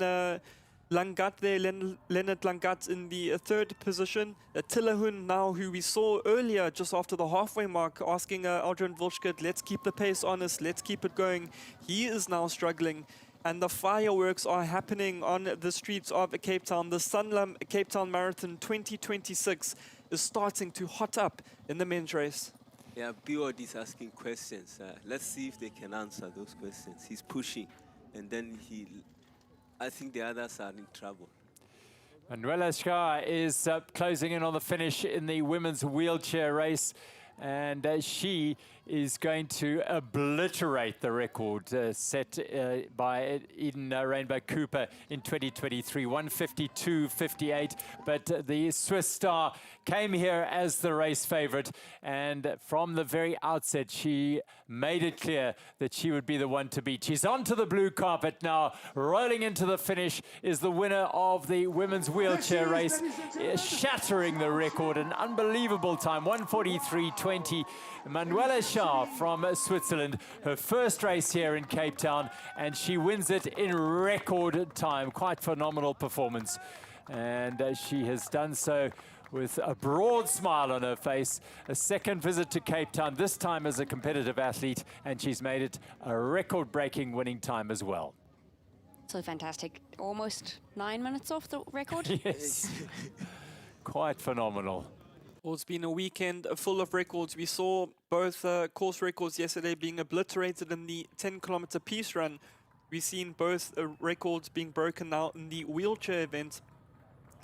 Langat there, Leonard Langat in the 3rd position. Tillahun now, who we saw earlier just after the halfway mark, asking Adrian Volschkut, let's keep the pace honest, let's keep it going. He is now struggling. And the fireworks are happening on the streets of Cape Town. The Sanlam Cape Town Marathon 2026 is starting to hot up in the men's race. Yeah, Biwat is asking questions. Let's see if they can answer those questions. He's pushing, and then I think the others are in trouble. Manuela Schar is closing in on the finish in the women's wheelchair race, and she is going to obliterate the record set by Eden Rainbow Cooper in 2023, 1:52.58. But the Swiss star came here as the race favorite, and from the very outset, she made it clear that she would be the one to beat. She's onto the blue carpet now. Rolling into the finish is the winner of the women's wheelchair race, shattering the record, an unbelievable time, 1:43.20. Manuela Schar from Switzerland, her first race here in Cape Town, and she wins it in record time. Quite phenomenal performance, and she has done so with a broad smile on her face. A second visit to Cape Town, this time as a competitive athlete, and she's made it a record-breaking winning time as well. So fantastic. Almost 9 minutes off the record. Yes, quite phenomenal. Well, it's been a weekend full of records. We saw both course records yesterday being obliterated in the 10-kilometer peace run. We've seen both records being broken now in the wheelchair event.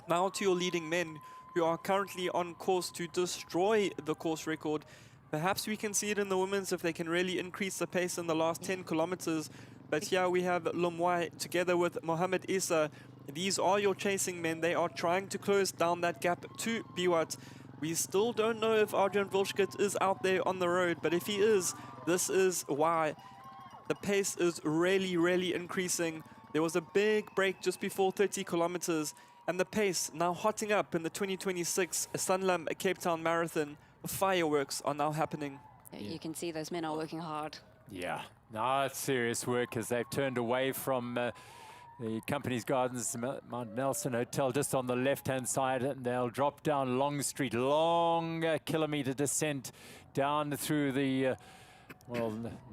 Now to your leading men who are currently on course to destroy the course record. Perhaps we can see it in the women's if they can really increase the pace in the last 10 kilometers. But here we have Lomwai together with Mohamed Issa. These are your chasing men. They are trying to close down that gap to Biwat. We still don't know if Adrian Vilschkit is out there on the road, but if he is, this is why. The pace is really, really increasing. There was a big break just before 30 kilometers, and the pace now hotting up in the 2026 Sanlam Cape Town Marathon. Fireworks are now happening. Yeah, you can see those men are working hard. Yeah, no, it's serious work as they've turned away from the Company's Gardens Mount Nelson Hotel just on the left-hand side, and they'll drop down Long Street, long kilometer descent down through the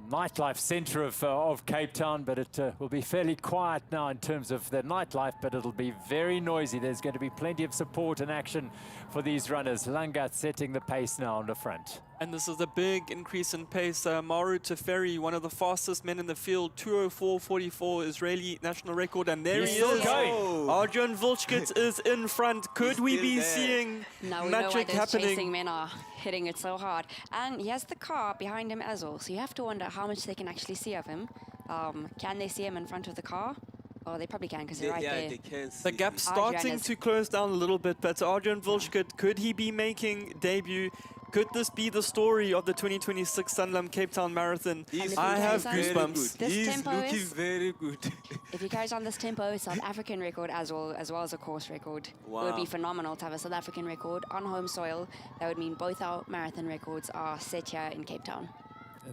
nightlife centre of Cape Town, but it will be fairly quiet now in terms of the nightlife, but it'll be very noisy. There's going to be plenty of support and action for these runners. Langat setting the pace now on the front. And this is a big increase in pace. Maru Teferi, one of the fastest men in the field, 2:04.44 Israeli national record, and there He's he still is. going. Adrian Vilschkit is in front. Could we still be there. seeing Now we know why magic those happening? chasing men are hitting it so hard. And he has the car behind him as well, so you have to wonder how much they can actually see of him. Can they see him in front of the car? Oh, they probably can because they're right there. They can see The gap's Adrian starting is- to close down a little bit, but Adrian Vilschkit, could he be making debut? Could this be the story of the 2026 Sanlam Cape Town Marathon? He's I looking have very goosebumps. good. This He's tempo looking is- very good. If he carries on this tempo, South African record as well as a course record. It would be Wow. phenomenal to have a South African record on home soil. That would mean both our marathon records are set here in Cape Town.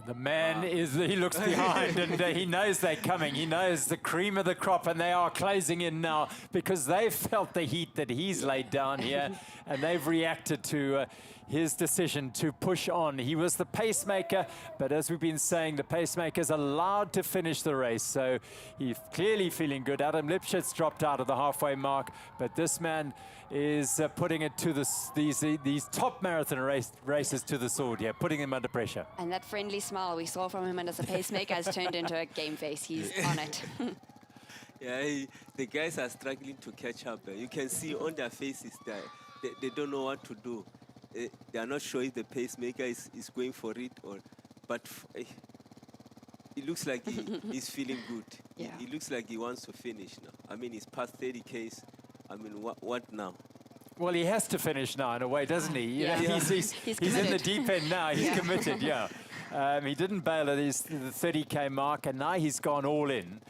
The man he looks behind and he knows they're coming. He knows the cream of the crop, and they are closing in now because they've felt the heat that he's laid down here, and they've reacted to his decision to push on. He was the pacemaker, but as we've been saying, the pacemaker's allowed to finish the race, so he's clearly feeling good. Adam Lipschitz dropped out of the halfway mark, but this man is putting it to these top marathon races to the sword here, putting them under pressure. And that friendly smile we saw from him as a pacemaker has turned into a game face. He's on it. Yeah, the guys are struggling to catch up. You can see on their faces that they don't know what to do. They are not sure if the pacemaker is going for it but it looks like he's feeling good. Yeah. He looks like he wants to finish now. I mean, he's past 30 Ks. I mean, what now? Well, he has to finish now in a way, doesn't he? You Yeah. know, He's he's in the committed. deep end now. He's committed, yeah. He didn't bail at the 30K mark, and now he's gone all in.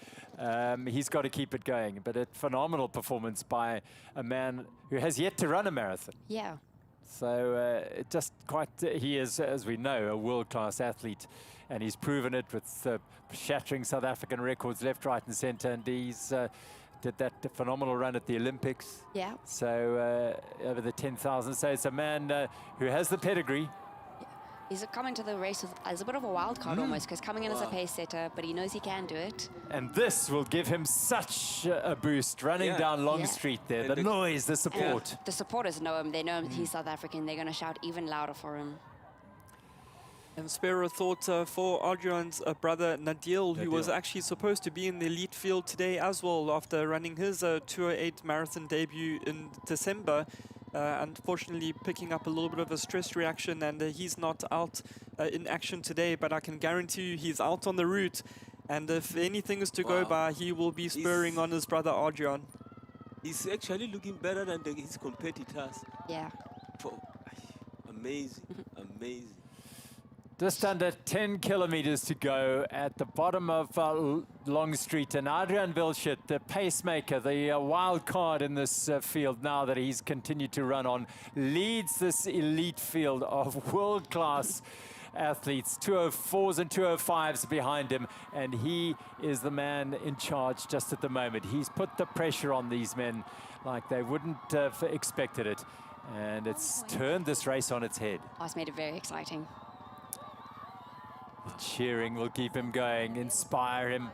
He's got to keep it going. But a phenomenal performance by a man who has yet to run a marathon. Yeah. So he is, as we know, a world-class athlete, and he's proven it with shattering South African records left, right, and centre. And he's did that phenomenal run at the Olympics. Yeah. So over the 10,000. So it's a man who has the pedigree. He's coming to the race as a bit of a wild card almost, because coming in as a pace setter, but he knows he can do it. And this will give him such a boost running down Long Street there. And The noise, the support. The supporters know him. They know he's South African. They're going to shout even louder for him. And spare a thought for Adrian's brother Nadil, who was Nadil. actually supposed to be in the elite field today as well after running his 208 marathon debut in December. Unfortunately picking up a little bit of a stress reaction, and he's not out in action today, but I can guarantee you he's out on the route, and if anything is to go by, he will be spurring on his brother Adrian. He's actually looking better than his competitors. Yeah. Amazing, amazing. Just under 10 kilometers to go at the bottom of Long Street. And Adrian Vilschkit, the pacemaker, the wild card in this field now that he's continued to run on, leads this elite field of world-class athletes, 204s and 205s behind him. And he is the man in charge just at the moment. He's put the pressure on these men like they wouldn't have expected it. And it's turned this race on its head. Oh, it's made it very exciting. Cheering will keep him going, inspire him.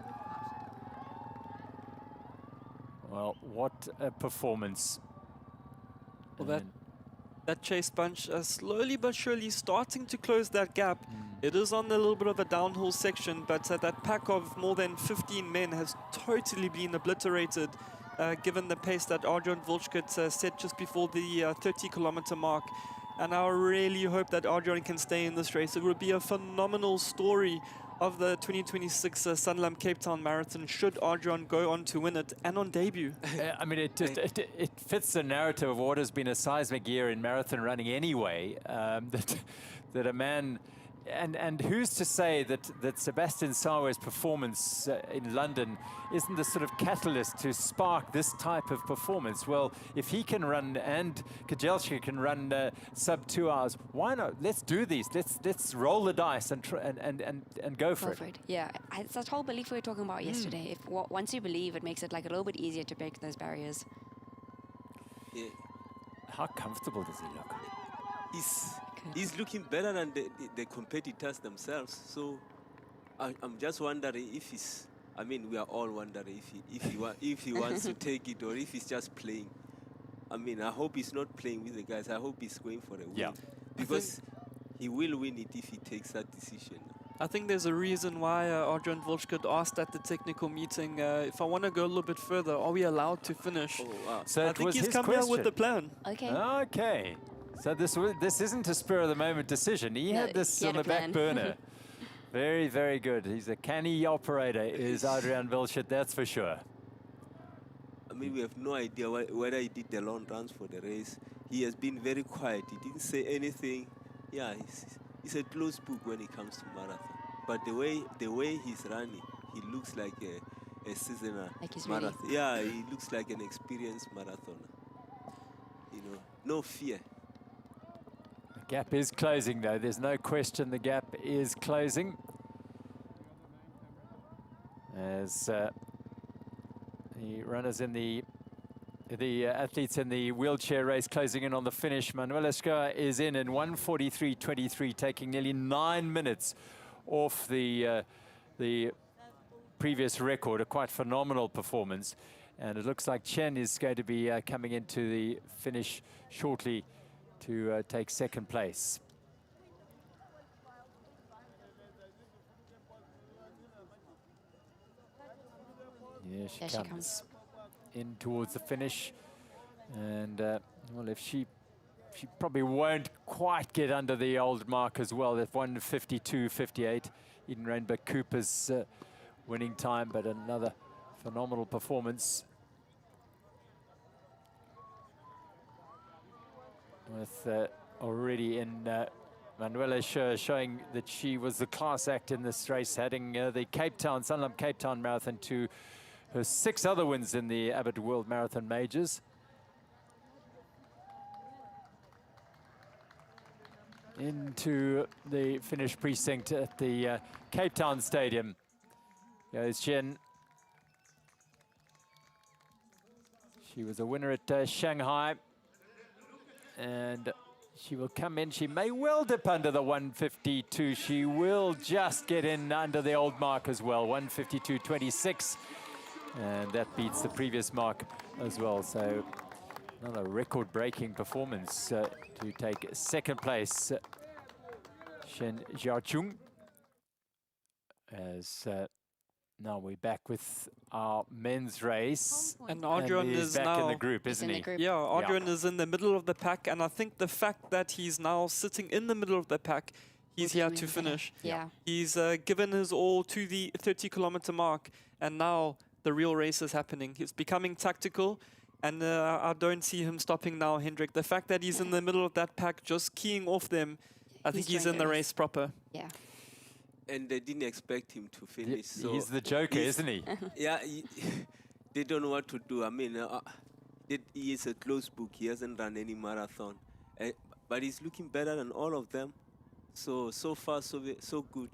Well, what a performance. Well, that chase bunch slowly but surely starting to close that gap. It is on a little bit of a downhill section, but that pack of more than 15 men has totally been obliterated given the pace that Adrian Volchkut set just before the 30-kilometer mark. And I really hope that Adrian can stay in this race. It would be a phenomenal story of the 2026 Sanlam Cape Town Marathon should Adrian go on to win it and on debut. I mean, it fits the narrative of what has been a seismic year in marathon running anyway, that a man... And who's to say that Sebastian Sawe's performance in London isn't the sort of catalyst to spark this type of performance? Well, if he can run and Kipchoge can run sub 2 hours, why not? Let's do these. Let's roll the dice and go for it. Yeah, it's that whole belief we were talking about yesterday. If once you believe, it makes it like a little bit easier to break those barriers. Yeah. How comfortable does he look? He's looking better than the competitors themselves. So I'm just wondering if he's... I mean, we are all wondering if he wants to take it or if he's just playing. I mean, I hope he's not playing with the guys. I hope he's going for a win. Yeah. Because he will win it if he takes that decision. I think there's a reason why Adrian Volchkut asked at the technical meeting, if I want to go a little bit further, are we allowed to finish? Oh, wow. So I think he's come here with the plan. Okay. Okay. So this isn't a spur-of-the-moment decision. He had this on the back burner. Very, very good. He's a canny operator, is Adrian Volchkut, that's for sure. I mean, we have no idea whether he did the long runs for the race. He has been very quiet. He didn't say anything. Yeah, he's a closed book when it comes to marathon. But the way he's running, he looks like a seasonal marathon. Ready. Yeah, he looks like an experienced marathoner. You know, no fear. The gap is closing, though. There's no question the gap is closing. As the runners in the athletes in the wheelchair race closing in on the finish. Manuel Escobar is in 1:43.23, taking nearly 9 minutes off the previous record. A quite phenomenal performance. And it looks like Chen is going to be coming into the finish shortly to take second place. Yeah, she comes in towards the finish. And, well, if she probably won't quite get under the old mark as well. At 1:52.58, Eden Rainbow Cooper's winning time, but another phenomenal performance. With already in Manuela showing that she was the class act in this race, heading the Sanlam Cape Town Marathon to her 6 other wins in the Abbott World Marathon Majors. Into the finish precinct at the Cape Town Stadium goes Chen. She was a winner at Shanghai. And she will come in. She may well dip under the 1:52. She will just get in under the old mark as well, 1:52.26. And that beats the previous mark as well. So another record-breaking performance to take second place. Shen Xiaochung. As now we're back with our men's race. And Adrian is back now in the group, isn't he? Yeah, Adrian is in the middle of the pack, and I think the fact that he's now sitting in the middle of the pack, he's here to finish. Yeah. He's given his all to the 30-kilometer mark, and now the real race is happening. He's becoming tactical, and I don't see him stopping now, Hendrik. The fact that he's in the middle of that pack, just keying off them, I think he's in the race proper. Yeah. And they didn't expect him to finish. So he's the joker, isn't he? Yeah, they don't know what to do. I mean, he is a closed book. He hasn't run any marathon. But he's looking better than all of them. So far, so good.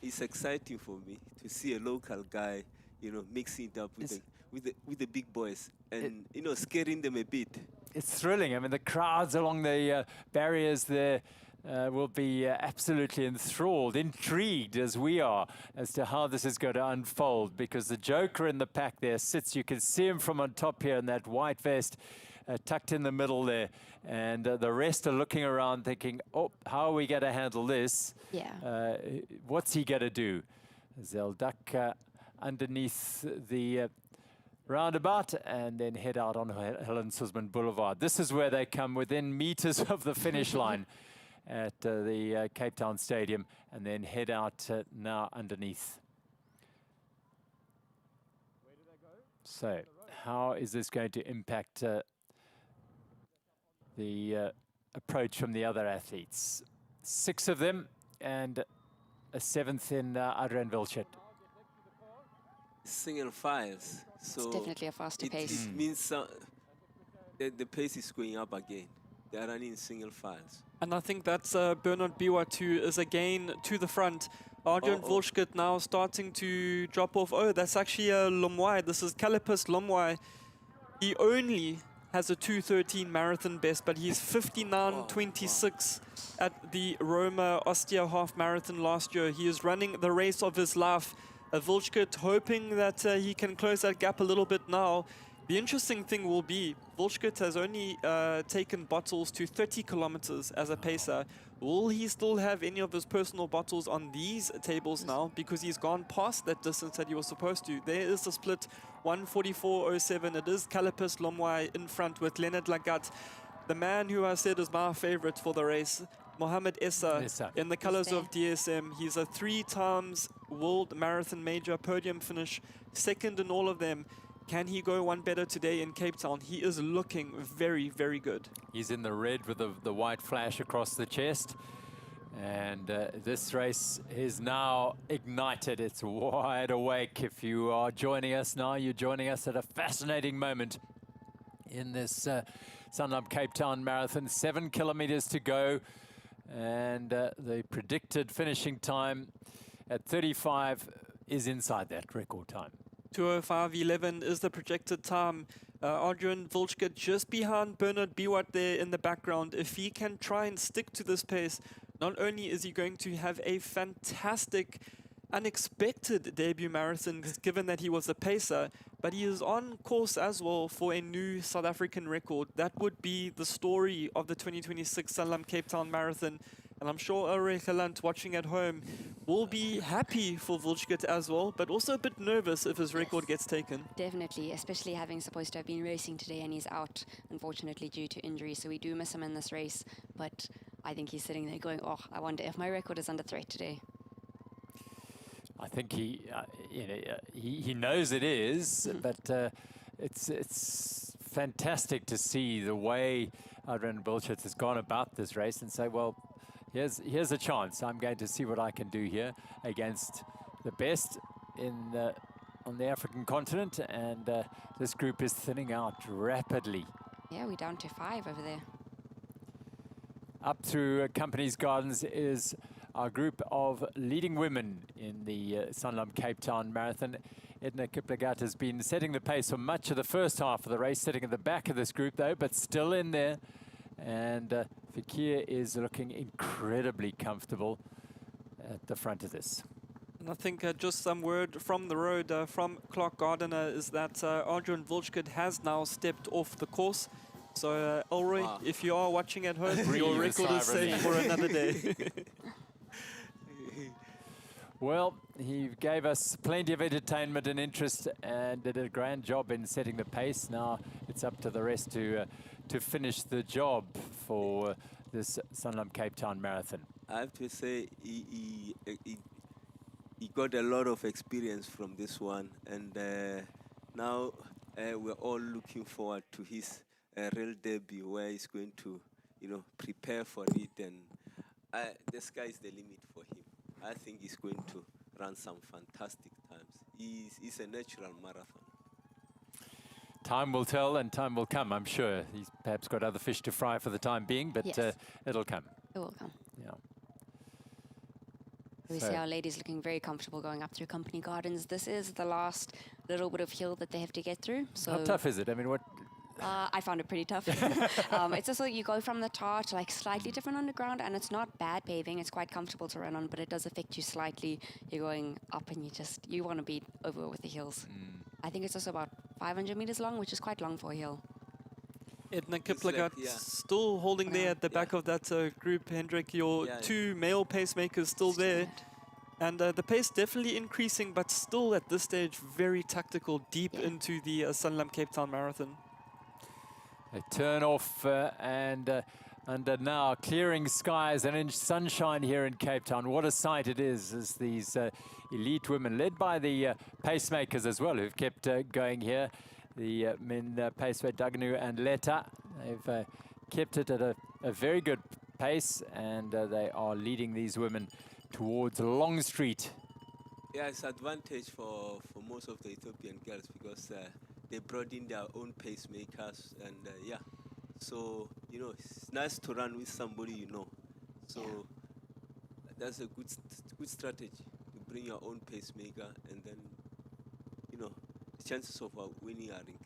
It's exciting for me to see a local guy, you know, mixing it up with the big boys and, you know, scaring them a bit. It's thrilling. I mean, the crowds along the barriers there will be absolutely enthralled, intrigued as we are as to how this is going to unfold, because the joker in the pack there sits. You can see him from on top here in that white vest, tucked in the middle there. And the rest are looking around thinking, oh, how are we going to handle this? Yeah. What's he going to do? They'll duck underneath the roundabout and then head out on Helen Suzman Boulevard. This is where they come within meters of the finish line at the Cape Town Stadium, and then head out now underneath. So how is this going to impact the approach from the other athletes? 6 of them and a 7th in Adrian Wilchert. Single files. So It's definitely a faster pace. It means the pace is going up again. They are running single files. And I think that's Bernard Biwat who is again to the front. Adrian Wilchert now starting to drop off. Oh, that's actually Lomwai. This is Calipus Lomwai. He only has a 2:13 marathon best, but he's 59:26 at the Roma Ostia half marathon last year. He is running the race of his life. Wilchert hoping that he can close that gap a little bit now. The interesting thing will be, Wilchert has only taken bottles to 30 kilometers as a pacer. Will he still have any of his personal bottles on these tables now? Because he's gone past that distance that he was supposed to. There is the split, 1:44.07. It is Calipus Lomwai in front with Leonard Lagat. The man who I said is my favorite for the race, Mohamed Essa, in the colors of DSM. He's a 3 times World Marathon Major podium finish, 2nd in all of them. Can he go one better today in Cape Town? He is looking very, very good. He's in the red with the white flash across the chest. And this race is now ignited. It's wide awake. If you are joining us now, you're joining us at a fascinating moment in this Sanlam Cape Town Marathon. 7 kilometers to go. And the predicted finishing time at 35 is inside that record time. 2:05.11 is the projected time. Adrian Wilchert just behind Bernard Biwat there in the background. If he can try and stick to this pace, not only is he going to have a fantastic, unexpected debut marathon, given that he was a pacer, but he is on course as well for a new South African record. That would be the story of the 2026 Sanlam Cape Town Marathon. And I'm sure Ulrich Gelant watching at home will be happy for Wilchert as well, but also a bit nervous if his record gets taken. Definitely, especially having supposed to have been racing today and he's out, unfortunately, due to injury. So we do miss him in this race, but I think he's sitting there going, oh, I wonder if my record is under threat today. I think he knows it is, but it's fantastic to see the way Adrian Wilchert has gone about this race and say, well, here's a chance. I'm going to see what I can do here against the best on the African continent, and this group is thinning out rapidly. Yeah, we're down to 5 over there. Up through Companies Gardens is our group of leading women in the Sanlam Cape Town Marathon. Eliud Kipchoge has been setting the pace for much of the first half of the race, sitting at the back of this group though, but still in there. And Fikir is looking incredibly comfortable at the front of this. And I think just some word from the road from Clark Gardiner is that Adrian Wilchert has now stepped off the course. So Ulrich, if you are watching at home, your record is safe for another day. Well, he gave us plenty of entertainment and interest and did a grand job in setting the pace. Now it's up to the rest to finish the job for this Sanlam Cape Town Marathon. I have to say he got a lot of experience from this one, and now we're all looking forward to his real debut, where he's going to, prepare for it, and the sky is the limit for him. I think he's going to run some fantastic times. He's a natural marathon. Time will tell and time will come, I'm sure. He's perhaps got other fish to fry for the time being, but Yes. it'll come. It will come. Yeah. We see our ladies looking very comfortable going up through Company Gardens. This is the last little bit of hill that they have to get through. So How tough is it? I mean, what? I found it pretty tough. It's also, you go from the tar to like slightly different underground, and it's not bad paving. It's quite comfortable to run on, but it does affect you slightly. You're going up and you want to be over with the hills. I think it's also about 500 meters long, which is quite long for a hill. Edna Kipchoge still holding there at the back of that group, Hendrik. Your two male pacemakers still there. And the pace definitely increasing, but still at this stage very tactical, deep into the Sanlam Cape Town Marathon. They turn off and under now clearing skies and in sunshine here in Cape Town. What a sight it is as these elite women, led by the pacemakers as well, who've kept going here. The men Paceway, Dagnu and Letta, they've kept it at a very good pace, and they are leading these women towards Long Street. Yeah, it's advantage for most of the Ethiopian girls because they brought in their own pacemakers, and yeah, so you know it's nice to run with somebody you know. So that's a good strategy to bring your own pacemaker, and then you know the chances of winning are increased.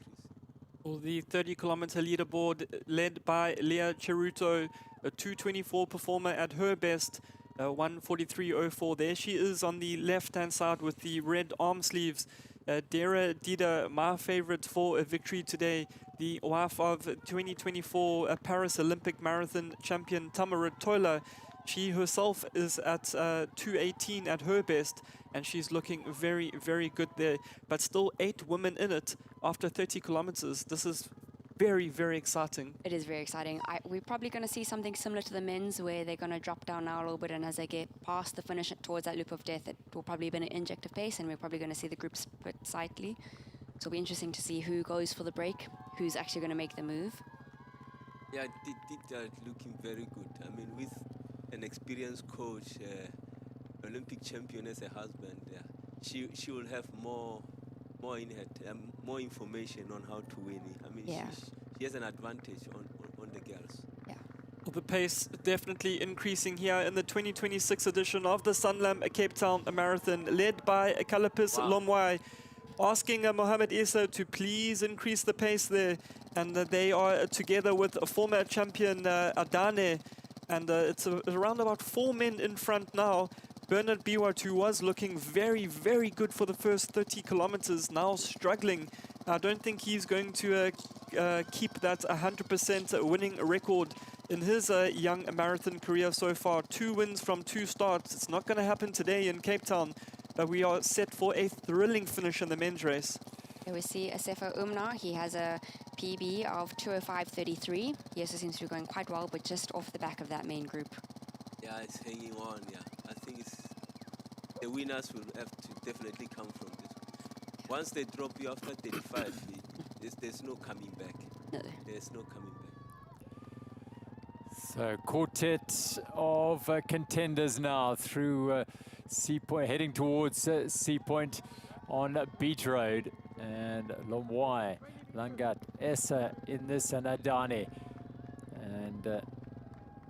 Well, the 30-kilometer leaderboard led by Leah Cheruto, a 2:24 performer at her best. 1:43.04. There she is on the left-hand side with the red arm sleeves. Dera Dida, my favorite for a victory today, the wife of 2024 Paris Olympic Marathon champion Tamara Tola. She herself is at 2:18 at her best, and she's looking very, very good there. But still 8 women in it after 30 kilometers. This is very, very exciting. It is very exciting. We're probably going to see something similar to the men's, where they're going to drop down now a little bit, and as they get past the finish towards that loop of death, it will probably be an inject of pace, and we're probably going to see the group split slightly. So it'll be interesting to see who goes for the break, who's actually going to make the move. Yeah, they are looking very good. I mean, with an experienced coach, Olympic champion as a husband, she will have more in her, more information on how to win it. I mean, she has an advantage on the girls. Yeah. Well, the pace definitely increasing here in the 2026 edition of the Sanlam Cape Town Marathon, led by Kalapis Lomwai, asking Mohamed Issa to please increase the pace there. And they are together with a former champion Adane, and it's around about 4 men in front now. Bernard Biwat, who was looking very, very good for the first 30 kilometers, now struggling. I don't think he's going to keep that 100% winning record in his young marathon career so far. 2 wins from 2 starts. It's not going to happen today in Cape Town, but we are set for a thrilling finish in the men's race. Here we see Asefo Umna. He has a PB of 2:05.33. He also seems to be going quite well, but just off the back of that main group. Yeah, it's hanging on, yeah. I think the winners will have to definitely come from this. Once they drop you after 35, there's no coming back. No. There's no coming back. So quartet of contenders now through Sea Point, heading towards Sea Point on Beach Road. And Lomwai, Langat, Essa in this, and Adane. And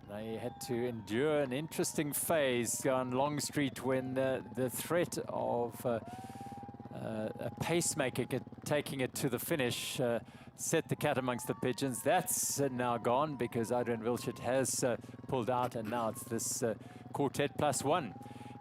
they had to endure an interesting phase on Long Street when the threat of a pacemaker taking it to the finish set the cat amongst the pigeons. That's now gone because Adrian Wilshut has pulled out, and now it's this quartet plus 1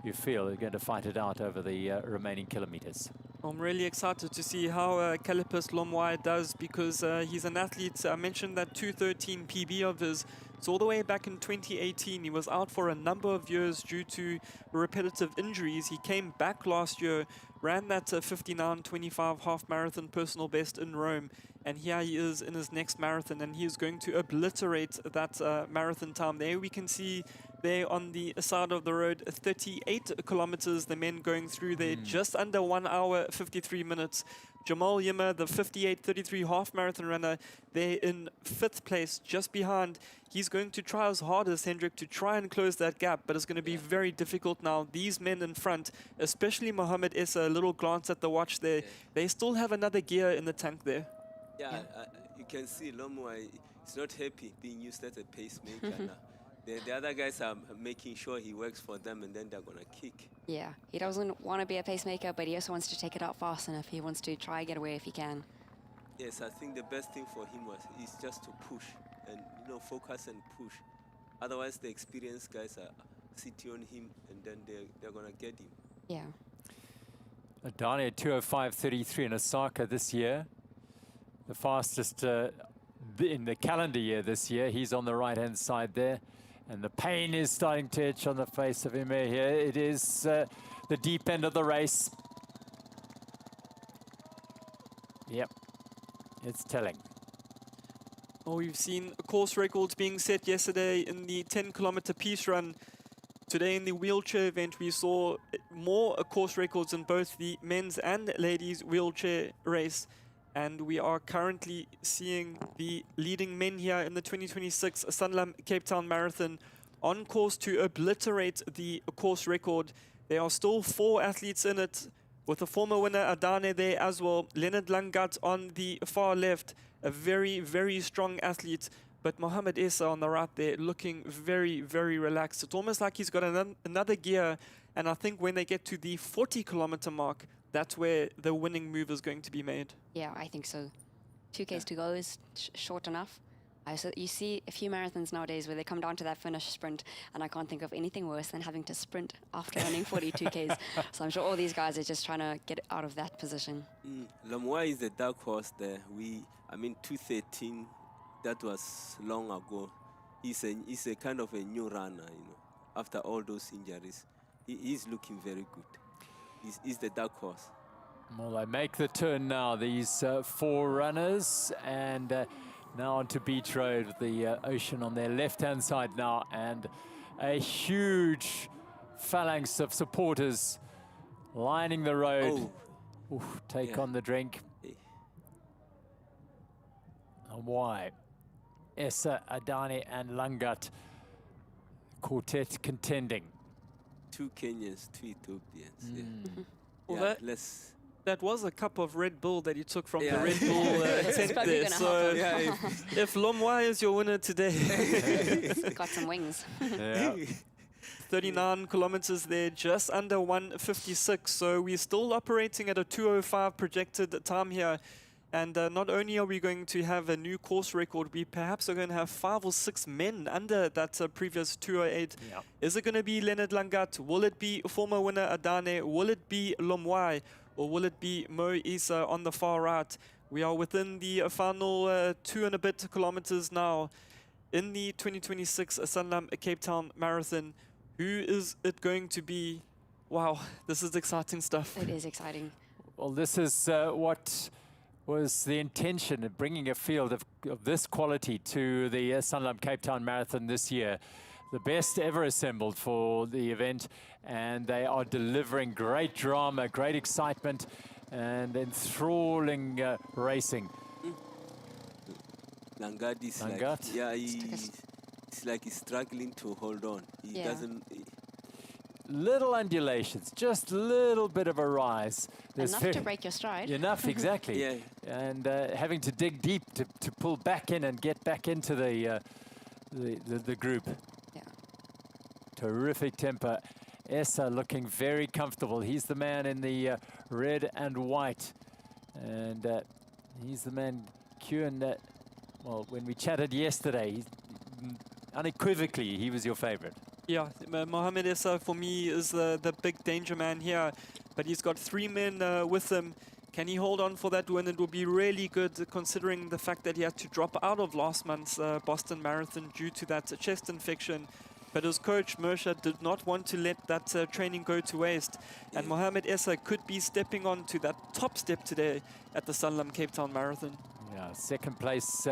you feel are going to fight it out over the remaining kilometers. I'm really excited to see how Kalapis Lomwai does, because he's an athlete. I mentioned that 2:13 PB of his. So all the way back in 2018, he was out for a number of years due to repetitive injuries. He came back last year, ran that 59:25 half marathon personal best in Rome, and here he is in his next marathon, and he is going to obliterate that marathon time. There we can see there on the side of the road, 38 kilometers, the men going through there, just under 1 hour, 53 minutes. Jamal Yimmer, the 58:33 half marathon runner, there in 5th place, just behind. He's going to try his hardest, Hendrik, to try and close that gap, but it's going to be very difficult now. These men in front, especially Mohamed Issa, a little glance at the watch there, they still have another gear in the tank there. Yeah, you can see Lomwai is not happy being used as a pacemaker now. The other guys are making sure he works for them, and then they're going to kick. Yeah, he doesn't want to be a pacemaker, but he also wants to take it out fast enough. He wants to try and get away if he can. Yes, I think the best thing for him is just to push and focus and push. Otherwise, the experienced guys are sitting on him, and then they're going to get him. Yeah. Adane 2:05.33 in Osaka this year. The fastest in the calendar year this year. He's on the right-hand side there. And the pain is starting to itch on the face of Emir here. It is the deep end of the race. Yep, it's telling. Oh, we've seen course records being set yesterday in the 10-kilometer peace run. Today in the wheelchair event, we saw more course records in both the men's and ladies' wheelchair race. And we are currently seeing the leading men here in the 2026 Sanlam Cape Town Marathon on course to obliterate the course record. There are still 4 athletes in it, with the former winner Adane there as well. Leonard Langat on the far left, a very, very strong athlete. But Mohamed Issa on the right there, looking very, very relaxed. It's almost like he's got another gear. And I think when they get to the 40-kilometer mark, that's where the winning move is going to be made. Yeah, I think so. 2Ks to go is short enough. So you see a few marathons nowadays where they come down to that finish sprint, and I can't think of anything worse than having to sprint after running 42Ks. So I'm sure all these guys are just trying to get out of that position. Lomwa is the dark horse there. 213, that was long ago. He's a kind of a new runner, after all those injuries. He's looking very good. He's the dark horse. Well, they make the turn now, these 4 runners, and now onto Beach Road, the ocean on their left-hand side now, and a huge phalanx of supporters lining the road. Oh. Oof, take on the drink. And why? Essa, Adane, and Langat, quartet contending. 2 Kenyans, 2 Ethiopians. Yeah. Well, Yeah, that was a cup of Red Bull that you took from the Yeah. Red Bull tent there. So yeah, if Lomwa is your winner today, Got some wings. Yeah. 39 kilometers there, just under 156. So we're still operating at a 2:05 projected time here. And not only are we going to have a new course record, we perhaps are going to have 5 or 6 men under that previous 2:08. Yeah. Is it going to be Leonard Langat? Will it be former winner Adane? Will it be Lomwai? Or will it be Mo Issa on the far right? We are within the final 2 and a bit kilometers now in the 2026 Sanlam Cape Town Marathon. Who is it going to be? Wow, this is exciting stuff. It is exciting. Well, this is what was the intention of bringing a field of this quality to the Sanlam Cape Town Marathon this year. The best ever assembled for the event, and they are delivering great drama, great excitement, and enthralling racing. Langat is Langat? it's like he's struggling to hold on. He Yeah. doesn't. Little undulations, just a little bit of a rise. Enough to break your stride. Enough, exactly. Yeah. And having to dig deep to pull back in and get back into the group. Yeah. Terrific temper. Essa looking very comfortable. He's the man in the red and white. And he's the man, Kuhn, well, when we chatted yesterday, unequivocally, he was your favorite. Yeah, Mohamed Issa for me is the big danger man here, but he's got 3 men with him. Can he hold on for that win? It will be really good considering the fact that he had to drop out of last month's Boston Marathon due to that chest infection. But his coach, Mersha, did not want to let that training go to waste. And Mohamed Issa could be stepping on to that top step today at the Sanlam Cape Town Marathon. Yeah, second place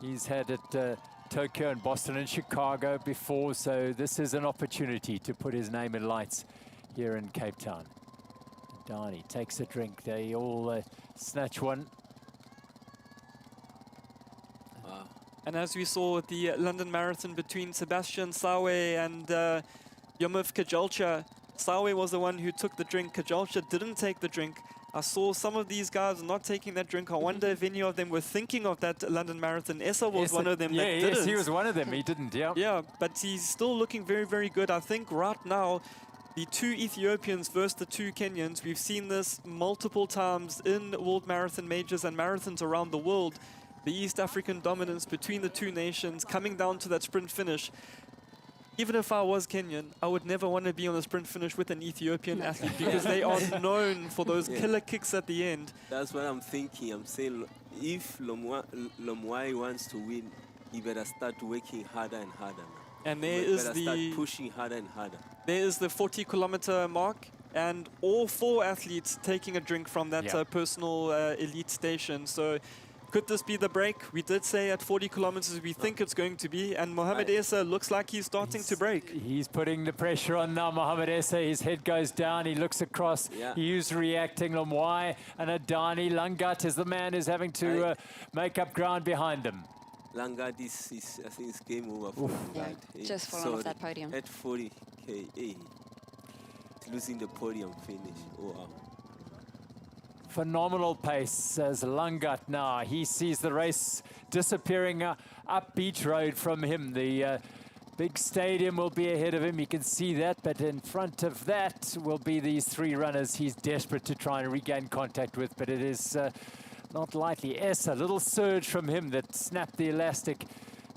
he's had at Tokyo and Boston and Chicago before, so this is an opportunity to put his name in lights here in Cape Town. Dani takes a drink. They all snatch one. And as we saw at the London Marathon between Sebastian Sawe and Yomif Kajalcha, Sawe was the one who took the drink. Kajalcha didn't take the drink. I saw some of these guys not taking that drink. I wonder if any of them were thinking of that London Marathon. Essa was one of them that didn't. Yes, he was one of them. He didn't, yeah. Yeah, but he's still looking very, very good. I think right now, the 2 Ethiopians versus the 2 Kenyans, we've seen this multiple times in World Marathon majors and marathons around the world. The East African dominance between the 2 nations coming down to that sprint finish. Even if I was Kenyan, I would never want to be on the sprint finish with an Ethiopian athlete because they are known for those killer kicks at the end. That's what I'm thinking. I'm saying if Lomwai wants to win, he better start working harder and harder now. And there We is better start the pushing harder and harder. there is the 40-kilometer mark, and all 4 athletes taking a drink from that Yeah. personal elite station. So could this be the break? We did say at 40 kilometers we think it's going to be, and Mohamed Essa looks like he's starting to break. He's putting the pressure on now, Mohamed Essa. His head goes down. He looks across. Yeah. He's reacting. Lamwai and Adani. Langat is the man who's having to make up ground behind him. Langard is I think it's game over for Yeah, Langard. just fallen off that podium. At 40k, he's losing the podium finish. Oh, wow. Phenomenal pace as Langat now. He sees the race disappearing up Beach Road from him. The big stadium will be ahead of him. You can see that, but in front of that will be these 3 runners he's desperate to try and regain contact with, but it is not likely. Essa, little surge from him that snapped the elastic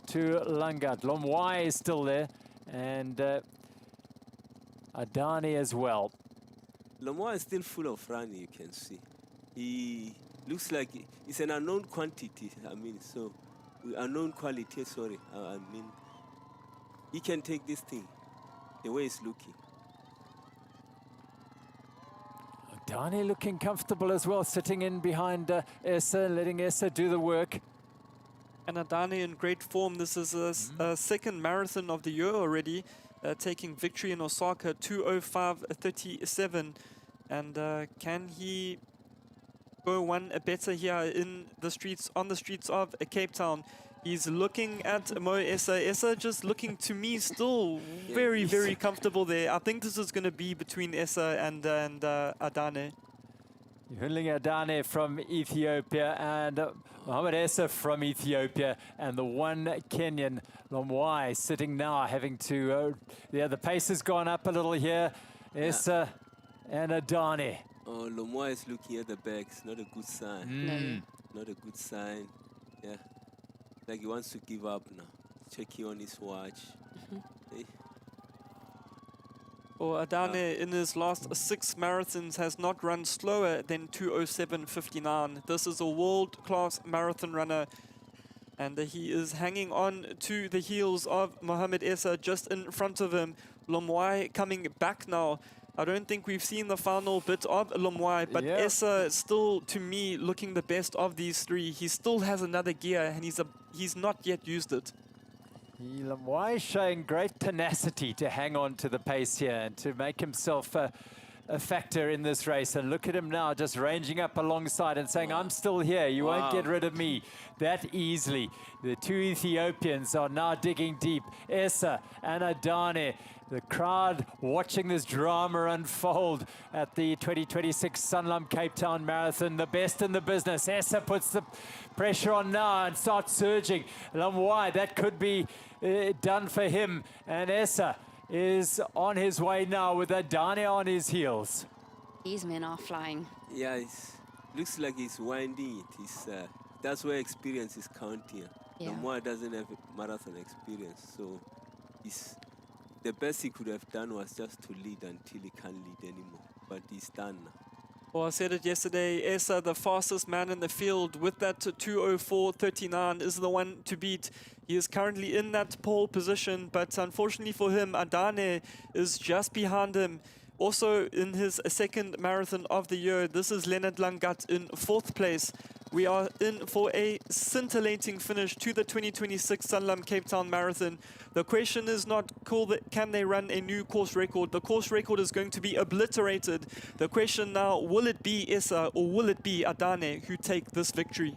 to Langat. Lomwai is still there, and Adani as well. Lamar is still full of running, you can see. He looks like it's an unknown quantity. I mean, so unknown quality. Sorry, I mean, he can take this thing the way it's looking. Adani looking comfortable as well, sitting in behind Essa, letting Essa do the work. And Adani in great form. This is a second marathon of the year already, taking victory in Osaka, 2:05:37. And can he go one better here in the streets, on the streets of Cape Town? He's looking at Mo Essa. Essa just looking to me still very, very comfortable there. I think this is going to be between Essa and Adane. Hunling Adane from Ethiopia and Mohamed Essa from Ethiopia, and the one Kenyan, Lomwai, sitting now having to, the pace has gone up a little here. Essa and Adane. Oh, Lomwa is looking at the back. It's not a good sign. Not a good sign. Yeah. Like he wants to give up now. Checking on his watch. Hey. Well, Adane in his last 6 marathons has not run slower than 2:07:59. This is a world-class marathon runner, and he is hanging on to the heels of Mohamed Essa just in front of him. Lomwai coming back now. I don't think we've seen the final bit of Lomwai, but Essa still, to me, looking the best of these 3. He still has another gear, and he's not yet used it. Lomwai showing great tenacity to hang on to the pace here and to make himself a factor in this race. And look at him now, just ranging up alongside and saying, I'm still here, you won't get rid of me that easily. The 2 Ethiopians are now digging deep, Essa and Adane. The crowd watching this drama unfold at the 2026 Sanlam Cape Town Marathon. The best in the business. Essa puts the pressure on now and starts surging. Lomwai, that could be done for him. And Essa is on his way now with Adani on his heels. These men are flying. Yeah, it looks like he's winding it. That's where experience is counting. Yeah. Lomwa doesn't have marathon experience, so the best he could have done was just to lead until he can't lead anymore. But he's done now. Well, I said it yesterday, Essa, the fastest man in the field with that 2:04:39, is the one to beat. He is currently in that pole position, but unfortunately for him, Adane is just behind him. Also in his second marathon of the year, this is Leonard Langat in 4th place. We are in for a scintillating finish to the 2026 Sanlam Cape Town Marathon. The question is not, can they run a new course record? The course record is going to be obliterated. The question now, will it be Essa or will it be Adane who take this victory?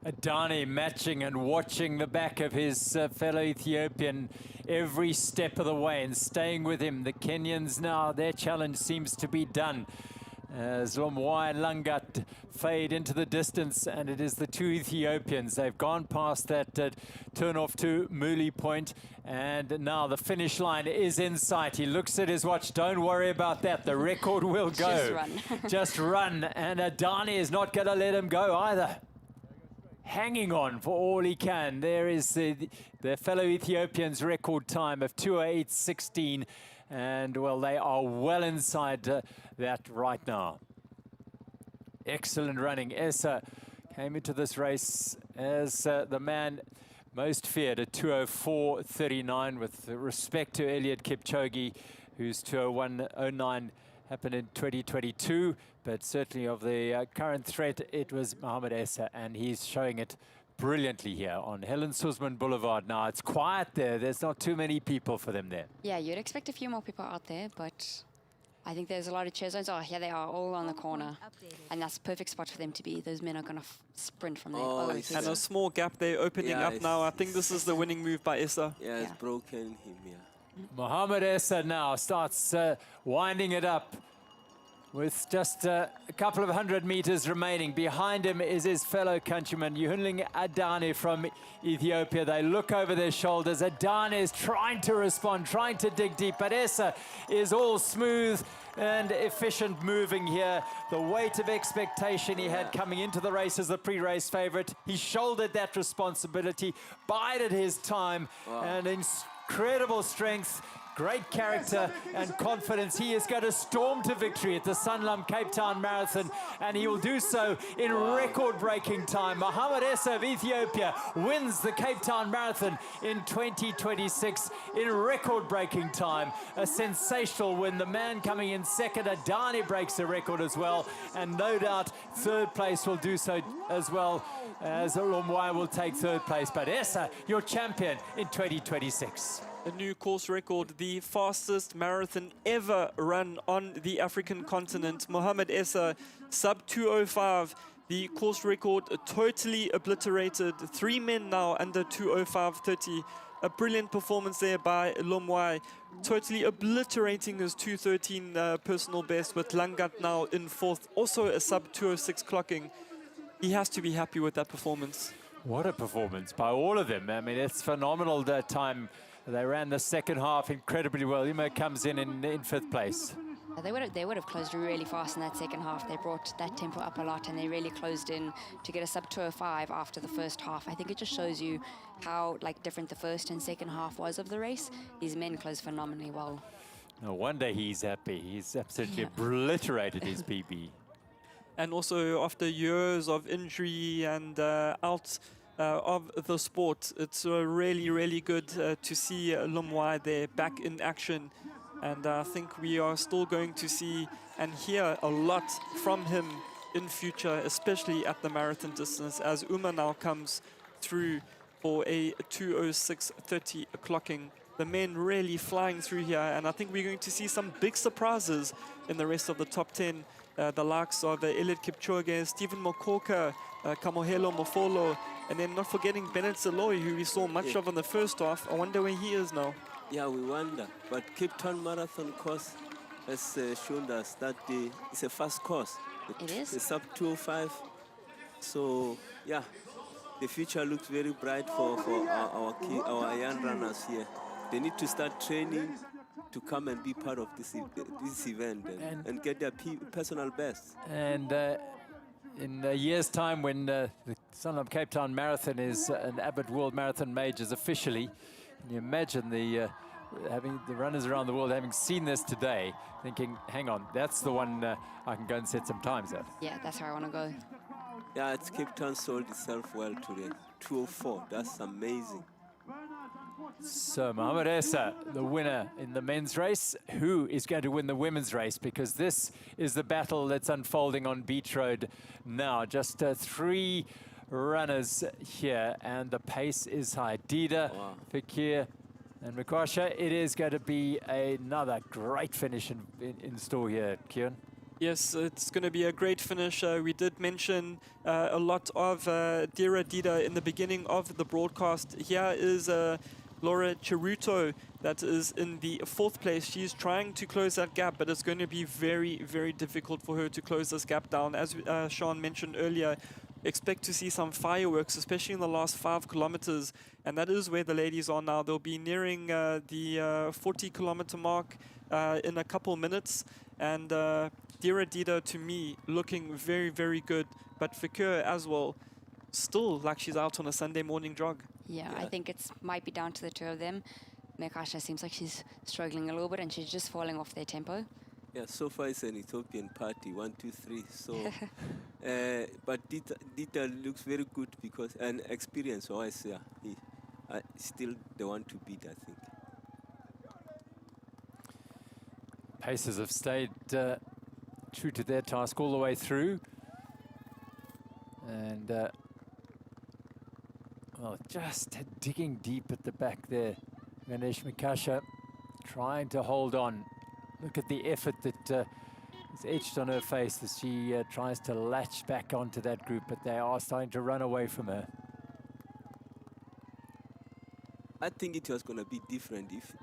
Adani matching and watching the back of his fellow Ethiopian every step of the way and staying with him. The Kenyans now, their challenge seems to be done. As Lomwai and Langat fade into the distance, and it is the 2 Ethiopians. They've gone past that turn off to Muli Point, and now the finish line is in sight. He looks at his watch. Don't worry about that. The record will go. Just run. Just run. And Adani is not going to let him go either. Hanging on for all he can. There is the fellow Ethiopians' record time of 2:08:16. And, well, they are well inside that right now. Excellent running. Essa came into this race as the man most feared at 2:04.39 with respect to Eliud Kipchoge, whose 2:01.09 happened in 2022. But certainly of the current threat, it was Mohamed Essa, and he's showing it brilliantly here on Helen Suzman Boulevard. Now it's quiet there. There's not too many people for them there. Yeah, you'd expect a few more people out there, but I think there's a lot of cheer zones. Oh, here they are, all on the corner. And that's a perfect spot for them to be. Those men are going to sprint from there. Oh, And a small gap there opening up now. I think this is the winning move by Essa. Yeah, it's broken him, yeah. Mohamed Essa now starts winding it up with just a couple of 100 meters remaining. Behind him is his fellow countryman, Yuhunling Adani from Ethiopia. They look over their shoulders. Adani is trying to respond, trying to dig deep, but Essa is all smooth and efficient moving here. The weight of expectation he had coming into the race as the pre-race favorite. He shouldered that responsibility, bided his time, and incredible strength, great character and confidence. He is going to storm to victory at the Sanlam Cape Town Marathon, and he will do so in record-breaking time. Mohamed Essa of Ethiopia wins the Cape Town Marathon in 2026 in record-breaking time. A sensational win. The man coming in second, Adani, breaks the record as well, and no doubt third place will do so as well, as Lomwai will take third place. But Essa, your champion in 2026. A new course record, the fastest marathon ever run on the African continent. Mohamed Essa, sub 2:05. The course record totally obliterated. 3 men now under 2:05.30. A brilliant performance there by Lomwai, totally obliterating his 2:13 personal best, with Langat now in fourth. Also a sub 2:06 clocking. He has to be happy with that performance. What a performance by all of them. I mean, it's phenomenal that time. They ran the second half incredibly well. Imo comes in fifth place. They would have closed really fast in that second half. They brought that tempo up a lot, and they really closed in to get a sub 2:05 after the first half. I think it just shows you how different the first and second half was of the race. These men closed phenomenally well. No wonder he's happy. He's absolutely obliterated his PB. And also after years of injury and out of the sport, it's really, really good to see Lomwai there back in action. And I think we are still going to see and hear a lot from him in future, especially at the marathon distance, as Uma now comes through for a 2:06.30 clocking. The men really flying through here, and I think we're going to see some big surprises in the rest of the top 10. The likes of Eliud Kipchoge, Stephen Mokoka, Kamohelo Mofolo, and then not forgetting Bennett Saloy, who we saw much of in the first half. I wonder where he is now. Yeah, we wonder. But Cape Town Marathon course has shown us that it's a fast course. It is. It's sub 2:05. So, yeah, the future looks very bright for our young runners here. They need to start training to come and be part of this event and get their personal best. And in a year's time, when the Sanlam Cape Town Marathon is an Abbott World Marathon Majors officially, can you imagine having the runners around the world having seen this today, thinking, hang on, that's the one I can go and set some times at. Yeah, that's where I want to go. Yeah, it's Cape Town sold itself well today. 2:04, that's amazing. So Mohamed Essa, the winner in the men's race. Who is going to win the women's race? Because this is the battle that's unfolding on Beach Road now. Just 3 runners here, and the pace is high. Dida, Fakir, and Mkwasha. It is going to be another great finish in store here, Kieran. Yes, it's going to be a great finish. We did mention a lot of Dira Dida in the beginning of the broadcast. Here is Laura Cheruto that is in the 4th place. She's trying to close that gap, but it's going to be very, very difficult for her to close this gap down. As Sean mentioned earlier, expect to see some fireworks, especially in the last 5 kilometers. And that is where the ladies are now. They'll be nearing the 40-kilometer mark in a couple minutes. And Dira Dida, to me, looking very, very good. But Fakir as well, still like she's out on a Sunday morning jog. Yeah, I think it might be down to the 2 of them. Mekasha seems like she's struggling a little bit, and she's just falling off their tempo. Yeah, so far it's an Ethiopian party, 1, 2, 3. So, but Dita looks very good because an experience wise. Yeah, still the one to beat, I think. Pacers have stayed true to their task all the way through. And, well, just digging deep at the back there. Ganesh Mikasha trying to hold on. Look at the effort that is etched on her face as she tries to latch back onto that group, but they are starting to run away from her. I think it was going to be different if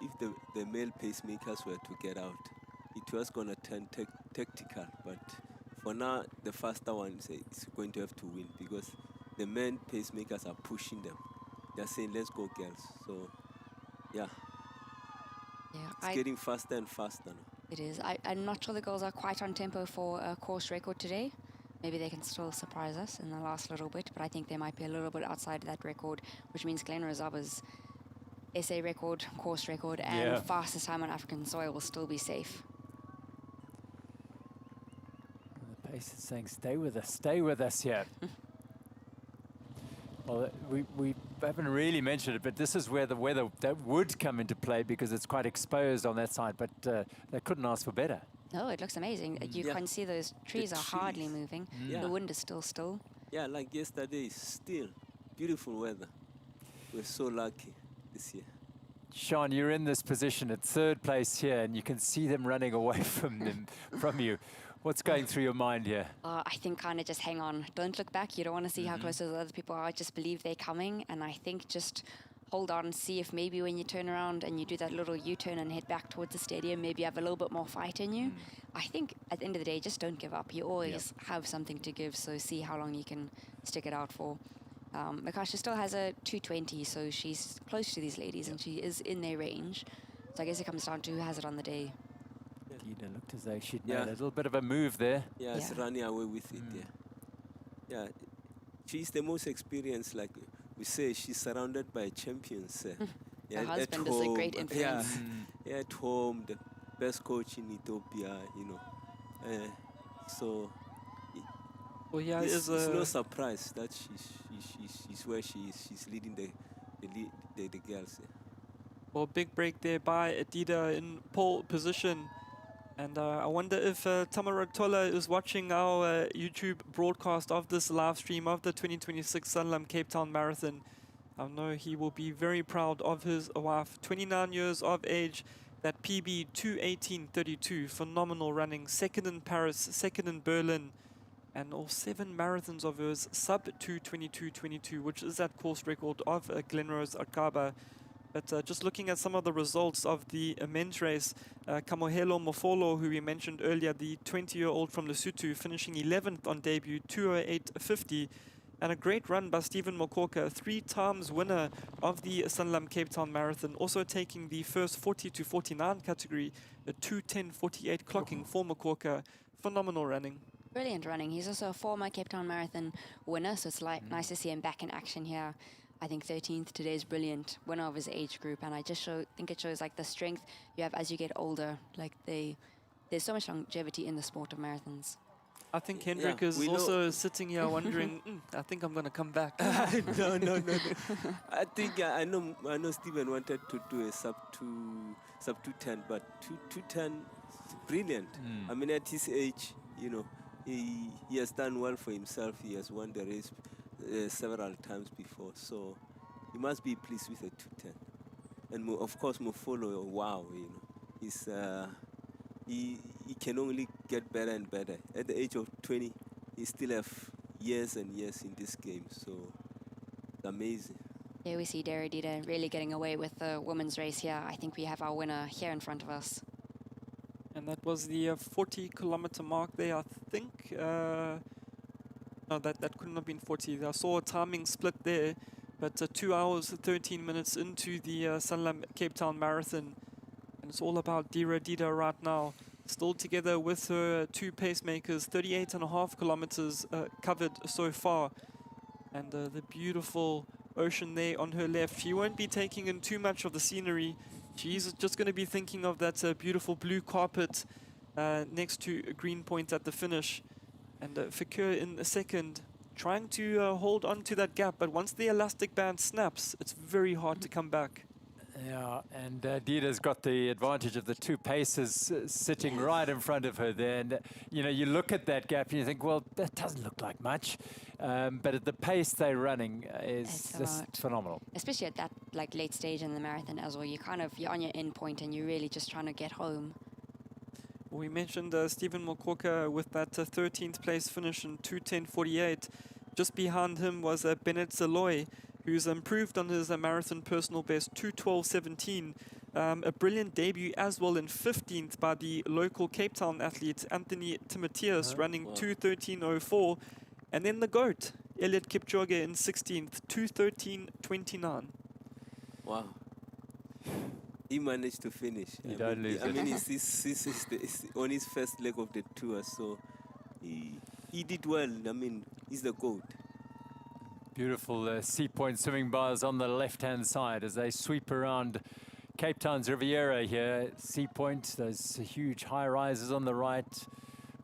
the male pacemakers were to get out. It was going to turn tactical, but for now, the faster one is going to have to win because the men pacemakers are pushing them. They're saying, let's go, girls. So, yeah. It's getting faster and faster now. It is. I'm not sure the girls are quite on tempo for a course record today. Maybe they can still surprise us in the last little bit, but I think they might be a little bit outside of that record, which means Glen Rozaba's SA record, course record, and fastest time on African soil will still be safe. The pace is saying, stay with us here. Well, we haven't really mentioned it, but this is where the weather that would come into play because it's quite exposed on that side, but they couldn't ask for better. No, it looks amazing. You can see those trees are hardly moving. The wind is still. Yeah, like yesterday, still beautiful weather. We're so lucky this year. Sean, you're in this position at third place here, and you can see them running away from you. What's going through your mind here? I think kind of just hang on. Don't look back. You don't want to see how close those other people are. Just believe they're coming. And I think just hold on and see if maybe when you turn around and you do that little U-turn and head back towards the stadium, maybe you have a little bit more fight in you. I think at the end of the day, just don't give up. You always have something to give, so see how long you can stick it out for. Mikasha still has a 2:20, so she's close to these ladies and she is in their range. So I guess it comes down to who has it on the day. Dina looked as though she'd made a little bit of a move there. Yeah, it's running away with it, yeah. She's the most experienced, like we say, she's surrounded by champions. Her husband is a great influence. Yeah, at home, the best coach in Ethiopia, you know. So Well, yeah, it's no surprise that she's where she is. She's leading the girls. Yeah. Well, big break there by Adida in pole position. And I wonder if Tamara Tola is watching our YouTube broadcast of this live stream of the 2026 Sanlam Cape Town Marathon. I know he will be very proud of his wife, 29 years of age, that PB 2:18:32, phenomenal running, second in Paris, second in Berlin, and all 7 marathons of hers sub 2:22:22, which is that course record of Glenrose Akaba. But just looking at some of the results of the men's race, Kamohelo Mofolo, who we mentioned earlier, the 20-year-old from Lesotho, finishing 11th on debut, 2:08:50. And a great run by Stephen Mokoka, 3 times winner of the Sanlam Cape Town Marathon, also taking the first 40 to 49 category, a 2:10:48 clocking for Mokoka. Phenomenal running. Brilliant running. He's also a former Cape Town Marathon winner, so it's nice to see him back in action here. I think 13th today is brilliant, winner of his age group, and I just think it shows like the strength you have as you get older. Like there's so much longevity in the sport of marathons. I think Hendrik is also sitting here wondering, I think I'm going to come back. No. I think I know Stephen wanted to do a sub 2:10, but 2:10 is brilliant. I mean, at his age, you know, he has done well for himself. He has won the race several times before, so he must be pleased with a 2:10. And of course, Mofolo, wow, you know, he's he can only get better and better. At the age of 20, he still have years and years in this game, so it's amazing. Here we see Dara Dida really getting away with the women's race here. I think we have our winner here in front of us. And that was the 40-kilometer mark there, I think. No, that couldn't have been 40. I saw a timing split there, but 2 hours, 13 minutes into the Sanlam Cape Town Marathon. And it's all about Dira Dida right now. Still together with her 2 pacemakers, 38.5 kilometers covered so far. And the beautiful ocean there on her left. She won't be taking in too much of the scenery. She's just going to be thinking of that beautiful blue carpet next to Green Point at the finish. And Fikir in the second, trying to hold on to that gap. But once the elastic band snaps, it's very hard to come back. Yeah, and Dida's got the advantage of the two paces sitting right in front of her there. And, you know, you look at that gap and you think, well, that doesn't look like much. But at the pace they're running is just phenomenal. Especially at that like late stage in the marathon as well. You're on your end point and you're really just trying to get home. We mentioned Stephen Mokoka with that 13th place finish in 2:10:48. Just behind him was Bennett Zaloy, who's improved on his marathon personal best, 2:12:17. A brilliant debut as well in 15th by the local Cape Town athlete, Anthony Timotheus, running 2:13:04. And then the GOAT, Eliud Kipchoge in 16th, 2:13:29. Wow. He managed to finish. You don't lose I it. mean, it's on his first leg of the tour, so he did well. I mean, he's the GOAT. Beautiful sea point swimming bars on the left-hand side as they sweep around Cape Town's Riviera here. Sea point, those huge high-rises on the right,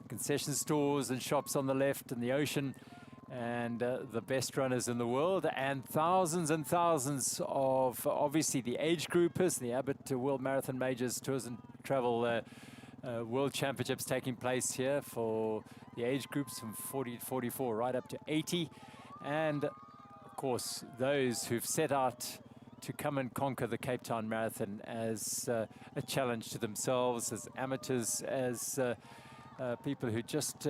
concession stores and shops on the left, and the ocean, and the best runners in the world, and thousands of obviously the age groupers, the Abbott World Marathon Majors Tours and Travel World Championships taking place here for the age groups from 40 to 44 right up to 80. And of course, those who've set out to come and conquer the Cape Town Marathon as a challenge to themselves, as amateurs, as people who just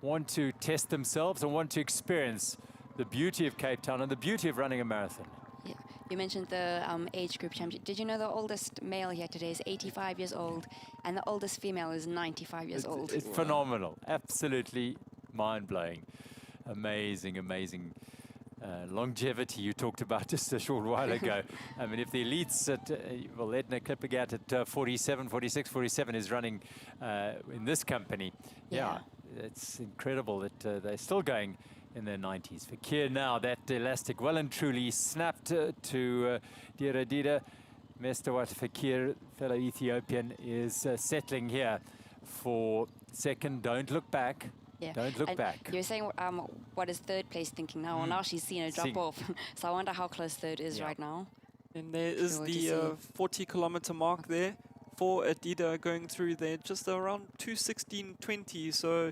want to test themselves and want to experience the beauty of Cape Town and the beauty of running a marathon. Yeah. You mentioned the age group championship. Did you know the oldest male here today is 85 years old and the oldest female is 95 years old? It's phenomenal. Absolutely mind-blowing. Amazing longevity you talked about just a short while ago. I mean, if the elites at, well, Edna Kipchoge at 47, 46, 47 is running in this company, yeah, it's incredible that they're still going in their 90s. For Kier now, that elastic well and truly snapped to Dira Dida. Mestawat Fakir, fellow Ethiopian, is settling here for second. Don't look back. Yeah. Don't look back. You're saying, what is third place thinking now? Well, now she's seen a drop off. So I wonder how close third is right now. And there is the 40-kilometer mark there for Adida going through there, just around 2:16:20. So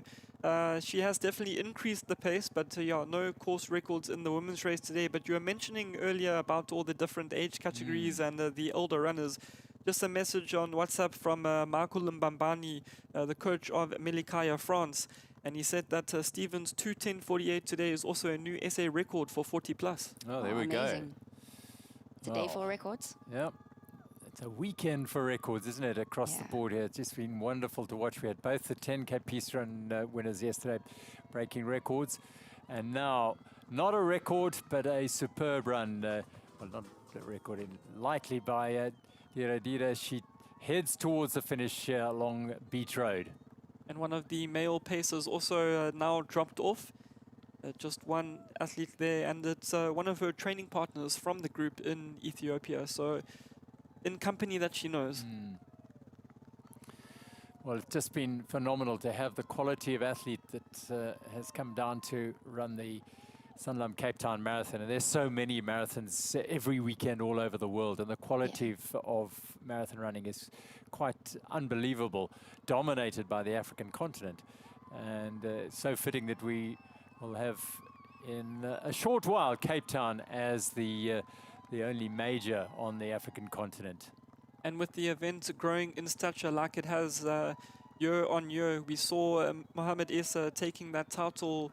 she has definitely increased the pace, but yeah, no course records in the women's race today. But you were mentioning earlier about all the different age categories and the older runners. Just a message on WhatsApp from Marco Limbambani, the coach of Melikaya, France. And he said that Stevens 2:10:48 today is also a new SA record for 40 plus. Oh, there we go. It's a day for records. Yep. It's a weekend for records, isn't it, across the board here. It's just been wonderful to watch. We had both the 10K Peace Run winners yesterday breaking records. And now, not a record, but a superb run. Well, not a record, likely by Dira Dida. She heads towards the finish along Beach Road. And one of the male pacers also now dropped off. Just one athlete there, and it's one of her training partners from the group in Ethiopia. So in company that she knows. Well, it's just been phenomenal to have the quality of athlete that has come down to run the Sanlam Cape Town Marathon. And there's so many marathons every weekend all over the world, and the quality of marathon running is quite unbelievable, dominated by the African continent. And so fitting that we will have in a short while Cape Town as the only major on the African continent. And with the event growing in stature like it has year on year, we saw Mohamed Issa taking that title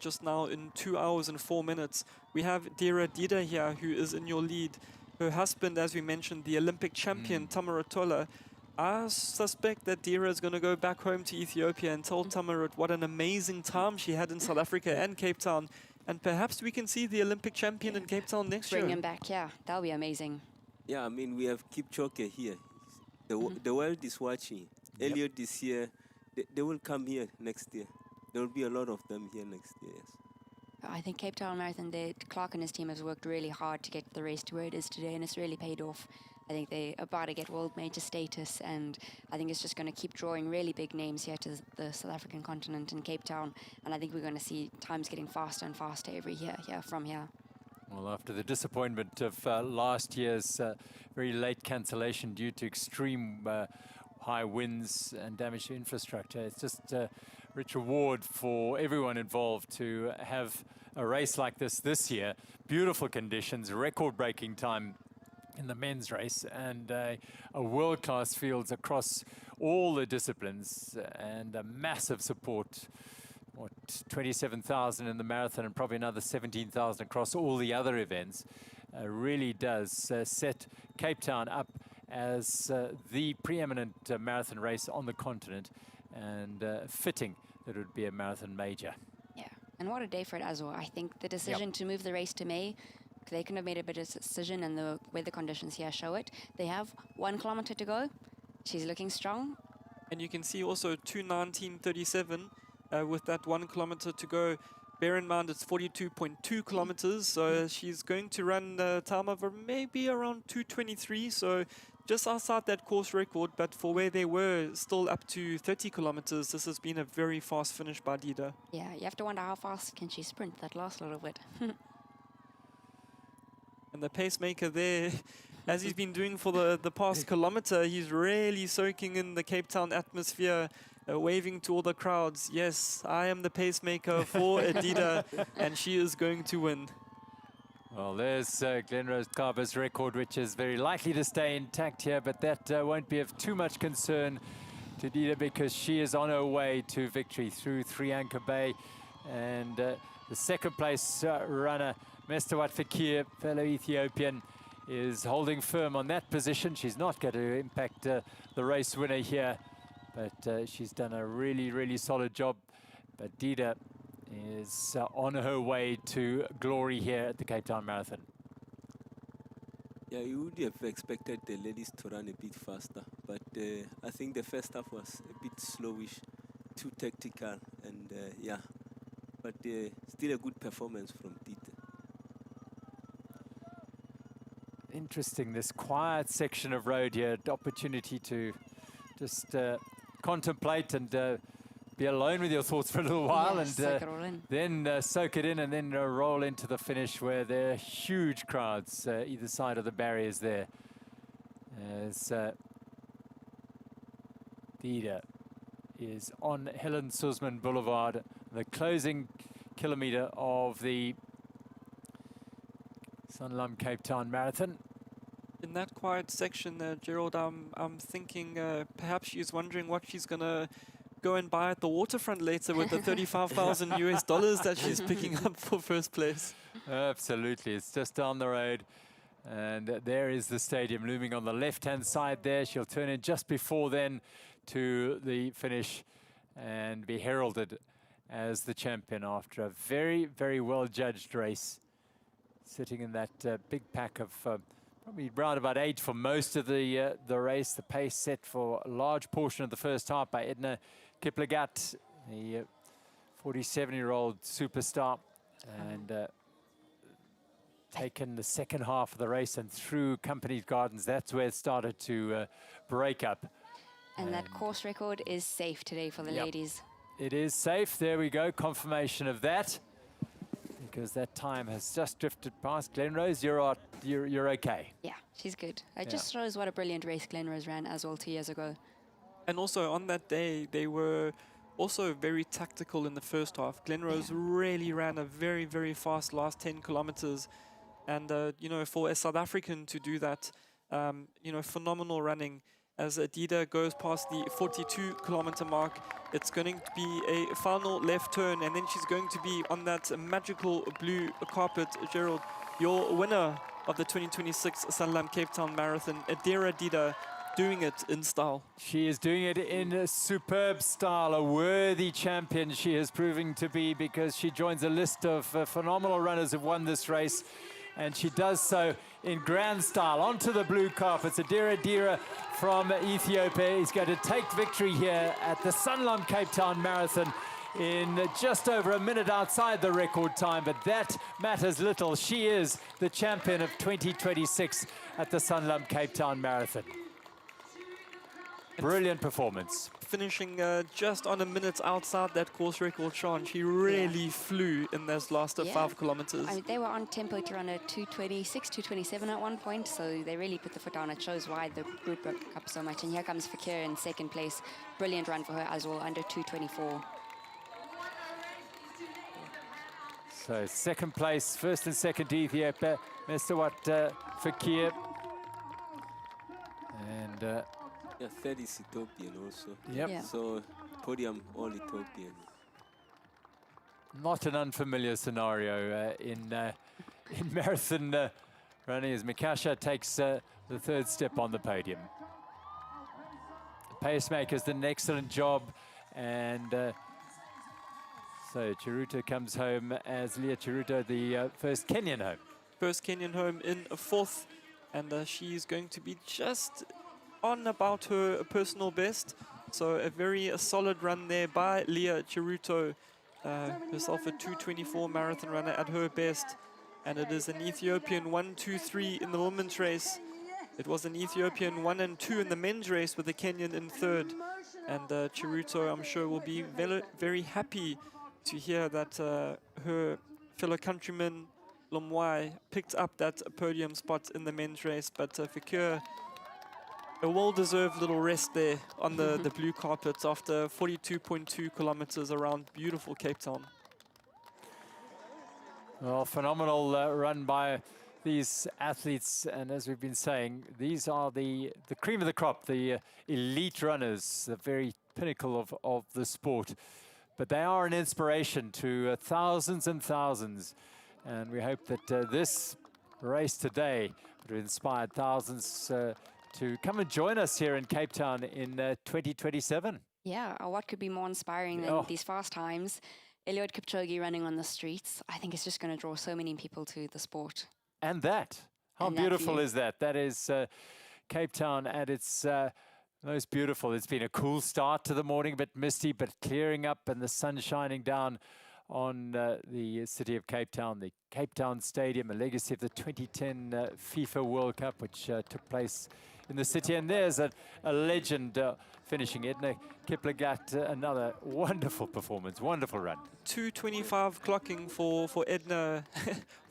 just now in 2 hours and 4 minutes. We have Dira Dida here, who is in your lead. Her husband, as we mentioned, the Olympic champion, Tamaratola. I suspect that Dira is going to go back home to Ethiopia and tell Tamarat what an amazing time she had in South Africa and Cape Town. And perhaps we can see the Olympic champion in Cape Town next year. Bring him back, yeah. That'll be amazing. Yeah, I mean, we have Kipchoge here. The world is watching. Eliud is here. They will come here next year. There will be a lot of them here next year, yes. I think Cape Town Marathon, Clark and his team has worked really hard to get the race to where it is today, and it's really paid off. I think they're about to get world major status, and I think it's just going to keep drawing really big names here to the South African continent in Cape Town. And I think we're going to see times getting faster and faster every year here from here. Well, after the disappointment of last year's very late cancellation due to extreme high winds and damage to infrastructure, it's just a rich reward for everyone involved to have a race like this year. Beautiful conditions, record-breaking time in the men's race, and a world-class fields across all the disciplines, and a massive support. What, 27,000 in the marathon and probably another 17,000 across all the other events. Really does set Cape Town up as the preeminent marathon race on the continent, and fitting that it would be a marathon major. Yeah, and what a day for it as well. I think the decision to move the race to May, they couldn't have made a better decision, and the weather conditions here show it. They have 1 kilometer to go. She's looking strong. And you can see also 2:19:37 with that 1 kilometer to go. Bear in mind it's 42.2 kilometers, so she's going to run a time of maybe around 2:23, so just outside that course record, but for where they were still up to 30 kilometers, this has been a very fast finish by Dida. Yeah, you have to wonder how fast can she sprint that last little bit. And the pacemaker there, as he's been doing for the past kilometer, he's really soaking in the Cape Town atmosphere, waving to all the crowds. Yes, I am the pacemaker for Adida, and she is going to win. Well, there's Glenrose Carver's record, which is very likely to stay intact here, but that won't be of too much concern to Dida, because she is on her way to victory through 3 Anchor Bay. And the second place runner, Mestawat Fakir, fellow Ethiopian, is holding firm on that position. She's not going to impact the race winner here, but she's done a really, really solid job. But Dida is on her way to glory here at the Cape Town Marathon. Yeah, you would have expected the ladies to run a bit faster, but I think the first half was a bit slowish, too tactical, and yeah, but still a good performance from Dida. Interesting, this quiet section of road here, the opportunity to just contemplate and be alone with your thoughts for a little while, Yeah, and soak it all in. then soak it in, and then roll into the finish where there are huge crowds either side of the barriers there. As Dida is on Helen Suzman Boulevard, the closing kilometre of the Sanlam Cape Town Marathon. In that quiet section there, Gerald, I'm thinking perhaps she's wondering what she's going to go and buy at the waterfront later with the $35,000 US that she's picking up for first place. Absolutely, it's just down the road, and there is the stadium looming on the left-hand side there. She'll turn in just before then to the finish and be heralded as the champion after a very, very well-judged race, sitting in that big pack of probably around about 8 for most of the race. The pace set for a large portion of the first half by Eliud Kipchoge, the 47-year-old superstar, and taken the second half of the race and through Company Gardens. That's where it started to break up. And that course record is safe today for the ladies. It is safe. There we go. Confirmation of that, because that time has just drifted past. Glenrose, you're okay. Yeah, she's good. It just shows what a brilliant race Glenrose ran as well 2 years ago. And also on that day, they were also very tactical in the first half. Glenrose really ran a very, very fast last 10 kilometers. And, you know, for a South African to do that, you know, phenomenal running. As Adida goes past the 42-kilometer mark, it's going to be a final left turn, and then she's going to be on that magical blue carpet. Gerald, your winner of the 2026 Sanlam Cape Town Marathon, Adira Dida, doing it in style. She is doing it in a superb style, a worthy champion she is proving to be, because she joins a list of phenomenal runners who've won this race, and she does so in grand style. Onto the blue carpets, Adira from Ethiopia is going to take victory here at the Sanlam Cape Town Marathon in just over a minute outside the record time, but that matters little. She is the champion of 2026 at the Sanlam Cape Town Marathon. Brilliant performance. Finishing just on a minute outside that course record, Sean. She really flew in those last 5 kilometers. I mean, they were on tempo to run a 2:26, 2:27 at one point, so they really put the foot down. It shows why the group broke up so much. And here comes Fakir in second place. Brilliant run for her as well, under 2:24. So second place, first and second Ethiopia, Mr. Fakir. And Yeah, third is Ethiopian also. Yep. Yeah. So podium all Ethiopian. not an unfamiliar scenario in marathon running as Mikasha takes the third step on the podium. The pacemaker's done an excellent job, and so Chiruto comes home as Leah Chiruto, the first Kenyan home. First Kenyan home in a fourth, and she's going to be just on about her personal best. So a very solid run there by Leah Chiruto, herself a 2:24 marathon runner at her best. And it is an Ethiopian 1, 2, 3 in the women's race. It was an Ethiopian 1 and 2 in the men's race with the Kenyan in third. And Chiruto, I'm sure, will be very, very happy to hear that her fellow countryman Lomwai picked up that podium spot in the men's race. But Fakir, a well-deserved little rest there on the blue carpet after 42.2 kilometers around beautiful Cape Town. Well, phenomenal run by these athletes, and as we've been saying, these are the cream of the crop, the elite runners, the very pinnacle of the sport. But they are an inspiration to thousands and thousands, and we hope that this race today would have inspired thousands to come and join us here in Cape Town in 2027. Yeah, what could be more inspiring than these fast times? Eliud Kipchoge running on the streets. I think it's just going to draw so many people to the sport. And that, how And that beautiful view. is that? That is Cape Town at its most beautiful. It's been a cool start to the morning, a bit misty, but clearing up and the sun shining down on the city of Cape Town, the Cape Town Stadium, a legacy of the 2010 FIFA World Cup, which took place in the city. And there's a legend finishing it. Kipchoge, another wonderful performance, wonderful run. 2:25 clocking for Edna,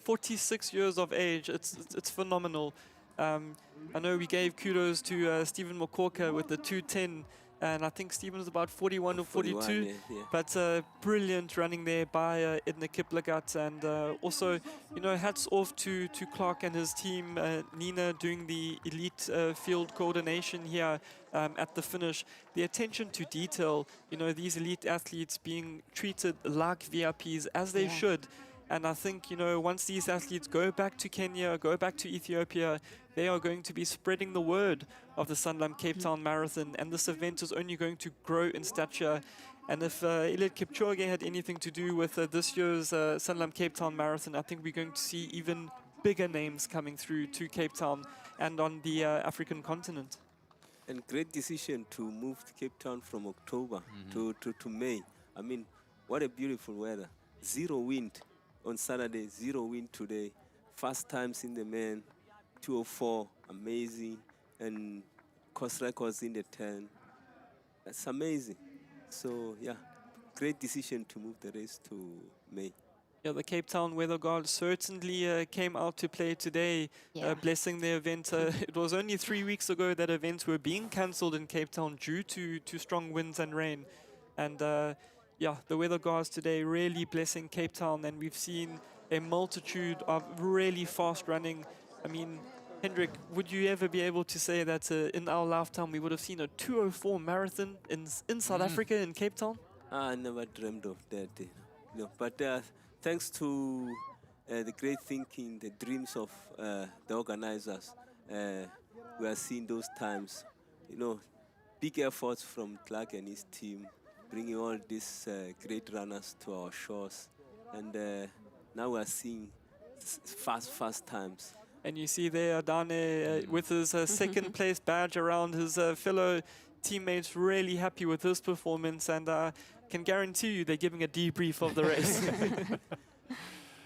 46 years of age. It's phenomenal. I know we gave kudos to Stephen Mokoka with the 2:10, and I think Stephen was about 41 or 42. Yeah. But brilliant running there by Edna Kipchoge, and also, you know, hats off to Clark and his team, Nina doing the elite field coordination here at the finish. The attention to detail, you know, these elite athletes being treated like VIPs as they should. And I think, you know, once these athletes go back to Kenya, go back to Ethiopia, they are going to be spreading the word of the Sanlam Cape Town Marathon. And this event is only going to grow in stature. And if Eliud Kipchoge had anything to do with this year's Sanlam Cape Town Marathon, I think we're going to see even bigger names coming through to Cape Town and on the African continent. And great decision to move to Cape Town from October to May. I mean, what a beautiful weather. Zero wind on Saturday, zero wind today. Fast times in the men, 2:04, amazing. And course records in the 10. That's amazing. So, yeah, great decision to move the race to May. Yeah, the Cape Town weather guard certainly came out to play today, blessing the event. It was only 3 weeks ago that events were being cancelled in Cape Town due to strong winds and rain. And yeah, the weather guards today really blessing Cape Town, and we've seen a multitude of really fast running. I mean, Hendrik, would you ever be able to say that in our lifetime we would have seen a 2:04 marathon in South Africa, in Cape Town? I never dreamed of that. No, but thanks to the great thinking, the dreams of the organizers, we are seeing those times. You know, big efforts from Clark and his team, bringing all these great runners to our shores. And now we are seeing fast times. And you see there Adane with his second place badge around his fellow teammates, really happy with his performance. And can guarantee you they're giving a debrief of the race.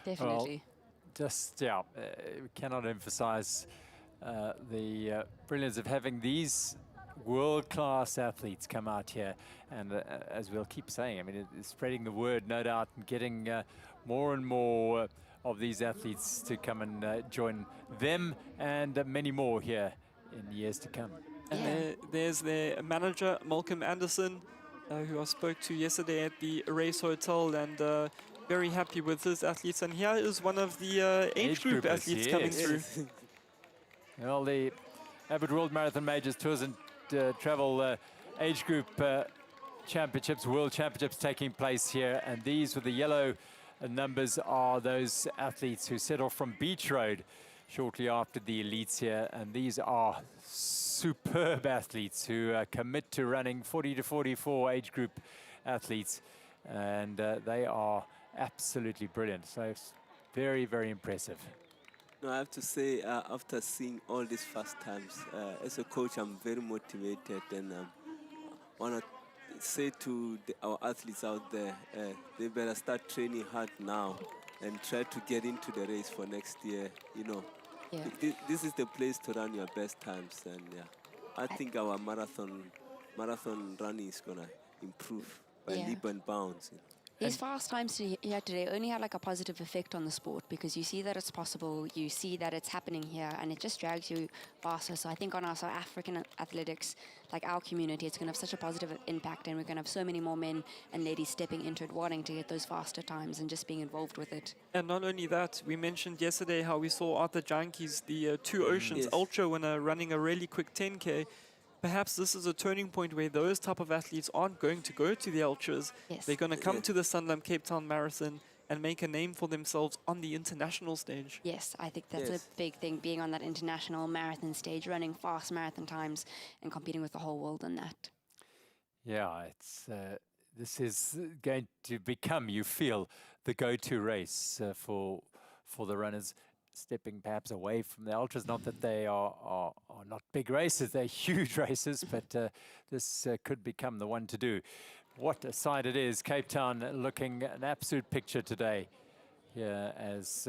Definitely. Just, yeah, we cannot emphasize the brilliance of having these world-class athletes come out here. And as we'll keep saying, I mean, it's spreading the word, no doubt, and getting more and more of these athletes to come and join them and many more here in years to come. And there's their manager, Malcolm Anderson, who I spoke to yesterday at the race hotel, and very happy with his athletes. And here is one of the age group groupers, athletes yes. coming through. Well, the Abbott World Marathon Majors Tours and Travel age group championships, world championships taking place here. And these with the yellow numbers are those athletes who set off from Beach Road shortly after the elites here. And these are superb athletes who commit to running 40 to 44 age group athletes. And they are absolutely brilliant. So it's very, very impressive. No, I have to say, after seeing all these fast times, as a coach, I'm very motivated, and want to say to our athletes out there, they better start training hard now and try to get into the race for next year. You know, this is the place to run your best times, and I think our marathon running is gonna improve by leap and bounds. You know. These fast times here today only had like a positive effect on the sport, because you see that it's possible, you see that it's happening here, and it just drags you faster. So I think on our South African athletics, like our community, it's going to have such a positive impact, and we're going to have so many more men and ladies stepping into it, wanting to get those faster times and just being involved with it. And not only that, we mentioned yesterday how we saw Arthur Jankies, the Two Oceans Ultra winner, running a really quick 10K. Perhaps this is a turning point where those type of athletes aren't going to go to the ultras. Yes. They're going to come to the Sanlam Cape Town Marathon and make a name for themselves on the international stage. Yes, I think that's a big thing, being on that international marathon stage, running fast marathon times and competing with the whole world in that. Yeah, it's this is going to become, you feel, the go-to race for the runners, stepping perhaps away from the ultras. Not that they are not big races, they're huge races, but this could become the one to do. What a sight it is. Cape Town looking an absolute picture today here as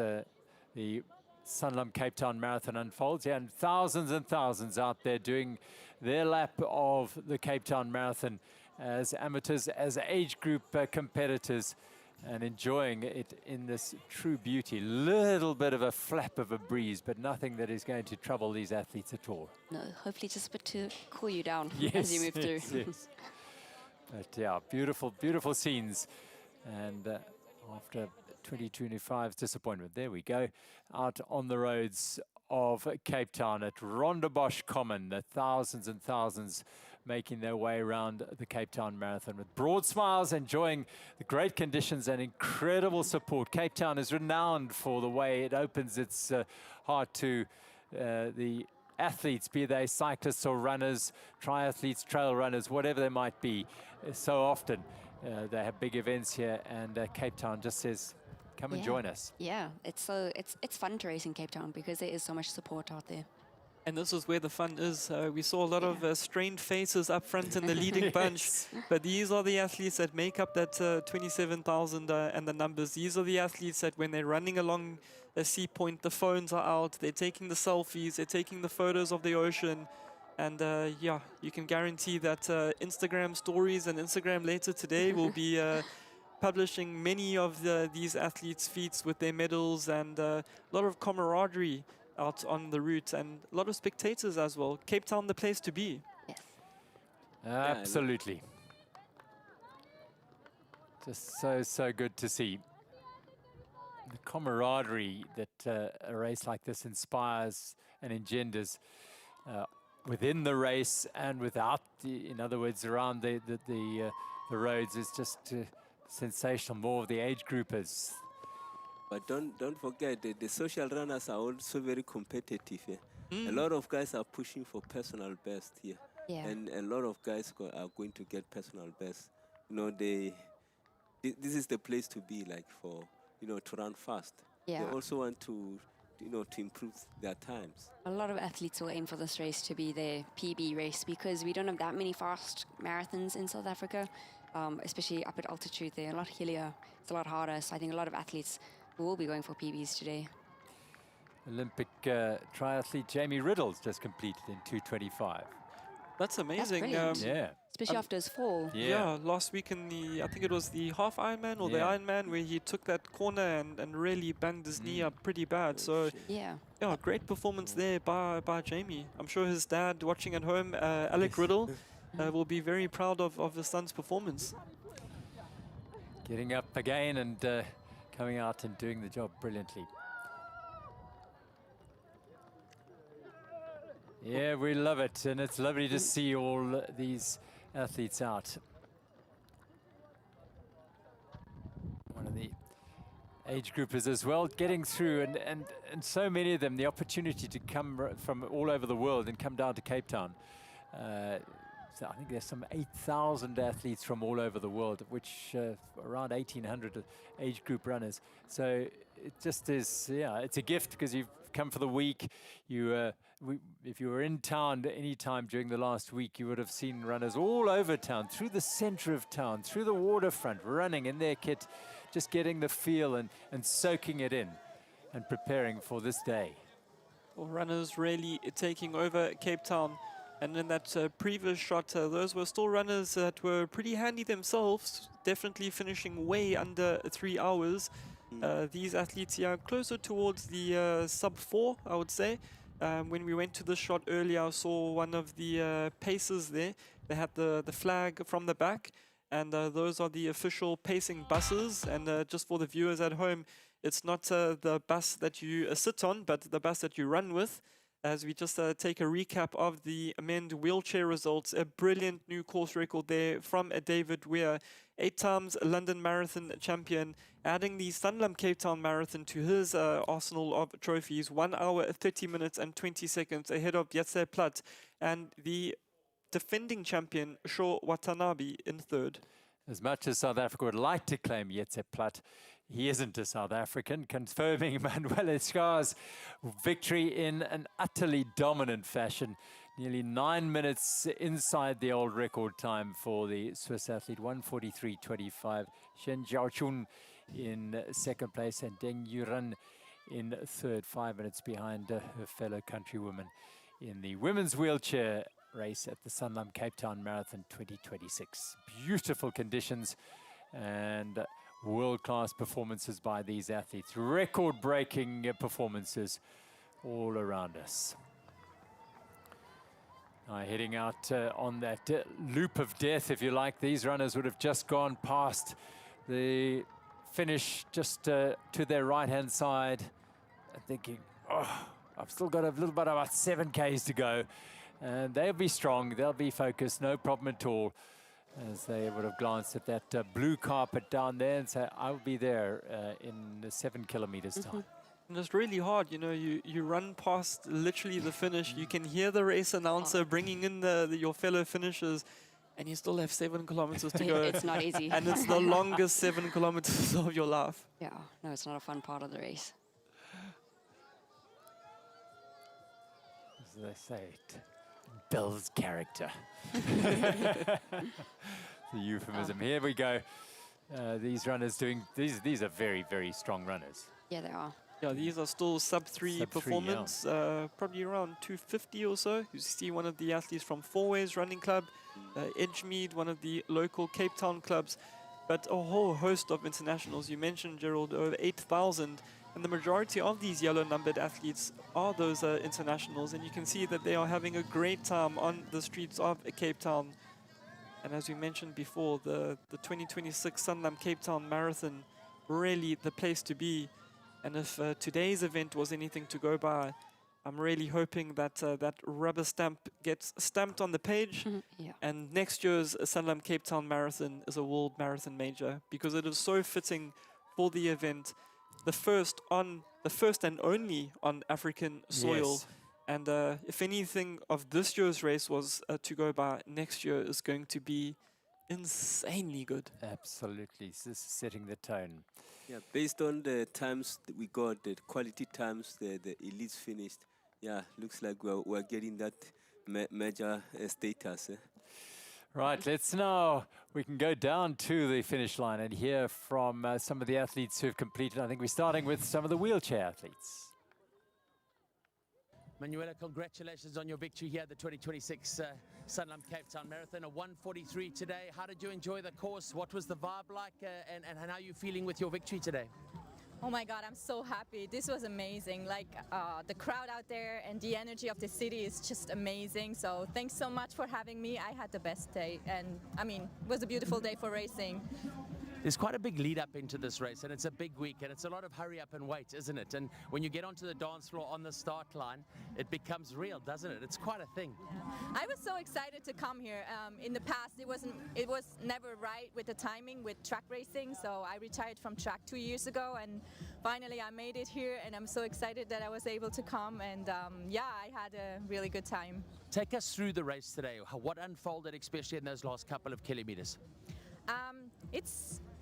the Sanlam Cape Town Marathon unfolds. Yeah, and thousands out there doing their lap of the Cape Town Marathon as amateurs, as age group competitors, and enjoying it in this true beauty. Little bit of a flap of a breeze, but nothing that is going to trouble these athletes at all. No, hopefully just a bit to cool you down Yes, as you move through. yes. But yeah, beautiful scenes. And after 2025's disappointment, there we go, out on the roads of Cape Town at Rondebosch Common, the thousands and thousands making their way around the Cape Town Marathon with broad smiles, enjoying the great conditions and incredible support. Cape Town is renowned for the way it opens its heart to the athletes, be they cyclists or runners, triathletes, trail runners, whatever they might be. So often they have big events here, and Cape Town just says, come and join us. Yeah, it's fun to race in Cape Town because there is so much support out there. And this is where the fun is. We saw a lot of strained faces up front in the leading bunch, but these are the athletes that make up that 27,000 and the numbers. These are the athletes that when they're running along a sea point, the phones are out, they're taking the selfies, they're taking the photos of the ocean. And yeah, you can guarantee that Instagram stories and Instagram later today will be publishing many of these athletes' feats with their medals, and a lot of camaraderie out on the route, and a lot of spectators as well. Cape Town, the place to be. Yes. Absolutely. Just so good to see. The camaraderie that a race like this inspires and engenders within the race and without, in other words, around the roads is just sensational. More of the age groupers. But don't forget that the social runners are also very competitive. A lot of guys are pushing for personal best here. Yeah. And a lot of guys are going to get personal best. You know, this is the place to be, like, for, you know, to run fast. Yeah. They also want to, you know, to improve their times. A lot of athletes will aim for this race to be their PB race, because we don't have that many fast marathons in South Africa. especially up at altitude. They're a lot hillier. It's a lot harder. So I think a lot of athletes will be going for PBs today. Olympic triathlete Jamie Riddle's just completed in 2:25. That's amazing. brilliant. Yeah. Especially after his fall. Yeah, last week in the, I think it was the half Ironman or the Yeah. Ironman, where he took that corner and really banged his knee up pretty bad. So Yeah. yeah, great performance there by Jamie. I'm sure his dad watching at home, Alec Riddle, will be very proud of his son's performance. Getting up again and coming out and doing the job brilliantly. Yeah, we love it, and it's lovely to see all these athletes out. One of the age groupers as well, getting through, and so many of them, the opportunity to come from all over the world and come down to Cape Town. So I think there's some 8,000 athletes from all over the world, of which around 1,800 age group runners. So it just is, yeah, it's a gift because you've come for the week. If you were in town any time during the last week, you would have seen runners all over town, through the center of town, through the waterfront, running in their kit, just getting the feel and soaking it in and preparing for this day. Well, runners really taking over Cape Town. And in that previous shot, those were still runners that were pretty handy themselves, definitely finishing way under 3 hours. These athletes here are closer towards the sub-4, I would say. When we went to this shot earlier, I saw one of the pacers there. They had the flag from the back, and those are the official pacing buses. And just for the viewers at home, it's not the bus that you sit on, but the bus that you run with. As we just take a recap of the men's wheelchair results, a brilliant new course record there from David Weir, 8 times London Marathon champion, adding the Sanlam Cape Town Marathon to his arsenal of trophies, 1 hour, 30 minutes and 20 seconds ahead of Jetse Platt and the defending champion, Shaw Watanabe, in 3rd. As much as South Africa would like to claim Jetse Platt, he isn't a South African, confirming Manuel Escar's victory in an utterly dominant fashion. Nearly 9 minutes inside the old record time for the Swiss athlete, 1:43.25. Shen Jiaochun in 2nd place and Deng Yuran in 3rd, 5 minutes behind her fellow countrywoman in the women's wheelchair race at the Sanlam Cape Town Marathon 2026. Beautiful conditions and world-class performances by these athletes. Record-breaking performances all around us. Heading out on that loop of death, if you like. These runners would have just gone past the finish just to their right-hand side, thinking, oh, I've still got a little bit, about 7 Ks to go. And they'll be strong, they'll be focused, no problem at all, as they would have glanced at that blue carpet down there and say, I'll be there in 7 kilometers time. And it's really hard, you know, you run past literally the finish, you can hear the race announcer bringing in your fellow finishers, and you still have 7 kilometers to go. It's not easy. And it's the longest 7 kilometers of your life. Yeah, no, it's not a fun part of the race. As they say, it builds character. The euphemism. Here we go. These runners doing, these are very, very strong runners. Yeah, they are. Yeah, these are still sub-3 performance, probably around 250 or so. You see one of the athletes from Four Ways Running Club, Edgemead, one of the local Cape Town clubs, but a whole host of internationals. You mentioned, Gerald, over 8,000, and the majority of these yellow-numbered athletes are those internationals, and you can see that they are having a great time on the streets of Cape Town. And as we mentioned before, the 2026 Sanlam Cape Town Marathon, really the place to be. And if today's event was anything to go by, I'm really hoping that that rubber stamp gets stamped on the page. Yeah. And next year's Sanlam Cape Town Marathon is a World Marathon Major, because it is so fitting for the event. The first and only on African soil. Yes. And if anything of this year's race was to go by, next year is going to be insanely good. Absolutely, this is setting the tone. Yeah, based on the times that we got, the quality times, the elites finished, yeah, looks like we're getting that major status. Right, we can go down to the finish line and hear from some of the athletes who've completed. I think we're starting with some of the wheelchair athletes. Manuela, congratulations on your victory here at the 2026 Sanlam Cape Town Marathon, a 1:43 today. How did you enjoy the course? What was the vibe like, and how are you feeling with your victory today? Oh my God, I'm so happy. This was amazing. Like the crowd out there and the energy of the city is just amazing. So thanks so much for having me. I had the best day, and I mean, it was a beautiful day for racing. There's quite a big lead up into this race, and it's a big week, and it's a lot of hurry up and wait, isn't it? And when you get onto the dance floor on the start line, it becomes real, doesn't it? It's quite a thing. I was so excited to come here. In the past, it was never right with the timing with track racing, so I retired from track 2 years ago, and finally I made it here, and I'm so excited that I was able to come, and yeah, I had a really good time. Take us through the race today. What unfolded, especially in those last couple of kilometers?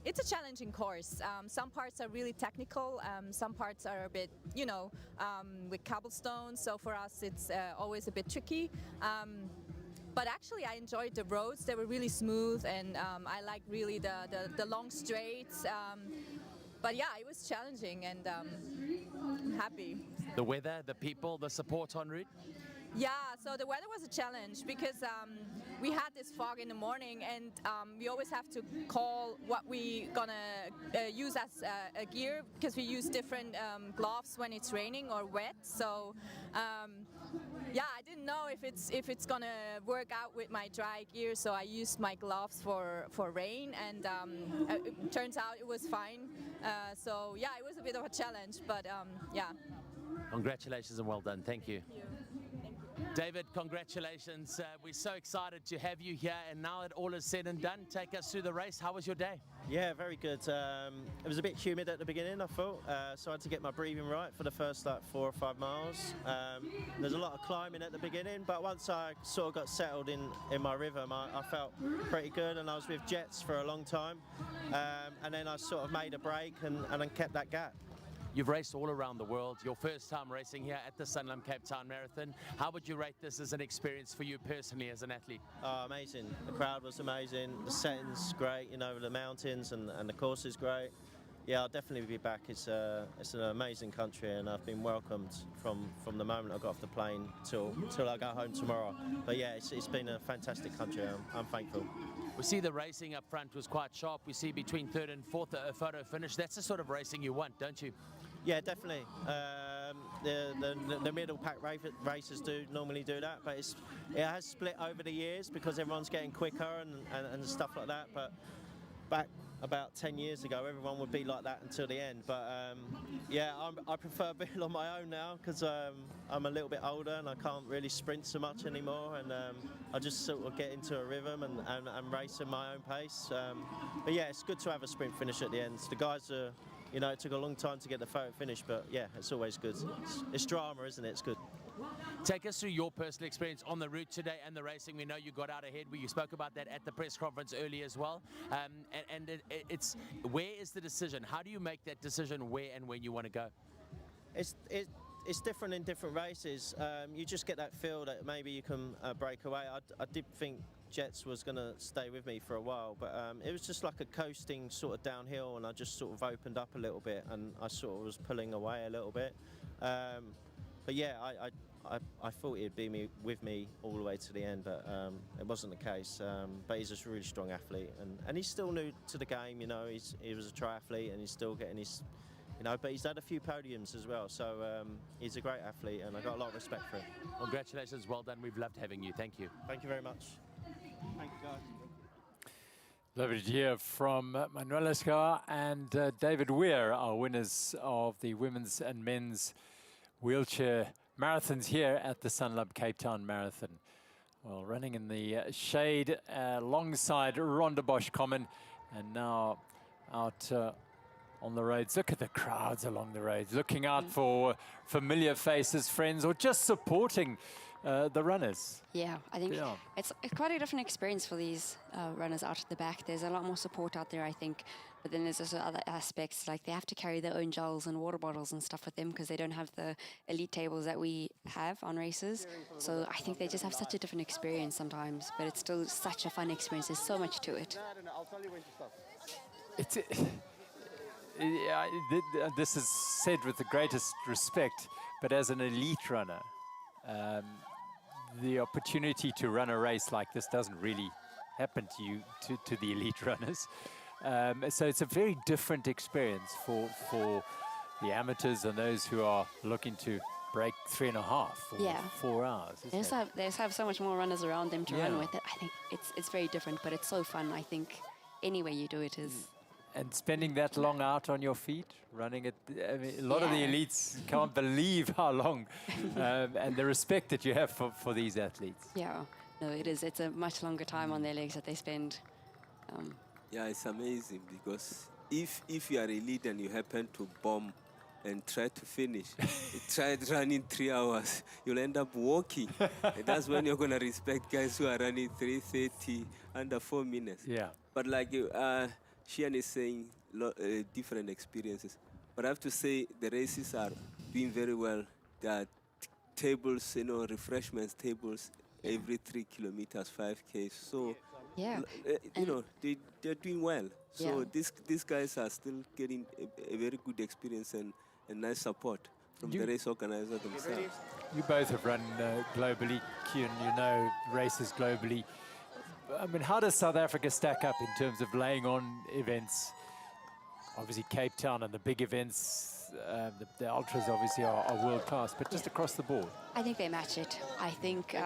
It's a challenging course. Some parts are really technical, some parts are a bit, with cobblestones, so for us it's always a bit tricky. But actually I enjoyed the roads. They were really smooth, and I like really the long straights. But yeah, it was challenging, and I'm happy. The weather, the people, the support en route? Yeah, so the weather was a challenge because we had this fog in the morning, and we always have to call what we gonna use as a gear, because we use different gloves when it's raining or wet. So yeah, I didn't know if it's gonna work out with my dry gear, so I used my gloves for rain, and it turns out it was fine. So yeah, it was a bit of a challenge, but yeah. Congratulations and well done. Thank you. Thank you. David, congratulations. We're so excited to have you here, and now that all is said and done, take us through the race. How was your day? Yeah, very good. It was a bit humid at the beginning, I thought, so I had to get my breathing right for the first 4 or 5 miles. There's a lot of climbing at the beginning, but once I sort of got settled in my rhythm, I felt pretty good, and I was with Jets for a long time, and then I sort of made a break and kept that gap. You've raced all around the world. Your first time racing here at the Sanlam Cape Town Marathon. How would you rate this as an experience for you personally as an athlete? Oh, amazing. The crowd was amazing. The setting's great, the mountains and the course is great. Yeah, I'll definitely be back. It's an amazing country, and I've been welcomed from the moment I got off the plane till I go home tomorrow. But yeah, it's been a fantastic country. I'm thankful. We see the racing up front was quite sharp. We see between 3rd and 4th a photo finish. That's the sort of racing you want, don't you? Yeah, definitely. The middle pack racers do normally do that, but it has split over the years because everyone's getting quicker and stuff like that. But back about 10 years ago, everyone would be like that until the end. But yeah, I prefer being on my own now because I'm a little bit older and I can't really sprint so much anymore, and I just sort of get into a rhythm and race at my own pace. But yeah, it's good to have a sprint finish at the end. The guys are, it took a long time to get the photo finish, but yeah, it's always good. It's drama, isn't it? It's good. Take us through your personal experience on the route today and the racing. We know you got out ahead. You spoke about that at the press conference earlier as well. It's where is the decision? How do you make that decision where and when you want to go? It's different in different races. You just get that feel that maybe you can break away. I did think Jets was going to stay with me for a while, but it was just like a coasting sort of downhill, and I just sort of opened up a little bit, and I sort of was pulling away a little bit. But yeah, I thought he'd be with me all the way to the end, but it wasn't the case. But he's a really strong athlete, and he's still new to the game. He was a triathlete, and he's still getting his, but he's had a few podiums as well. So he's a great athlete, and I got a lot of respect for him. Congratulations, well done. We've loved having you. Thank you. Thank you very much. Thank you, guys. Lovely to hear from Manuela Scar and David Weir, our winners of the women's and men's wheelchair marathons here at the Sanlam Cape Town Marathon. Well, running in the shade alongside Rhonda Bosch Common, and now out on the roads. Look at the crowds along the roads, looking out for familiar faces, friends, or just supporting the runners. Yeah, I think it's quite a different experience for these runners out at the back. There's a lot more support out there, I think. But then there's also other aspects, like they have to carry their own gels and water bottles and stuff with them because they don't have the elite tables that we have on races. So I think they just have such a different experience sometimes, but it's still such a fun experience. There's so much to it. It's, this is said with the greatest respect, but as an elite runner, the opportunity to run a race like this doesn't really happen to you, to the elite runners. So it's a very different experience for the amateurs and those who are looking to break 3.5 or 4 hours. They just have so much more runners around them to run with it. I think it's very different, but it's so fun. I think any way you do it is. And spending that long out on your feet, running it, I mean, a lot of the elites can't believe how long, and the respect that you have for these athletes. Yeah, no, it is. It's a much longer time on their legs that they spend. Yeah, it's amazing because if you are elite and you happen to bomb and try to finish, try running 3 hours, you'll end up walking. And that's when you're going to respect guys who are running 3:30 under 4 minutes. Yeah. But like Shian is saying, different experiences. But I have to say the races are doing very well. There are tables, refreshments tables every 3 kilometers, 5K. So, they're doing well. So these guys are still getting a very good experience and nice support from the race organizer themselves. You both have run globally, Kuhn, you know races globally. I mean, how does South Africa stack up in terms of laying on events? Obviously Cape Town and the big events, the ultras obviously are world class, but just across the board. I think they match it. I think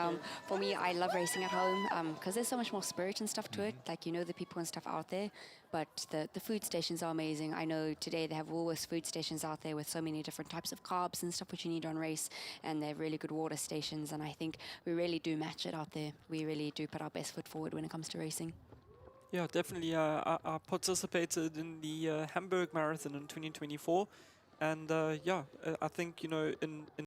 for me, I love racing at home because there's so much more spirit and stuff to it. Like, the people and stuff out there, but the food stations are amazing. I know today they have Woolworths food stations out there with so many different types of carbs and stuff which you need on race, and they have really good water stations, and I think we really do match it out there. We really do put our best foot forward when it comes to racing. Yeah, definitely. I participated in the Hamburg Marathon in 2024. And I think, in